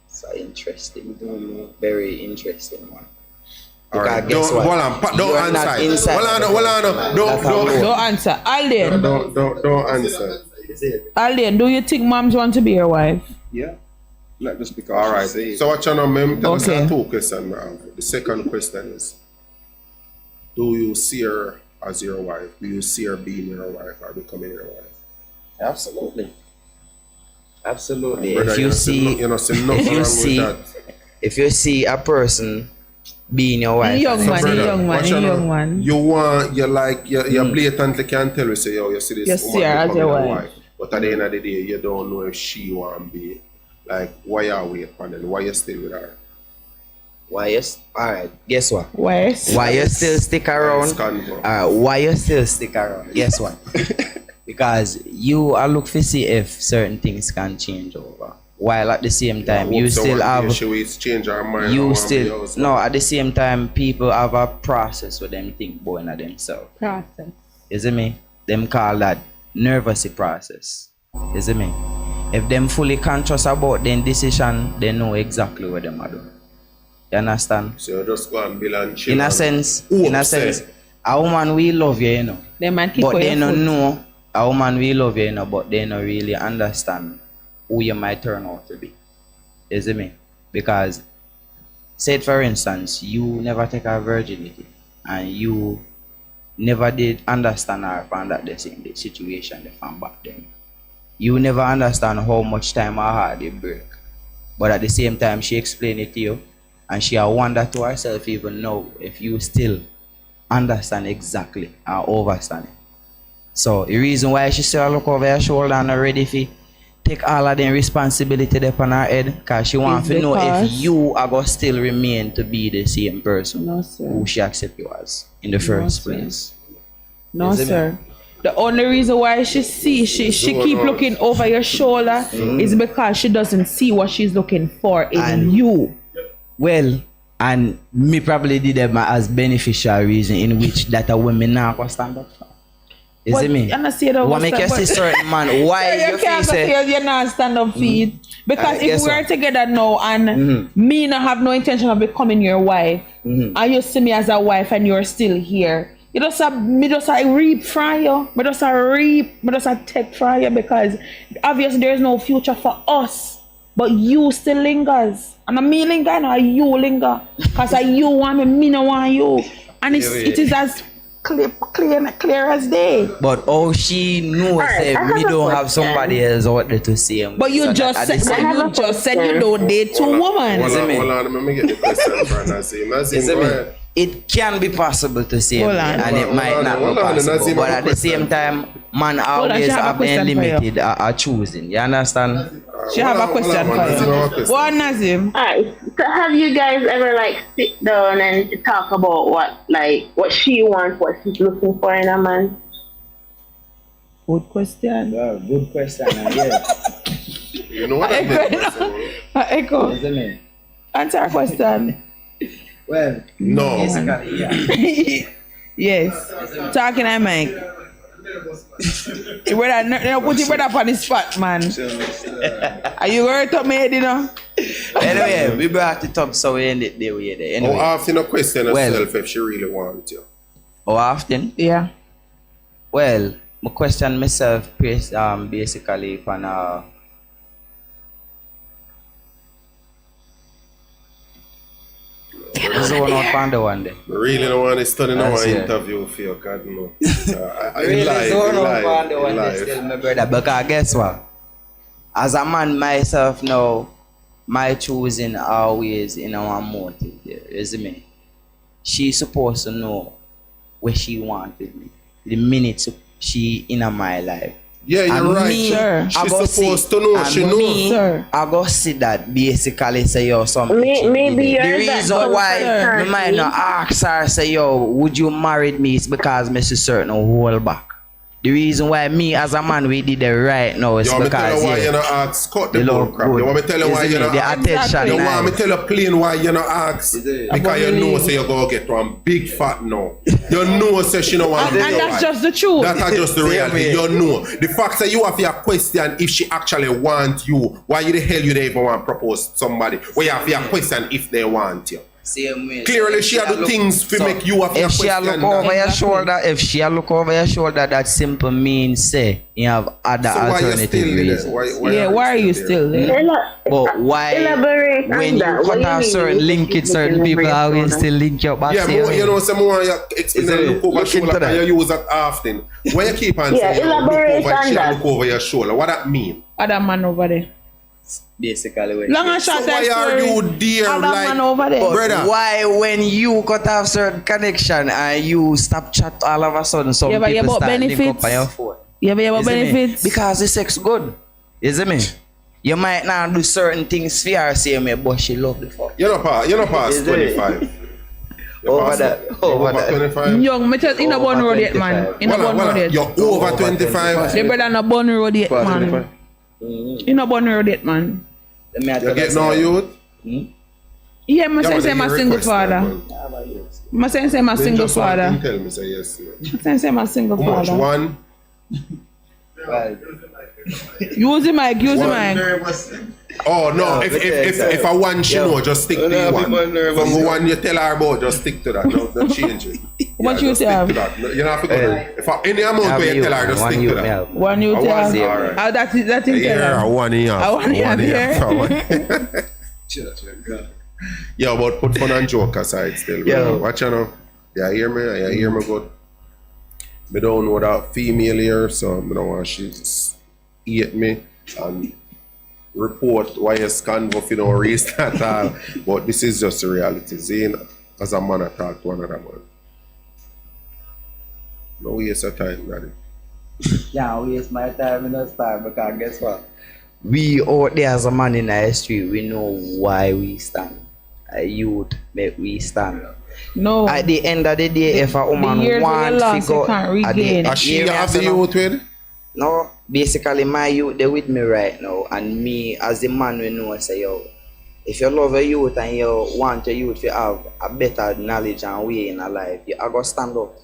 it's an interesting, very interesting one. All right. Because guess Don't, what? hold on. You Don't are not answer. inside Hold on. the Hold on. person. Don't. That's Don't. how No answer. Alden. Don't answer. Alden, do you think moms want to be your wife? Yeah. Not just because All right. she say it. So what you know, ma'am? Tell us Okay. two questions. The second question is: do you see her as your wife? Do you see her being your wife or becoming your wife? Absolutely. Absolutely. Brother, If you see, you know, see nothing if you wrong see, with that. if you see a person being your wife, Young and man, say, he young man, watch he out now. young man. You want, you blatantly can tell you, say, yo, you see this You see woman her as becoming your a wife. But at the end of the day, you don't know if she want to be. Like, why you wait for them? Why you still with her? why yes? All right. Guess what? West. Why you still stick around? Nice convo. Why you still stick around? Guess what? because you are look to see if certain things can change over. While at the same time, you still have. Change our mind. You still no. At the same time, people have a process where them think going at themselves. Process. You see me? Them call that nervous process. You see me? If them fully conscious about their decision, they know exactly what them are doing. You understand? So you just go and build and chill. In a sense, a woman will love you, you know. But they don't know a woman will love you, you know, but they don't really understand who you might turn out to be. You see me? Because, say for instance, you never take her virginity and you never did understand her from that the same situation from back then. You never understand how much time her heart did break. But at the same time, she explained it to you and she wonder to herself even now if you still understand exactly and understand it. So the reason why she still look over her shoulder and ready to take all of the responsibility upon her head, because she wants to know if you are going to still remain to be the same person who she accept you as in the first place. No, sir. The only reason why she keep looking over your shoulder is because she doesn't see what she's looking for in you. Well, and me probably did them as beneficial reason in which that a woman now can stand up for. You see me? What make you see certain man? Why you can't say you're not stand up feet? Because if we are together now and me not have no intention of becoming your wife, and you see me as a wife and you're still here, you just reap from you. Me just take from you because obviously there is no future for us. But you still lingers. And I me linger and you linger. Because you want me no want you. And it is as clear as day. But oh, she knows that we don't have somebody else out there to see him. But you just said you don't date two women. Hold on, let me get the question for Nazim. It can be possible to see him, and it might not be possible. But at the same time, man always have been limited choosing. You understand? She have a question for you. Go on, Nazim. Alright. So have you guys ever sit down and talk about what she wants, what she's looking for in a man? Good question. Yeah, good question. Yeah. You know what I mean? Echo. Answer our question. Well, no. Yes. Talking I mic. You better put your brother up on the spot, man. Are you going to me, you know? Anyway, we brought it up so we end it there. Anyway. How often a question herself if she really wants you? How often? Yeah. Well, I question myself basically upon this is one day. I really don't want to study no interview for you, God no. I really don't lie. Still my brother. Because guess what? As a man myself now, my choosing always in our motive there, you see me? She's supposed to know where she wanted me. The minute she in my life. Yeah, you're and right. Me, sure. She's supposed to know. She knows. Sure. I go see that basically say yo something. Maybe you're the reason why me might not ask her say yo would you marry me is because me see certain hold back. The reason why me as a man we did it right now is because tell her why you not ask cut the bull crap. You want me tell her why you not ask? You want me tell her plain why you not ask? Because you know say you go get one big fat no. You know say she no want to be and your that's wife. just the truth. That's just the reality. You know. The fact that you have your question if she actually want you, why the hell you even want to propose to somebody? Why you have your question if they want you? Same way. Clearly, she had the things to make you have your question. If she look over your shoulder, that simple means say you have other alternative reasons. Why are you still there? But why? Elaborate when you cut off certain link it, certain people always still link your back. Yeah, but you know, some more you explain look over your shoulder and you use that often. Why you keep on saying look over your shoulder? What that mean? Other man over there. Basically, long and short, so why are you there like over there? Brother? Why when you cut off certain connection and you stop chat all of a sudden some people start link up on your phone? Yeah, but about benefits because the sex good. You see me? You might not do certain things for her same way, but she love the fuck. You're not past 25. Over that. Over that. 25. Young, me just in a bun road yet, man. In a bun road yet. You're over 25. The brother in a bun road yet, man. In a bun road yet, man. You get no youth? Yeah, I Yeah, say I'm a but single request father. man. I say I'm a Then single just one father. thing tell me say yes. I say I'm a single How much? father. One? Use the mic, use the mic. Oh no, if I want she know, just stick to the one. From the one you tell her about, just stick to that. Don't change it. What you just say? stick to that. You know, if any amount where you tell her, just stick to that. One you tell. alright. That is Yeah, tell. one in half. I want you here. Yeah, but put fun and joke aside still. Yeah. Watch you know. You hear me? You hear me good? I don't know that female here, so I don't want she hate me and report YS Convo if you don't raise that at all. But this is just the reality. Zane, as a man, I talk to another man. No waste of time, daddy. Yeah, waste my time in this time because guess what? We out there as a man in the street, we know why we stand. A youth make we stand. No. At the end of the day, if a woman wants to go, can't regain. As she have the youth with? No, basically my youth they with me right now, and me as the man we know say yo, if you love a youth and you want your youth to have a better knowledge and way in her life, you are gonna stand up.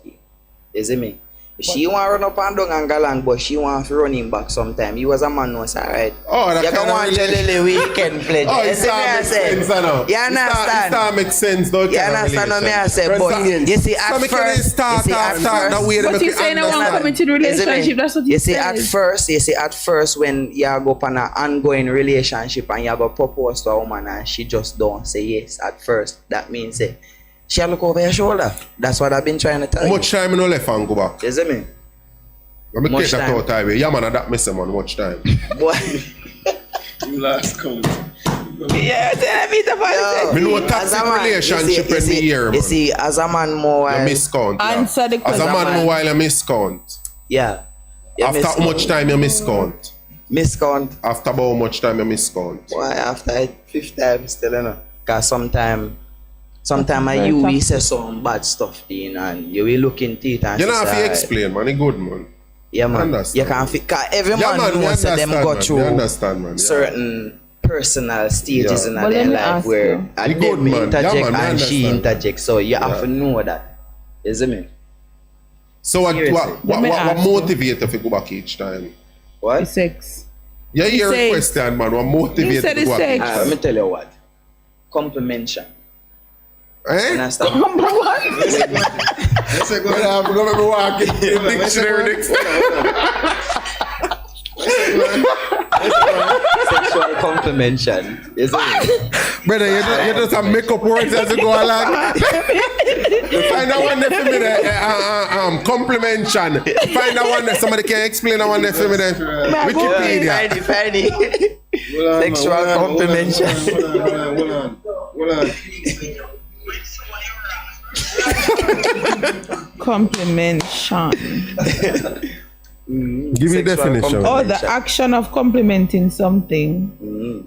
You see me? She want run up and down and galang, but she want to run him back sometime. You as a man know say alright. Oh, that you kind can want your little weekend pleasure. Oh, You it see me I start make say? sense, I know. You understand? It start make sense, though. You understand what me I say? But you see at first, you see at first. But you saying I want to come into the relationship, that's what you see at first when you go up on an ongoing relationship and you go propose to a woman and she just don't say yes at first, that means she look over your shoulder. That's what I've been trying to tell you. How much time you no left and go back? You see me? Let me Much take that time. out away. Yeah, man, that miss man. Much time. Boy. You last count. Yeah, tell me the Yo, Me know a as toxic a man, relationship you in see, the year, man. You see, as a man more You while, miscount. Yeah. Answer the As a question. man more while you miscount. yeah. You After how much time you miscount? miscount? After about how much time you miscount? Why after fifth time still you know? Cause sometime you say some bad stuff, you know, and you will look into it and You know say, have to "Alright." explain, man. It's good, man. Yeah, man. Understand. You can't fit. Cause every Yeah, man man, we knows that them understand, go man. through We understand, man. Yeah. certain personal stages Yeah. in But their let me life ask where you. and You them good, man. Yeah, interject man, we and she understand. interject. So you have Yeah. to know that. You see me? So what Seriously. Let me ask you. motivate if you go back each time? What? Sex. Yeah, He hear a said- question, man. What motivate He said you to go it's back sex. each Let time? me tell you what. Complimentation. Eh? Understand? Number one. Brother, I'm gonna be walking in the dictionary next time. Sexual complimentation. You see me? Brother, you just have make up words as you go along. You find that one there for me there. Complimentation. Find that one there. Somebody can explain that one there for me there. Wikipedia. Funny. Sexual complimentation. Hold on. Complimentation. Give me definition. Oh, the action of complimenting something.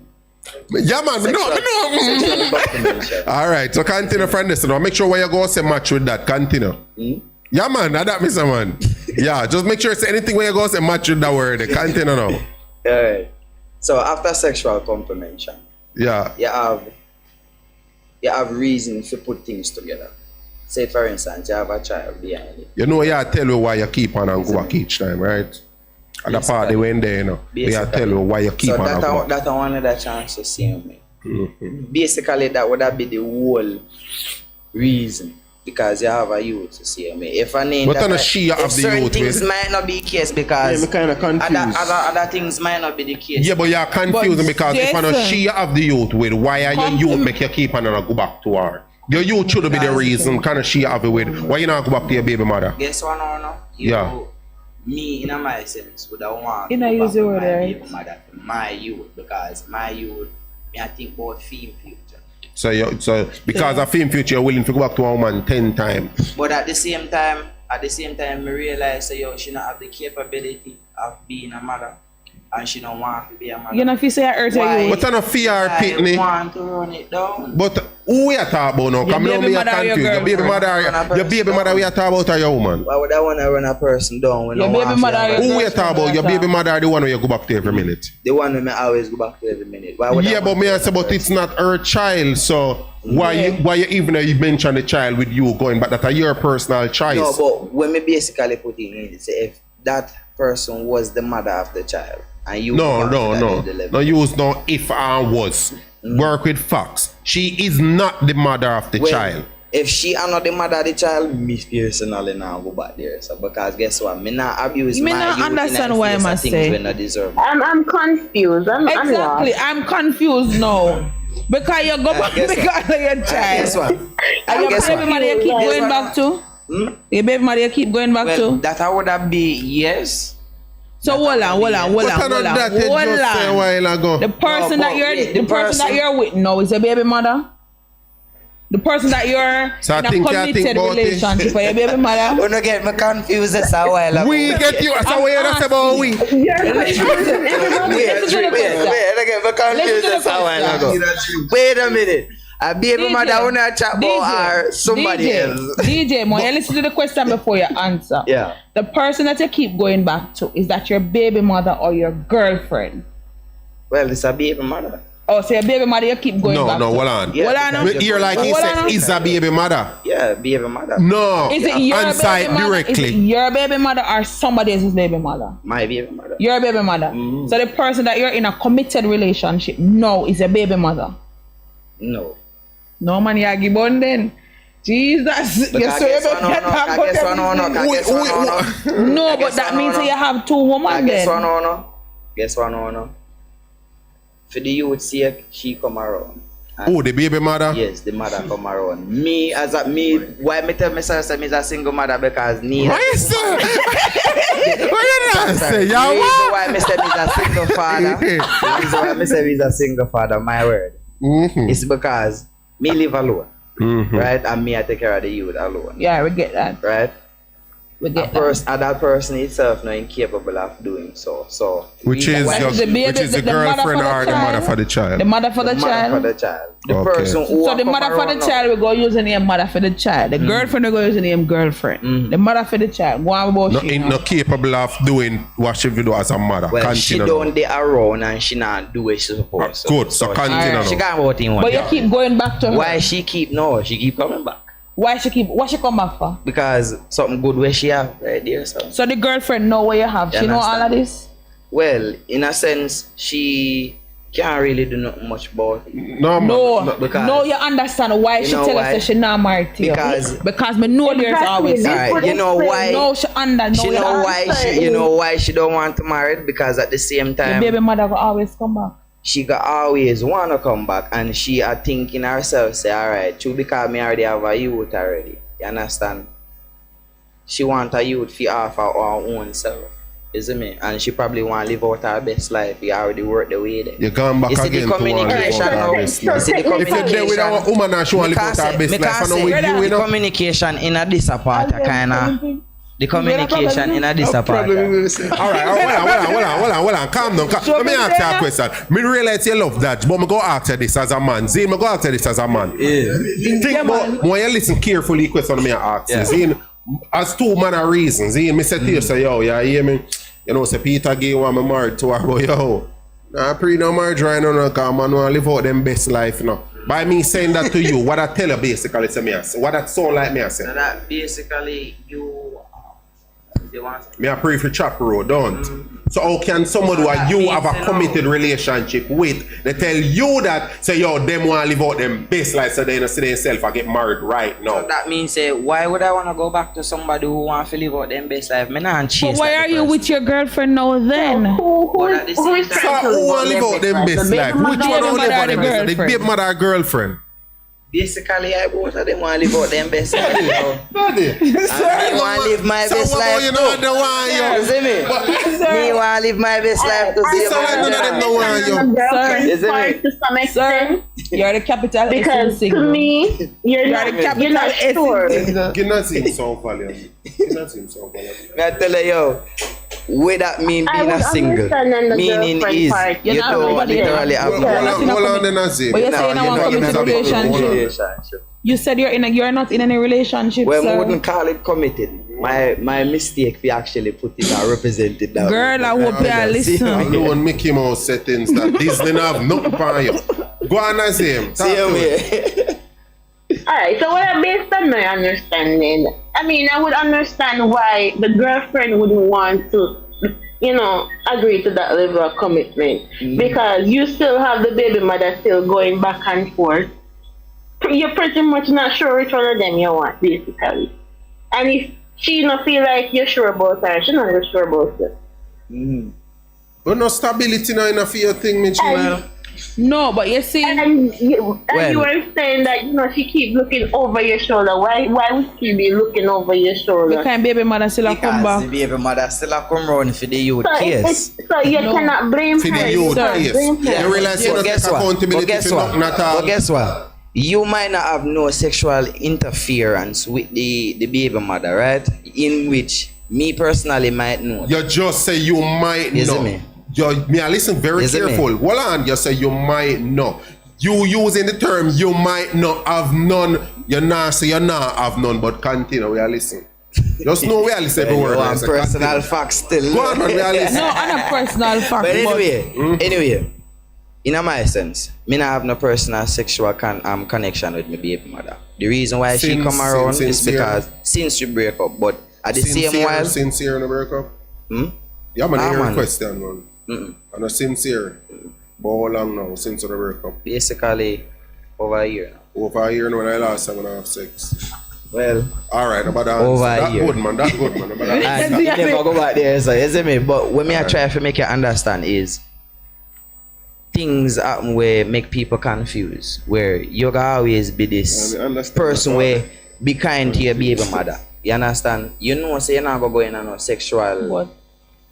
Yeah, man. Sexual No. complimentation. All right. So continue from this. Now make sure when you go say match with that. Continue. Yeah, man. That Mr. Man. Yeah. Just make sure it's anything when you go say match with that word. Continue now. Alright. So after sexual complimentation, Yeah. you have reason to put things together. Say for instance, you have a child behind it. You know, yeah, tell you why you keep on and go back each time, right? At the party when there, you know, yeah, tell you why you keep So on and go back. that I wanted a chance to see me. Basically, that would have be the whole reason. Because you have a youth to see me. If I name But that, on a she you have the certain youth things with. might not be the case because Yeah, me kinda confused. other things might not be the case. Yeah, but you're confusing But because if I know Jason- she have the youth with, why are your youth make you keep on and go back to her? Your youth should be the reason, kind of she have it with. Why you not go back to your baby mother? Guess what no? Yeah. Me, in my sense, would have want You to know, go use back the to word, my right? baby mother for my youth because my youth, me I think about film future. So because of film future, you're willing to go back to a woman 10 times. But at the same time, me realize that she not have the capability of being a mother, and she don't want to be a mother. You know, if you say I hurt Why? you. But I don't fear her I pitney. want to run it down. But Who we are talking about now? Your Come now, baby me are mother or your confused. Your baby girlfriend? mother, your baby mother we are talking about or your woman? Why would I want to run a person down when Your I baby want mother or your Who we are girlfriend talking about? Your baby mother or the one where you go back to every minute? The one who me always go back to every minute. Why would I Yeah, want but me to I run say, a but person? it's not her child, so why Yeah. you even you mention the child with you going back? That's your personal choice. No, but when me basically put it in, say if that person was the mother of the child and you No, come no, to that no. age level. No use no if and was. Work with facts. She is not the mother of the Well, child. If she are not the mother of the child, me personally now go back there. So because guess what? Me not abuse Me my not youth understand in the why I face of must things say. when I deserve. I'm confused. I'm Exactly. lost. I'm confused now. Because you go back guess what? because of your Guess child. what? And your Guess baby what? mother you keep Guess going what? back to? Your baby mother you keep going back Well, to? that I would have be yes. So hold on. What kind of that you just say a while ago? The person No, that but you're wait, the the person that person- you're with now is your baby mother. The person that you're So I in a think committed about it. relationship with your baby mother. Don't get me confused. That's a while ago. We get you. So what you say about we? Wait, don't get me confused. That's a while ago. Wait a minute. A baby mother wanna chat about or somebody else. DJ, Mo, you listen to the question before you answer. Yeah. The person that you keep going back to, is that your baby mother or your girlfriend? Well, it's a baby mother. Oh, so your baby mother you keep going No, back no, to? hold on. Yeah, Hold on now. Me hear like he Hold said, on. is a baby mother. Yeah, baby mother. No, Is it your answer baby it mother? Is it directly. your baby mother or somebody else's baby mother? My baby mother. Your baby mother. Mm-hmm. So the person that you're in a committed relationship now is your baby mother. No. No man, you give on then. Jesus, you Because so guess you what, no, better no, talk because guess what, no, no, about because guess what, no, no. everything. No, but Guess that what, no, means no. you have two women Guess what, then. no, no. Guess what, no, no. For the youth sake, she come around. And Oh, the baby mother? yes, the mother come around. Me, as a me, why me tell myself I'm a single mother because me. Why you say? Why you not say? The Yeah, reason what? why me say me a single father. The reason why me say me a single father, my word. It's because me live alone. Right? And me I take care of the youth alone. Yeah, we get that. Right? We get that. And that person itself not incapable of doing so. So Which we- is why- your, the baby- which is the the mother girlfriend for the or the mother child? for the child? The mother for the, mother child. for the child. The Okay. person who So the come mother for around the now. child, we go use the name mother for the child. The girlfriend, we go use the name girlfriend. The mother for the child. Go on about No, she. in, not capable of doing what she do as a mother. Well, she Continue. don't dey around and she not do what she supposed to. Good, so continue She now. got about in one. But you keep going back to her. Why she keep she keep coming back? What she come back for? Because something good where she have right there. So the girlfriend know what you have. You She know all of understand? this. Well, in a sense, she can't really do nothing much about it. No, No, man. because- no, you understand why You she know tell why? us that she not married to you. Because me know there's Exactly. always. This Alright, would you know explain. why? No, she under. She know why she don't want to marry it, because at the same The time baby mother will always come back. she got always wanna come back, and she are thinking herself, say, alright, true, because me already have a youth already. You understand? She want a youth for half her own self. You see me? And she probably want to live out her best life. You already work the way there. You gone back You see the again to one communication live out now. her best You life. see the If you're there with communication. a woman and she want to live out her best life, I know with you, you The know. communication in a this apart, kinda. The communication in a this apart. All right, hold on. Calm down. Let me ask you a question. Me realize you love that, but me go ask you this as a man. Zine, me go ask you this as a man. Think about, when you listen carefully, question me ask you. Zine, as two man of reasons. Zine, me say to you, say, yo, you hear me? You know, say Peter Gay want me married to her, but yo, nah, pre no marriage right now, because man want to live out them best life, you know. By me saying that to you, what I tell you basically, say me, I say, what that sound like me, I say. So that basically you want. Me I pray for chop road, don't. So how can somebody who you have a committed relationship with, they tell you that, say yo, them want to live out them best life, so they don't see themselves and get married right now. So that means, say, why would I want to go back to somebody who want to live out them best life? Me not chase. But why are you with your girlfriend now then? Who at the is same So time, who want to live out them best life? Which mother one or want to live out the them best life? The girlfriend? baby mother or girlfriend? basically, I both of them want to live out them best life. You know? Daddy. I want to live my So best what life about you too. know the one You you? see me? Me want to live my best life to see So why none of them my know why you? girlfriend Is it part me? to some extent? You're the capital Because essence to me, you're not capital sure. essence. You not sing song for you. Me I tell you, what that mean I being a would single? understand on the Meaning girlfriend is part. you You're not don't nobody literally else. have Hold on, then Nazim. But you're saying I want to you're commit not to in a relationship. You said you're not in any relationship, Well, I sir. wouldn't call it committed. My mistake we actually put it and represented that. Girl, I hope you are listening. Alone Mickey Mouse settings that Disney have nothing for you. Go on, Nazim. Talk See to me. me. Alright, so based on my understanding, I mean, I would understand why the girlfriend wouldn't want to, agree to that level of commitment. Because you still have the baby mother still going back and forth. You're pretty much not sure which one of them you want, basically. And if she don't feel like you're sure about her, she's not really sure about you. But no stability now in a fear thing, Mitch, man. No, but you see, And you Well- were saying that, she keep looking over your shoulder. Why would she be looking over your shoulder? because baby mother still a come Because the back. baby mother still a come round for the youth case. So you cannot blame For her. the You youth can't case. blame her. You realize you But don't take guess what? accountability But guess for what? nothing at all. But guess what? You might not have no sexual interference with the baby mother, right? In which me personally might know. You just say you might You see know. me? I listen very You see me? careful. Hold on, you say you might know. You using the term you might not have none. You not say you not have none, but continue. We are listening. Just know we are listening every word. You I want say, personal continue. facts still. Go on, man, we are listening. No, on a personal fact. But anyway, in my sense, me not have no personal sexual connection with my baby mother. The reason why she Since- come around since is sincere. because since we break up, but at the same while, Sincere in the breakup? Hmm? Yeah, man, Ah, I hear a man. question, man. I'm not sincere. But how long now since the breakup? basically over a year now. Over a year now when I last time when I have sex. Well, Alright, about that. Over a That year. good, man. That good, man. About that. and you never go back there, so you see me. But what me I try to make you understand is things happen where make people confused. Where you gotta always be this Yeah, I understand person that. where be kind to your baby mother. You understand? You know, say you're not gonna go in on no sexual What?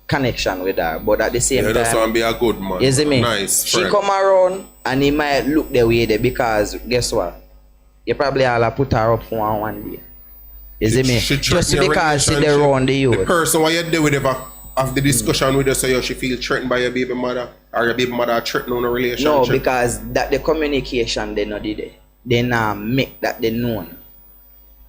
connection with her, but at the same Yeah, that's why time, I'm be a good man. you see me? Nice She friend. come around and he might look the way there because guess what? You probably all have put her up for one day. You see me? She Just threaten your because she relationship. there around the The youth. person why you deal with ever have the discussion with her so you she feel threatened by your baby mother or your baby mother threatened on a relationship. No, because that the communication they not did it. They not make that they known.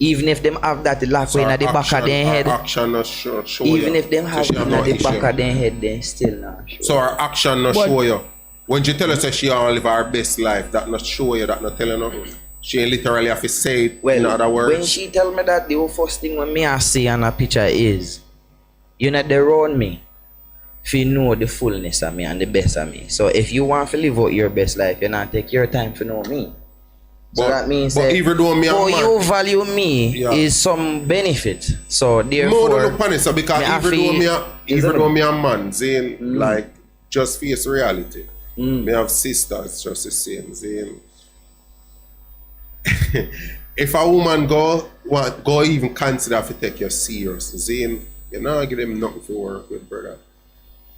Even if them have that lock So in her at the back of action- their her head, action not show even you. if them So have she it in no at the issue. back of their head, they still not sure. So her action not But- show you. When she tell us that she want to live her best life, that not show you, that not tell you nothing. She literally have to say it in other words. when she tell me that, the whole first thing when me I see on a picture is, you not there around me, if you know the fullness of me and the best of me. So if you want to live out your best life, you not take your time to know me. So But- that means but that even though me a for man- you value me Yeah. is some benefit. So No, therefore, don't look funny, so because me I even though feel- me Is it? a man, Zane, like just face reality. Me have sisters just the same, Zane. If a woman go even consider to take you serious, Zane, you not give them nothing to work with, brother.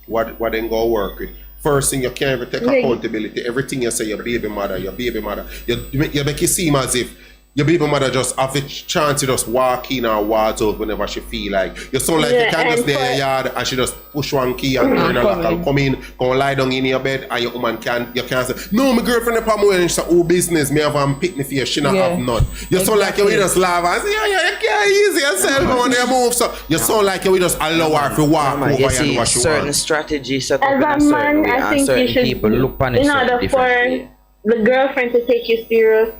What then go work with? First thing, you can't even take accountability. Everything you say, your baby mother. You make it seem as if your baby mother just have a chance to just walk in or walk out whenever she feel like. You sound like you Yeah, can just and stay in your yard and she just push one key and turn a lock and come in, go lie down in your bed and your woman can't say, no, my girlfriend is from and she say, oh, business, me have a picnic for you, she not Yeah. have none. You sound like you will just laugh and say, yeah, you can't easy yourself when you move. So you sound like you will just allow her to walk man, over you and do see what she certain wants. strategies set up As in a a certain man, way, I and think certain you should, people look on it in certain order different for way. the girlfriend to take you serious,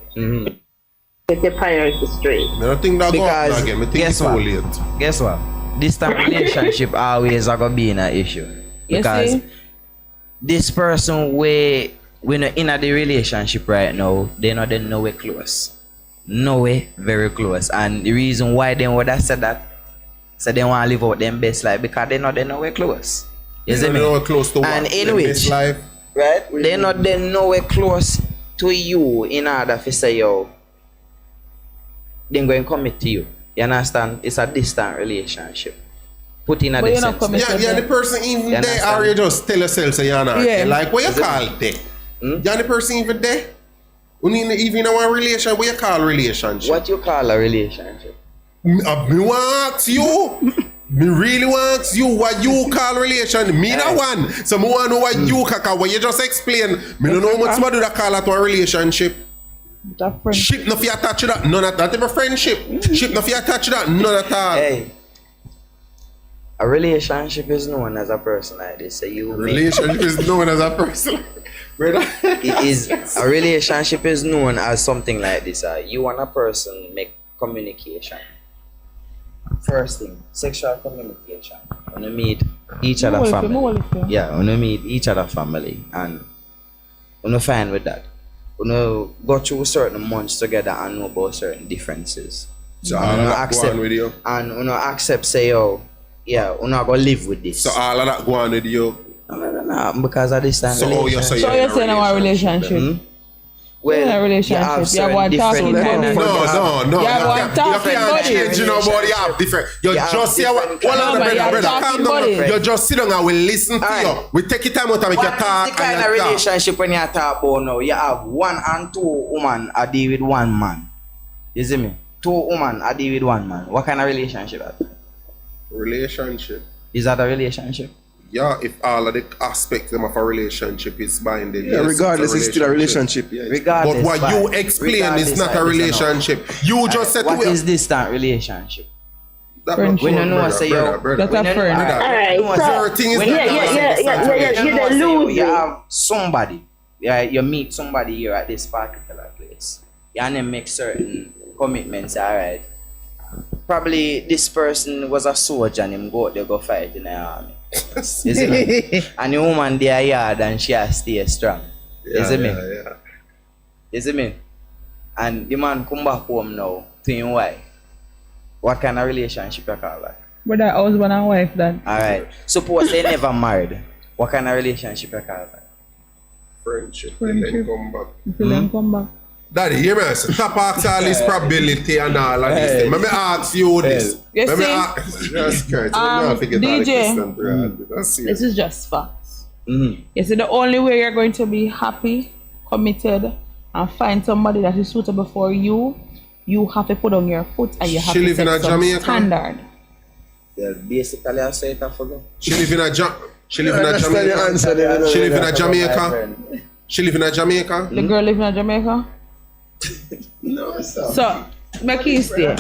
get your priorities straight. I don't think that go Because on again. I think guess it's too what? late. Guess what? This time relationship always are gonna be in an issue. You Because see? this person we not in the relationship right now, they not then nowhere close. Nowhere very close. And the reason why they would have said that, so they want to live out their best life because they not then nowhere close. You see You me? know close to And what? in Their which- best life. Right? They not then nowhere close to you in order to say, yo, they're going to commit to you. You understand? It's a distant relationship. Put in a But you're sense. not committed. Yeah, the person even You there, understand? or you just tell yourself, say, you're not. Yeah. Like, what you call there? Yeah, the person even there? Even in one relation, what you call relationship? What you call a relationship? Me want to ask you. Me really want to ask you what you call relation. Me not one. So me want to know what you call. What you just explain. Me don't know what somebody that call that one relationship. Ship no fi attach to that. None at that. Even friendship. Ship no fi attach to that. None at all. Hey. A relationship is known as a person like this. So you Relationship is known as a person. Brother. it is a relationship is known as something like this. You and a person make communication. First thing, sexual communication. When you meet each other family. Yeah, when you meet each other family and when you find with that. When you go through certain months together and know about certain differences. So all of that go on with you. And when you accept say yo, yeah, we're not gonna live with this. So all of that go on with you. No, because of this time. So you're saying our relationship. Well, in a relationship, you have one talking No. You have one You talking can't change, you know, but you have different. You just see what. Brother, calm down. You just sit down and we listen to you. We take your time out and make you talk. The kind of relationship when you talk about now, you have 1 and 2 women are deal with 1 man. You see me? 2 women are deal with 1 man. What kind of relationship is that? Relationship. Is that a relationship? Yeah, if all of the aspects of a relationship is binding. Yeah, regardless, it's still a relationship. Yeah. Regardless. But what you explain is not a relationship. You just said what is distant relationship? Friendship. When you know say yo, that's a friend. Alright, so you have somebody, you meet somebody here at this particular place. You and then make certain commitments, alright. Probably this person was a soldier and him go out there go fight in the army. Is it me? And the woman there yard and she has stay strong. Is it me? Yeah. Is it me? And the man come back home now to him wife. What kind of relationship you call that? But that husband and wife then. Alright. Suppose they never married. What kind of relationship you call that? Friendship. Then come back. Until them come back. Daddy, hear me. Stop asking all this probability and all of this. Let me ask you this. You Let me DJ, this is just facts. You see, the only way you're going to be happy, committed, and find somebody that is suitable for you, you have to put on your foot and you have to set some standard. Yeah, basically I say it for them. She live in a Jamaica. She live in a Jamaica. She live in a Jamaica. The girl live in a Jamaica? No, sir. So, make you stay.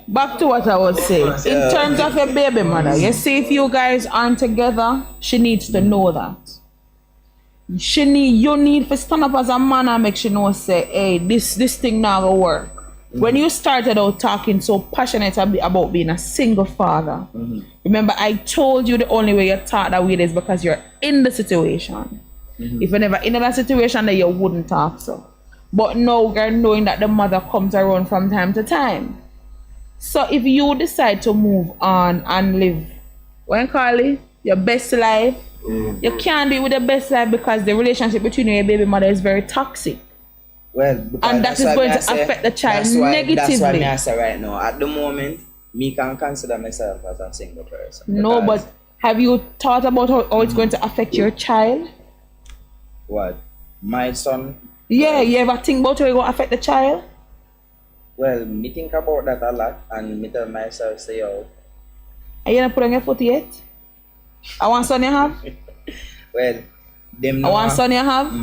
Back to what I was saying. In terms of your baby mother, you see, if you guys aren't together, she needs to know that. You need to stand up as a man and make she know, say, hey, this thing now will work. When you started out talking so passionate about being a single father, remember I told you the only way you talk that way is because you're in the situation. If you're never in that situation, then you wouldn't talk so. But now you're knowing that the mother comes around from time to time. So if you decide to move on and live, your best life, you can't do it with the best life because the relationship between you and your baby mother is very toxic. Well, and that is going to affect the child negatively. That's why I say right now, at the moment, me can consider myself as a single person. No, but have you thought about how it's going to affect your child? What? My son? Yeah, you ever think about how it will affect the child? Well, me think about that a lot and me tell myself, say, yo. Are you not put on your foot yet? I want son you have? Well, them I want son you have?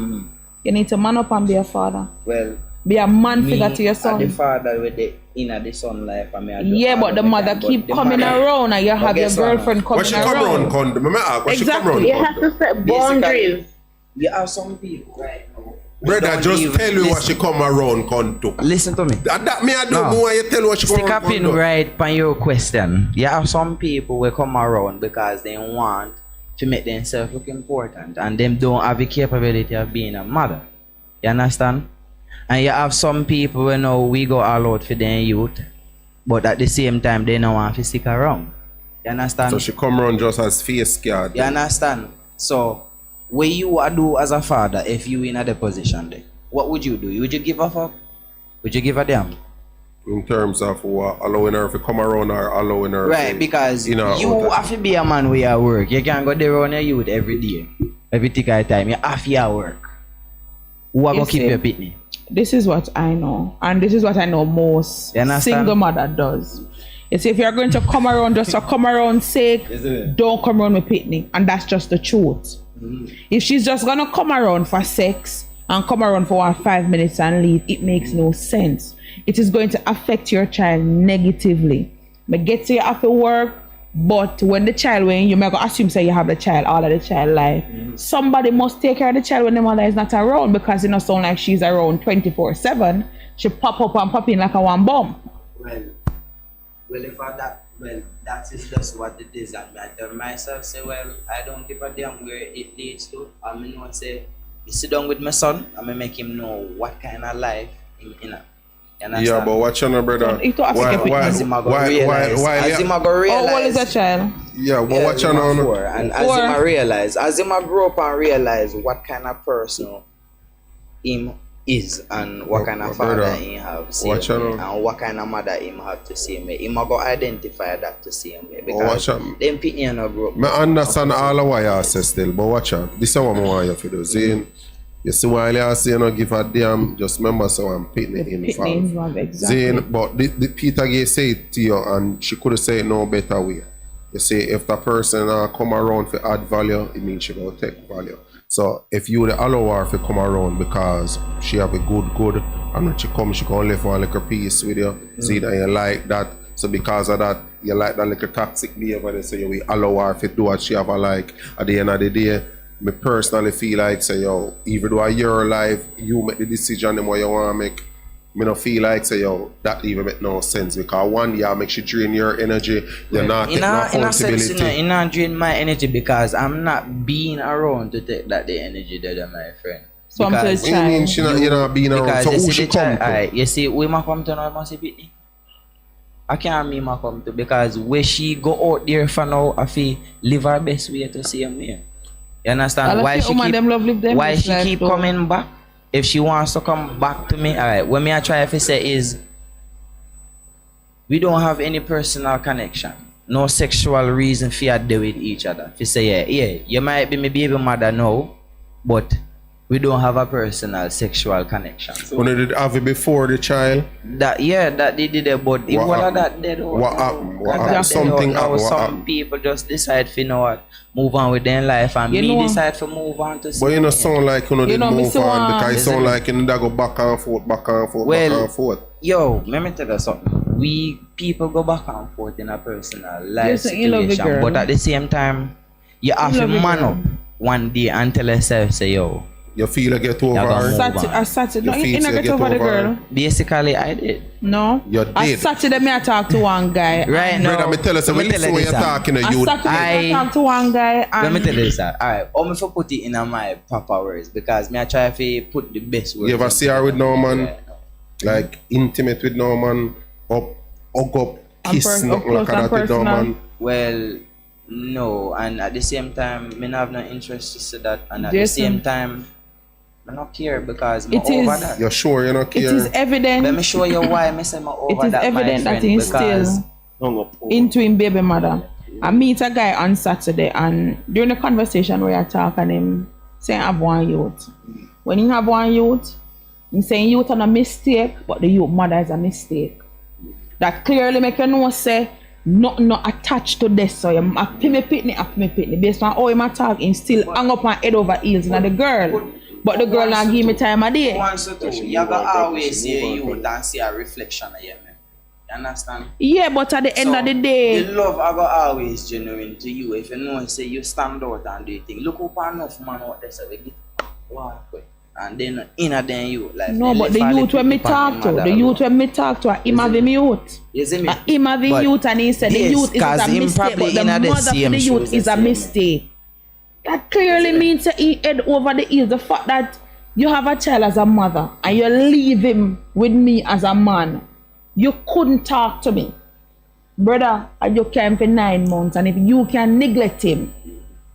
You need to man up and be a father. Well, be a man figure to your son. The father with the inner the son life. Yeah, but the mother keep coming around and you have your girlfriend coming around. Exactly. You have to set boundaries. You have some people right now. Brother, just tell me what she come around con to. Listen to me. That me I don't know why you tell what she come around. Stick up in right on your question. You have some people will come around because they want to make themselves look important and them don't have the capability of being a mother. You understand? And you have some people who know we go all out for their youth, but at the same time they don't want to stick around. You understand? So she come around just as face scared. You understand? So what you do as a father if you in a position there? What would you do? Would you give a fuck? Would you give a damn? In terms of what, allowing her to come around or allowing her right, because you have to be a man where you work. You can't go there on your youth every day. Every tick of time. You have to work. Who are going to keep your pitney? this is what I know, and this is what I know most You understand? single mother does. It's if you're going to come around just to come around sake, don't come around with picnic, and that's just the truth. If she's just gonna come around for sex and come around for 5 minutes and leave, it makes no sense. It is going to affect your child negatively. But get to you after work, but when the child, when you may go assume say you have the child all of the child life, somebody must take care of the child when the mother is not around, because it don't sound like she's around 24/7. She pop up and pop in like a one bomb. Well, if I that, well, that is just what it is. And I tell myself, say, well, I don't give a damn where it leads to. I mean, I say, you sit down with my son, I'm going to make him know what kind of life him in. Yeah, but watch on, brother. It don't affect your As him a go realize. As him a go realize. How old is a child? Yeah, but watch on. And as him a realize, as him a grow up and realize what kind of person him is and what kind of father he have same way, and what kind of mother him have to same way. Him a go identify that to same way, because them people no grow up. I understand all of what you say still, but watch out. This is what I want you to do. See, you see why you say no give a damn, just remember so I'm picking it involved. Exactly. Zane, but the Peter Gay say it to you, and she could have said it no better way. You see, if the person come around for add value, it means she go take value. So if you would allow her to come around because she have a good, and when she come, she can live one little piece with you. See that you like that. So because of that, you like that little toxic behavior, so you will allow her to do what she have a like. At the end of the day, me personally feel like, say, yo, even though your life, you make the decision the what you want to make, me no feel like, say, yo, that even make no sense, because one, yeah, make you drain your energy, you're not taking accountability. It not drain my energy, because I'm not being around to take that the energy that my friend. So I'm because you're not being around, so who she come to? Alright, you see, we might come to now, must be I can't me ma come to, because where she go out there for now, I feel live her best way to see me. You understand? Why she keep coming back? If she wants to come back to me, alright, what me I try to say is, we don't have any personal connection. No sexual reason for you to deal with each other. If you say, yeah, you might be my baby mother now, but we don't have a personal sexual connection. So when they did have it before the child? That they did it, but it was that dead. What happened? Something happened. Some people just decide to, you know what, move on with their life, and me decide to move on to. But you know, sound like you know, didn't move on, because it sound like you know, go back and forth. Yo, let me tell you something. We people go back and forth in a personal life situation, but at the same time, you have to man up one day and tell yourself, say, yo, you feel like get over her? I started. No, you not get over the girl. Basically, I did. No. You did. I started me I talk to one guy. Right now. Brother, me tell you, so when you're talking to you. I talk to one guy. Let me tell you this. Alright, I'm for put it in my proper words, because me I try to put the best words. You ever see her with no man? Like intimate with no man? Hug up, kiss, nothing like that with no man? Well, no, and at the same time, me not have no interest to see that, and at the same time, I don't care, because I'm over that. You're sure you don't care? It is evident. Let me show you why I say I'm over that. It is evident that he's still into him baby mother. I meet a guy on Saturday, and during the conversation where I talk and him saying I have one youth. When you have one youth, he's saying youth are a mistake, but the youth mother is a mistake. That clearly make you know say not attached to this, so you have me pitney based on how him talk, him still hang up and head over heels in the girl. But the girl not give me time of day. You gotta always see you and see a reflection of you, man. You understand? Yeah, but at the end of the day, the love I got always genuine to you. If you know, say you stand out and do things. Look up enough man what they say we get walk with. And then inner than you like. No, but the youth when me talk to, him have him youth. You see me? Him have him youth, and he said the youth is a mistake, but the mother for the youth is a mistake. That clearly means that he head over the heels. The fact that you have a child as a mother and you leave him with me as a man, you couldn't talk to me. Brother, and you carry him for 9 months, and if you can neglect him,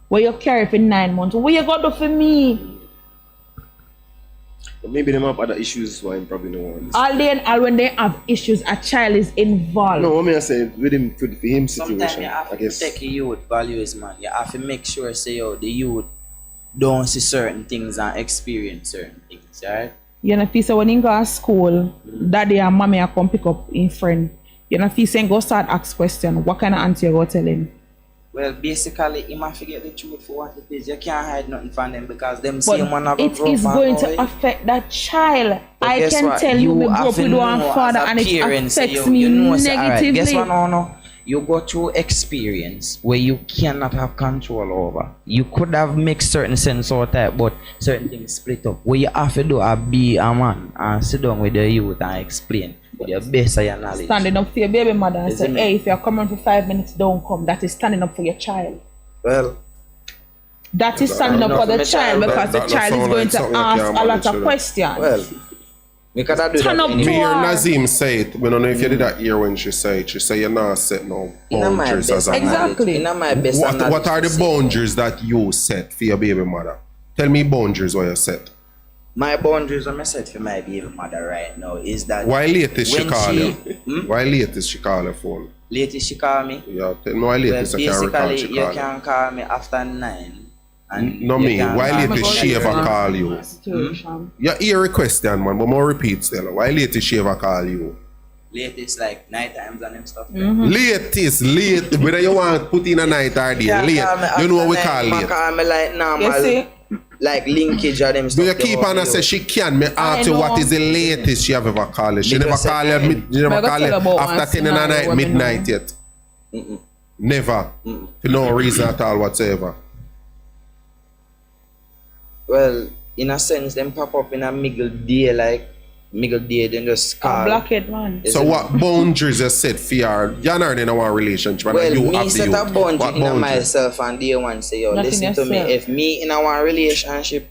where you carry for 9 months, what you gonna do for me? Maybe they have other issues why I'm probably no one. All day and all when they have issues, a child is involved. No, what I say with him for him situation. Sometimes you have to take a youth values, man. You have to make sure say yo the youth don't see certain things and experience certain things, right? You know, feel so when you go to school, daddy and mommy are come pick up in friend. You know, feel saying go start ask question. What kind of answer you go tell him? Well, basically, you must forget the truth for what it is. You can't hide nothing from them because them But same one have it is going to affect that child. But I guess can what? tell you, we have grew up to with one know father as a and it parent, say, affects yo, me you know, say, alright, negatively. guess what? No. You go through experience where you cannot have control over. You could have made certain sense out that, but certain things split up. What you have to do is be a man and sit down with the youth and explain with your best of your knowledge. Standing up for your baby mother and say, Isn't it? hey, if you're coming for 5 minutes, don't come. That is standing up for your child. Well, That is standing up for the child because the that child is sound going like to something you ask can't a lot manage of with. questions. well, we could have do Turn that up Me anyway. hear Wow. Nazim say it. We don't know if you did that hear when she say it. She say you're not set no In my boundaries as best a man. Exactly. In my best What are the knowledge to say. boundaries that you set for your baby mother? Tell me boundaries what you set. My boundaries I'm set for my baby mother right now is that Why latest she when call she- you? Hmm? Why latest she call your phone? latest she call me. Yeah, tell me why Well, latest I can't recall basically, she you call you. can call me after 9. And No you me, can why call me latest she ever anytime. call you? Situation. You hear a question, man, but more repeat still. Why latest she ever call you? Latest like night times and them stuff. Latest, late, whether you want to put in a night or day, Yeah, late. call me You know what we after call 9, late. call me like You normal, see? like linkage or them Do stuff. you keep on and say she can? Me ask you know. what is the latest she have ever called you. She Because never call you, I- she never I call got you tell about one after 10 in the scenario night, where me midnight know. yet. Never. For no reason at all whatsoever. Well, in a sense, them pop up in a middle day, like middle day, then just A call. blockhead man. So what boundaries you set for your, you're not in a one relationship, and Well, you me have set the a youth. boundary What in boundaries? myself and day one say, yo, Nothing listen to me. yourself. If me in a one relationship,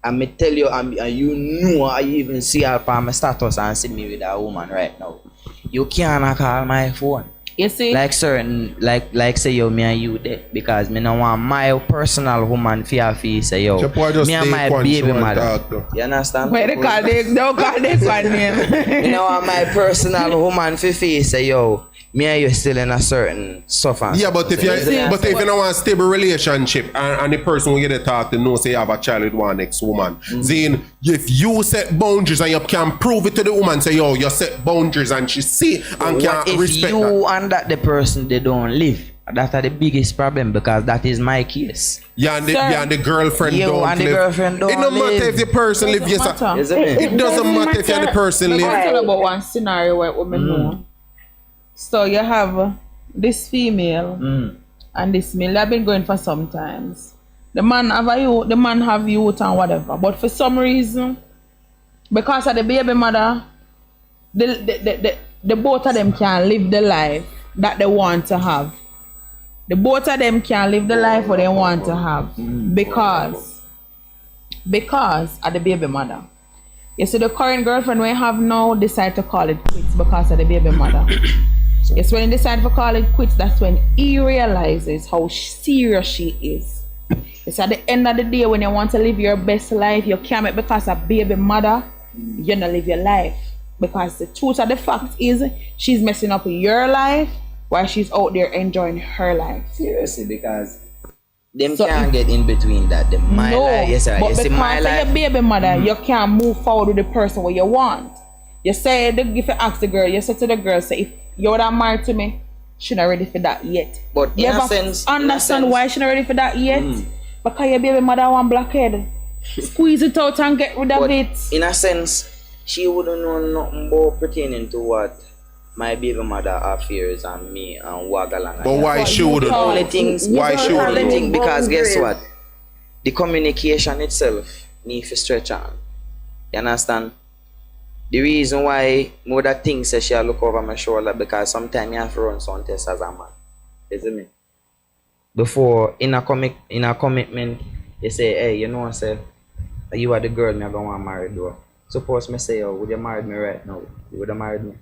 and me tell you, and you know, I even see her on my status and see me with a woman right now, you can't call my phone. You see? Like certain, like say yo, me and you there because me no want my personal woman fear say yo, So boy just me and take my one baby show and mother. talk to. You understand? Where they call they don't call this one name. You know what my personal woman fi say yo, me and you still in a certain suffer. Yeah, but if you don't want a stable relationship and the person who get to talk to know say you have a child with one ex woman, then if you set boundaries and you can prove it to the woman, say yo, you set boundaries and she see and what can if respect you that. and that the person they don't live? That's the biggest problem because that is my case. Yeah, and the, Sir. yeah, and the girlfriend You don't and the live. girlfriend don't It don't matter live. if the person live. Yes, matter. Isn't it? it doesn't matter if the person I'm live. going to tell about one scenario where women know. So you have this female and this male. They've been going for some times. The man have youth and whatever. But for some reason, because of the baby mother, the both of them can live the life that they want to have. The both of them can live the life what they want to have because of the baby mother. You see, the current girlfriend we have now decide to call it quits because of the baby mother. Yes, when he decide to call it quits, that's when he realizes how serious she is. It's at the end of the day when you want to live your best life, you can't make because of baby mother, you don't live your life. Because the truth of the fact is, she's messing up your life while she's out there enjoying her life. Seriously, because them So can't get in between that. My life, yes sir. but You see my because of life. your baby mother, you can't move forward with the person what you want. You say, if you ask the girl, you say to the girl, say, if you're not married to me, she not ready for that yet. But You in a ever sense, understand why she not ready for that yet? Because your baby mother want blackhead. Squeeze it out and get rid of But it. in a sense, she wouldn't know nothing about pertaining to what my baby mother affairs and me and Wagalang. But why she you wouldn't? thought- Only things, Why she only wouldn't? thing, because guess Boundaries. what? The communication itself needs to stretch on. You understand? The reason why mother thinks that she'll look over my shoulder because sometimes you have to run some tests as a man. Isn't it? Before in a commitment, you say, hey, you know what, say, you are the girl me I don't want to marry though. Suppose me say, oh, would you marry me right now? You would have married me.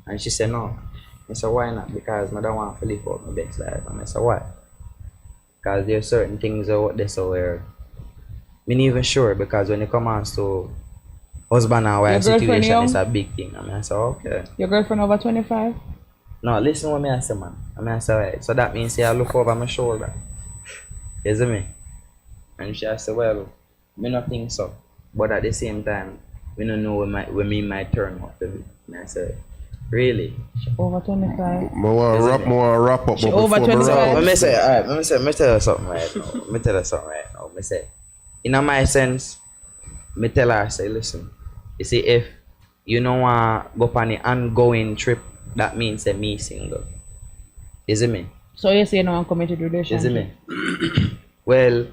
And she said no. I said, why not? Because I don't want to live out my best life. And I said, why? Because there are certain things out there so where I'm not even sure because when it comes to husband and wife Your girlfriend situation, young? it's a big thing. And I said, okay. Your girlfriend over 25? No, listen what me I say, man. And I say, right. So that means I look over my shoulder. You see me? And she said, well, me not think so. But at the same time, we don't know when me might turn out to be. And I said, really? Over 25. More wrap up. She But over before me 25. wrap up, Let me say, alright, let me tell you something right now. Let me tell you something right now. Me say, in my sense, me tell her, say, listen, you see, if you don't want to go on an ongoing trip, that means that me single. Is it me? So you say you don't want committed Is relationship? it me? Well,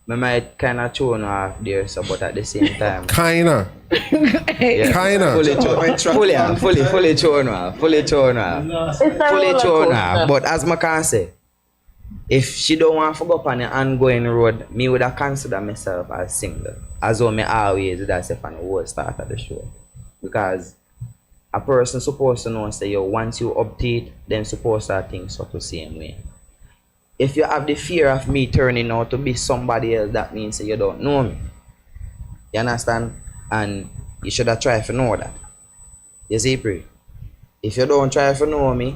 I might kind of tune off there, so, but at the same time, kinda. yeah, Kinda. fully tune off, fully tune off, fully tune off. But as I can say, if she don't want to go up on an ongoing road, me would have consider myself as single. As though me always did I say from the whole start of the show. Because a person supposed to know, say, yo, once you update, then supposed to think so the same way. If you have the fear of me turning out to be somebody else, that means that you don't know me. You understand? And you should have tried to know that. You see, Pri? If you don't try to know me,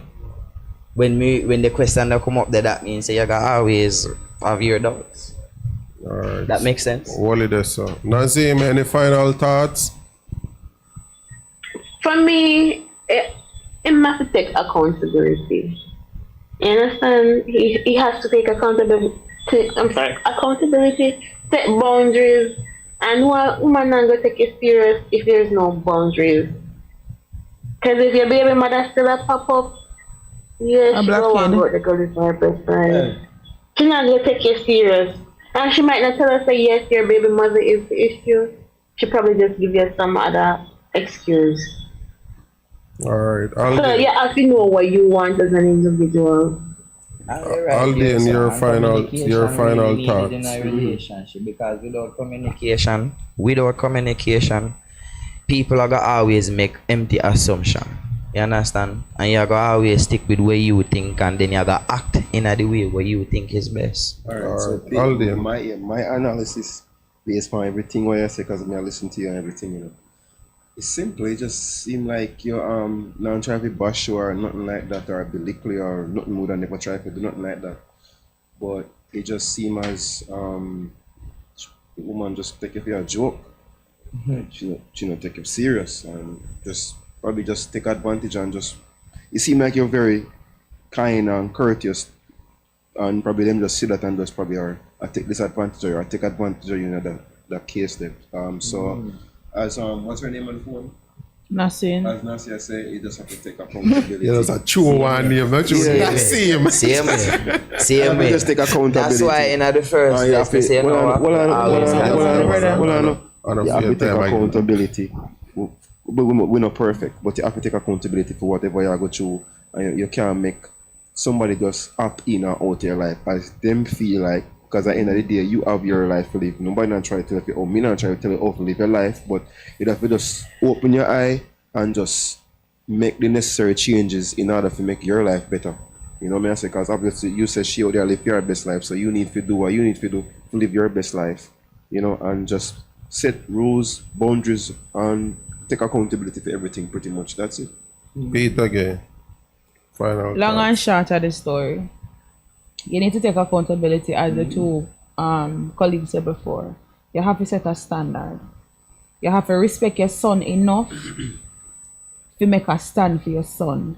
when the question that come up there, that means that you got always have your doubts. Alright. That makes sense? Wally this so. Nazim, any final thoughts? For me, it must take accountability. You understand? He has to take accountability. Accountability, set boundaries, and woman not gonna take it serious if there's no boundaries. Because if your baby mother still a pop up, yeah, she don't want to go to the girl with her best friend. She's not gonna take you serious, and she might not tell us that yes, your baby mother is the issue. She probably just give you some other excuse. Alright. So you have to know what you want as an individual. Aldi, your final thoughts. In a relationship, because without communication, people are gonna always make empty assumption. You understand? And you're gonna always stick with where you think, and then you're gonna act in the way where you think is best. Alright, so Aldi. my analysis based on everything what you say, because I listen to you and everything, you know. It simply just seem like you're not trying to bash you or nothing like that, or belittle you or nothing more than never try to do nothing like that. But it just seem as the woman just take it for a joke. She not take it serious and just probably just take advantage and just it seem like you're very kind and courteous, and probably them just see that and just probably are take disadvantage of you or take advantage of you, know, that case there. As what's her name on the phone? Nothing. As Nancy said, you just have to take accountability. Yeah, there's a true one name, not true. Same way. Just take accountability. That's why in the first place they say no. You have to take accountability. We're not perfect, but you have to take accountability for whatever you go through, and you can't make somebody just opt in or out your life as them feel like. Because at the end of the day, you have your life to live. Nobody not try to tell you, me not try to tell you how to live your life, but you have to just open your eye and just make the necessary changes in order to make your life better. You know what I say? Because obviously you say she out there live your best life, so you need to do what you need to do to live your best life. You know, and just set rules, boundaries, and take accountability for everything pretty much. That's it. Beat again. Final Long thoughts. and short of the story. You need to take accountability, as the two colleagues said before. You have to set a standard. You have to respect your son enough to make a stand for your son.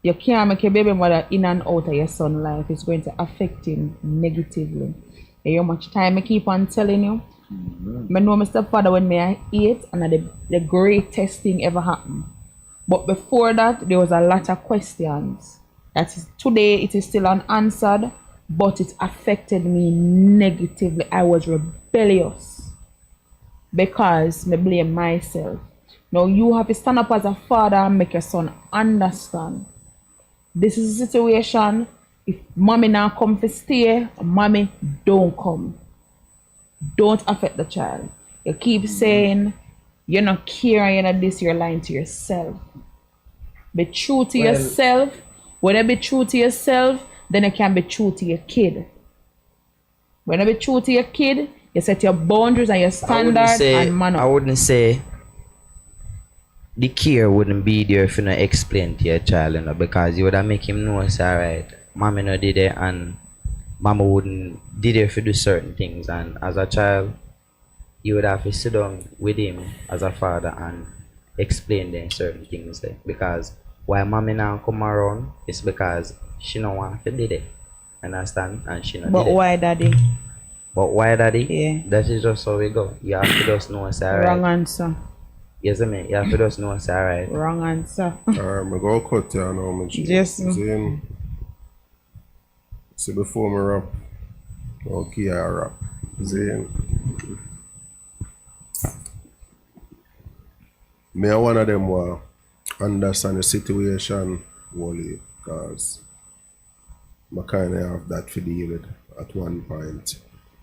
You can't make your baby mother in and out of your son's life. It's going to affect him negatively. And how much time I keep on telling you. I know my stepfather when I 8 and the greatest thing ever happened. But before that, there was a lot of questions. That is, today it is still unanswered, but it affected me negatively. I was rebellious because I blame myself. Now you have to stand up as a father and make your son understand. This is a situation. If mommy now come to stay, mommy don't come. Don't affect the child. You keep saying you're not caring, you're not this, you're lying to yourself. Be true to yourself. When you be true to yourself, then you can be true to your kid. When you be true to your kid, you set your boundaries and your standards and manner. I wouldn't say the care wouldn't be there if you not explain to your child, you know, because you would have make him know, say, alright, mommy no did it, and mama wouldn't did it if you do certain things, and as a child, you would have to sit down with him as a father and explain them certain things there. Because why mommy now come around is because she don't want to do it. Understand? And she not But did it. why, daddy? But why, daddy? Yeah. That is just how we go. You have to just know it's alright. Wrong answer. Yes, I mean, you have to just know it's alright. Wrong answer. I'm go cut you now, my G. Yes. See before me rap. Okay, I rap. Me a one of them who understand the situation wholly, because I kind of have that to deal with at one point.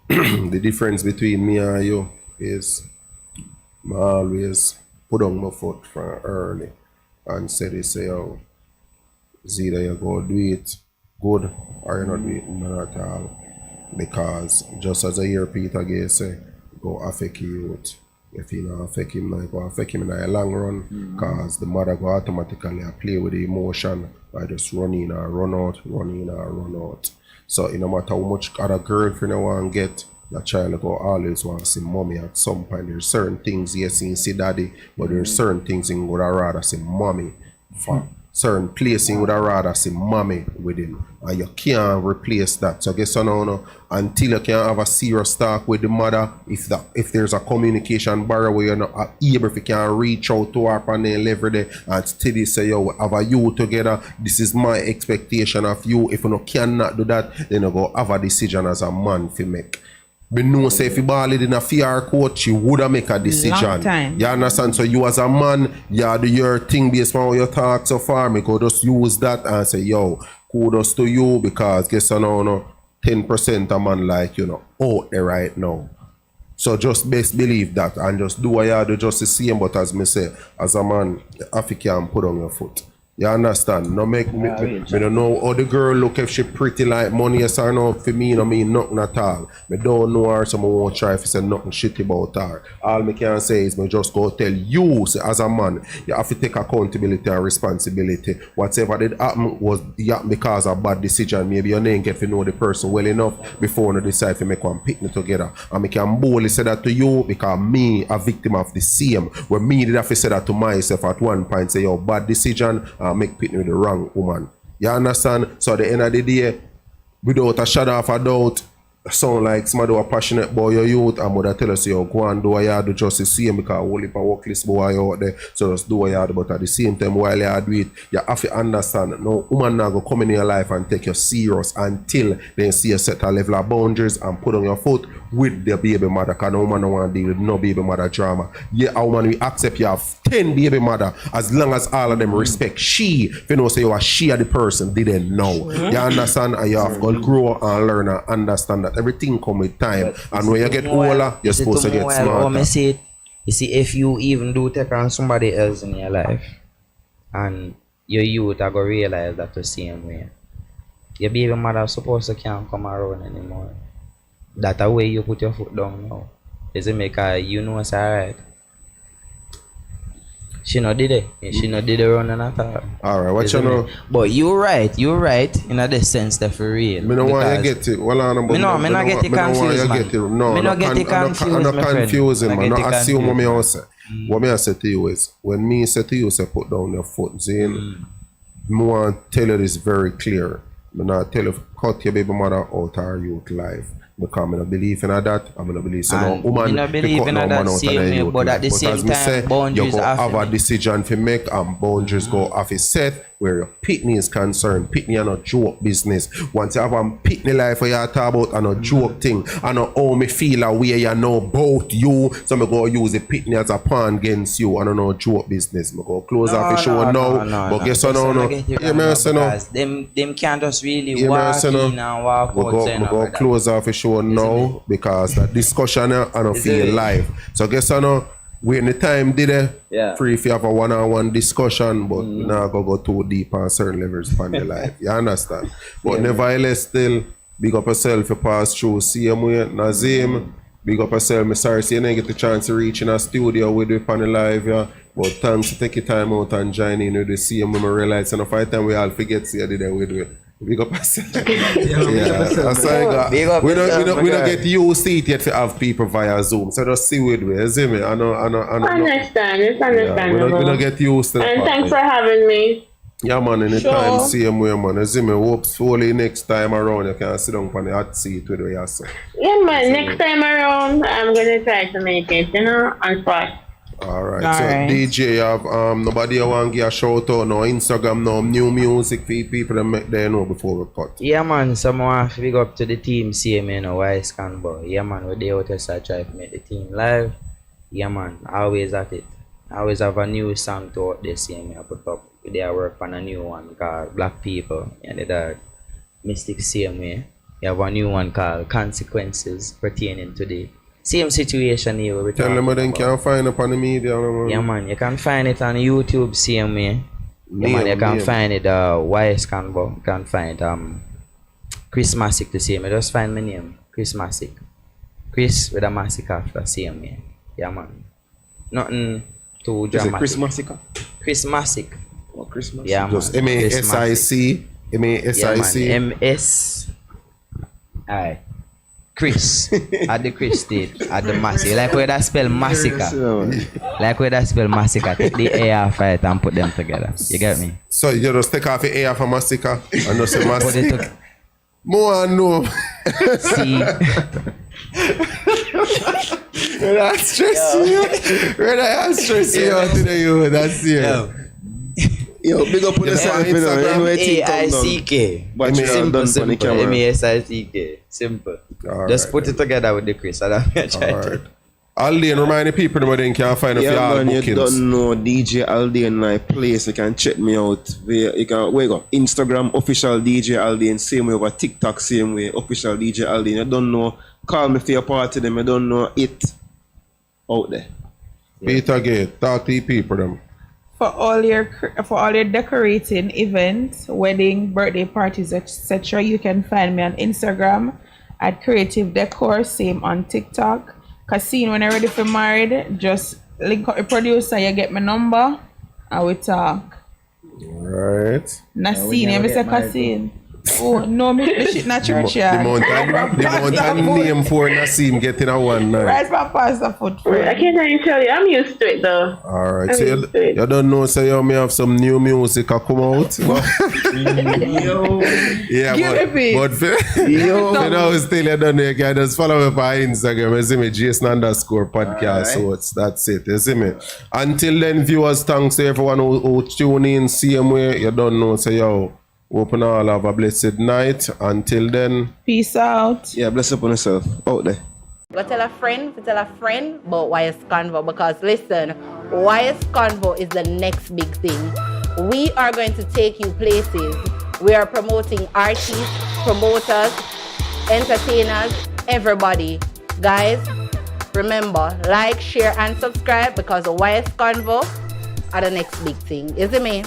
The difference between me and you is I always put on my foot from early and say, oh, it's either you go do it good or you not do it none at all. Because just as I hear Peter Gay say, go affect youth. If you not affect him, now go affect him in the long run, because the mother go automatically play with the emotion by just running or run out, running or run out. So no matter how much other girlfriend you want to get, the child go always want to see mommy at some point. There's certain things, yes, he see daddy, but there's certain things he would rather see mommy for. Certain place he would rather see mommy with him, and you can't replace that. So guess no, until you can have a serious talk with the mother, if there's a communication barrier where you're not able, if you can reach out to her and then lever there and steady say, yo, have a you together, this is my expectation of you. If you cannot do that, then you go have a decision as a man to make. But no, say if you ball it in a fear coach, you would have make a decision. Long time. You understand? So you as a man, you do your thing based on how you talk so far. Me could just use that and say, yo, kudos to you, because guess you know, no, 10% a man like you know out there right now. So just best believe that and just do what you do, just the same. But as me say, as a man, if you can put on your foot. You understand? No make me don't know how the girl look, if she pretty like money, yes or no. For me, no mean nothing at all. Me don't know her, so I won't try if say nothing shitty about her. All me can say is me just go tell you, say, as a man, you have to take accountability and responsibility. Whatever did happen was because of bad decision. Maybe you didn't get to know the person well enough before you decide to make one picnic together. And me can boldly say that to you because me a victim of the same. When me did have to say that to myself at one point, say, yo, bad decision. Make picnic with the wrong woman. You understand? So at the end of the day, without a shadow of a doubt, sound like somebody who are passionate about your youth, and mother tell us, yo, go and do what you do just the same, because whole heap of workless boy out there, so just do what you do. But at the same time, while you do it, you have to understand, no woman now go come in your life and take you serious until they see you set a level of boundaries and put on your foot with the baby mother, because no woman don't want to deal with no baby mother drama. Yeah, a woman we accept you have 10 baby mother, as long as all of them respect she. If you know say you are she are the person, didn't know. You understand? And you have to grow and learn and understand that everything come with time. And when you get older, you're supposed to get smarter. You see, if you even do take on somebody else in your life, and your youth are going to realize that the same way, your baby mother supposed to can't come around anymore. That a way you put your foot down now. Does it make her, you know it's alright? She not did it. She not did it running at all. Alright, what you know? But you're right in a sense that for real. Me don't want you get it. Well, me not get it confused, man. No, me not get it confused, I'm not confusing, man. Not assume what me I say. What me I say to you is, when me say to you, say put down your foot, Zane, me want to tell you this very clear. Me not tell you cut your baby mother out of youth life. Because I don't believe in that. I'm not believe in no woman. I believe in that same way, but at the same time, boundaries you go have a make. decision to make, and boundaries go off a set where your pitney is concerned. Pitney are not joke business. Once you have a pitney life where you talk about and a joke thing, I know how me feel a way you know about you, so I go use the pitney as a pawn against you. I don't know joke business. I go close off the show now. But guess what? No. You may say no. Them can't just really walk in and walk out. Go close off the show now because that discussion I don't feel live. So guess what? No. We in the time did it free if you have a one-on-one discussion, but we not go too deep on certain levels upon the life. You understand? But nevertheless, still big up yourself. You pass through same way. Nazim, big up yourself. I'm sorry, you didn't get the chance to reach in a studio with you upon the live. Yeah. But thanks for taking time out and joining with the same. We realize enough time we all forget see you did it with you. Big up yourself. That's how you got. Big up We yourself, don't my guy. get used to it yet to have people via Zoom. So just see with me, you see me? I know. Understand, it's Yeah, understandable. we don't get used to the And fact thanks that- for having me. Yeah, man, anytime, Sure. same way, man. You see me, hopefully next time around you can sit down on the hot seat with your son. Yeah, man, next time around, I'm gonna try to make it, and fast. Alright, All so right. DJ, you have nobody you want to give a shout out, no Instagram, no new music for people that make they know before we cut. Yeah, man, someone have to big up to the team, CM, you know, why scan boy. Yeah, man, we're there out there try to make the team live. Yeah, man, always at it. I always have a new song to out there, CM, I put up. They are work on a new one called Black People, and the Mystic same way. You have a new one called Consequences pertaining to the same situation here. We're Tell them talking what they about. can find up on the media. Man. Yeah, man, you can find it on YouTube, same way. Yeah, man, you Name, can name. find it YS Canbo. You can find Chris Massic the same. You just find my name, Chris Massic. Chris with a Massic after same way. Yeah, man. Nothing too Is it dramatic. Chris Massacre? Chris Massic. Or Christmas? Yeah, man. Just Chris Massic. M-A-S-I-C. M-A-S-I-C. Yeah, man. MS. Aye. Chris. At the Chris state. At the Massic. Like where that spell massacre. Like where that spell massacre. Take the A off it and put them together. You get me? So you just take off the A for Massacre and just say Put it Massacre. to More and no. C. That's stressing you. That's stressing you out today, you. That's it. Yo, big up on yourself, you know. Instagram, Anyway, think come down. A-I-C-K. But you have Simple, done for the simple. camera. M-A-S-I-C-K. Simple. Alright, Just put it together with the Chris. I don't know. Alright. Alden, remind the people that they can find Yeah, all man, you bookings. don't know DJ Alden my place. You can check me out via where you go Instagram official DJ Alden, same way over TikTok, same way official DJ Alden. You don't know, call me for your party them. You don't know it out there. Peter Gate, talk to the people them. For all your decorating events, wedding, birthday parties, etc., you can find me on Instagram at Creative Decor, same on TikTok. Casino, when you're ready for married, just link up your producer, you get my number, and we talk. Alright. Naseen, you say Casino. Oh, no, me the shit not church The yard. mountain name for Nassim getting a one night. Right, my pastor foot I friend. can't even tell you, I'm used to it though. Alright, I'm so used to it. you don't know, so you may have some new music a come out. Yeah, Give me but you know, still you don't know, you can just follow me on Instagram, you see me, Jason_podcast, so that's it, you see me. Until then, viewers, thanks to everyone who tune in, same way, you don't know, so yo, open all, have a blessed night. Until then, Peace out. Yeah, bless up on yourself out there. Go tell a friend about YS Convo, because listen, YS Convo is the next big thing. We are going to take you places. We are promoting artists, promoters, entertainers, everybody. Guys, remember, like, share, and subscribe, because YS Convo are the next big thing. Is it me?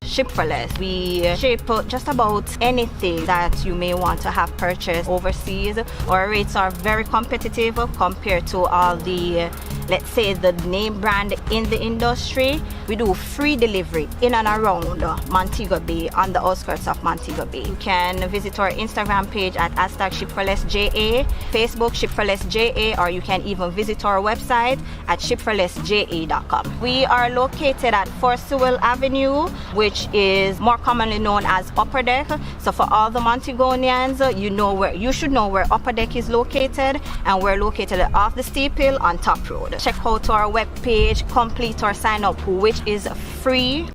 Ship for less. We ship just about anything that you may want to have purchased overseas. Our rates are very competitive compared to all the, let's say, the name brand in the industry. We do free delivery in and around Montego Bay, on the outskirts of Montego Bay. You can visit our Instagram page at #ShipForLessJA, Facebook ShipForLessJA, or you can even visit our website at ShipForLessJA.com. We are located at 4 Sewell Avenue, which is more commonly known as Upper Deck. So for all the Montegonians, you should know where Upper Deck is located, and we're located off the steep hill on Top Road. Check out our webpage, complete our sign up, which is free.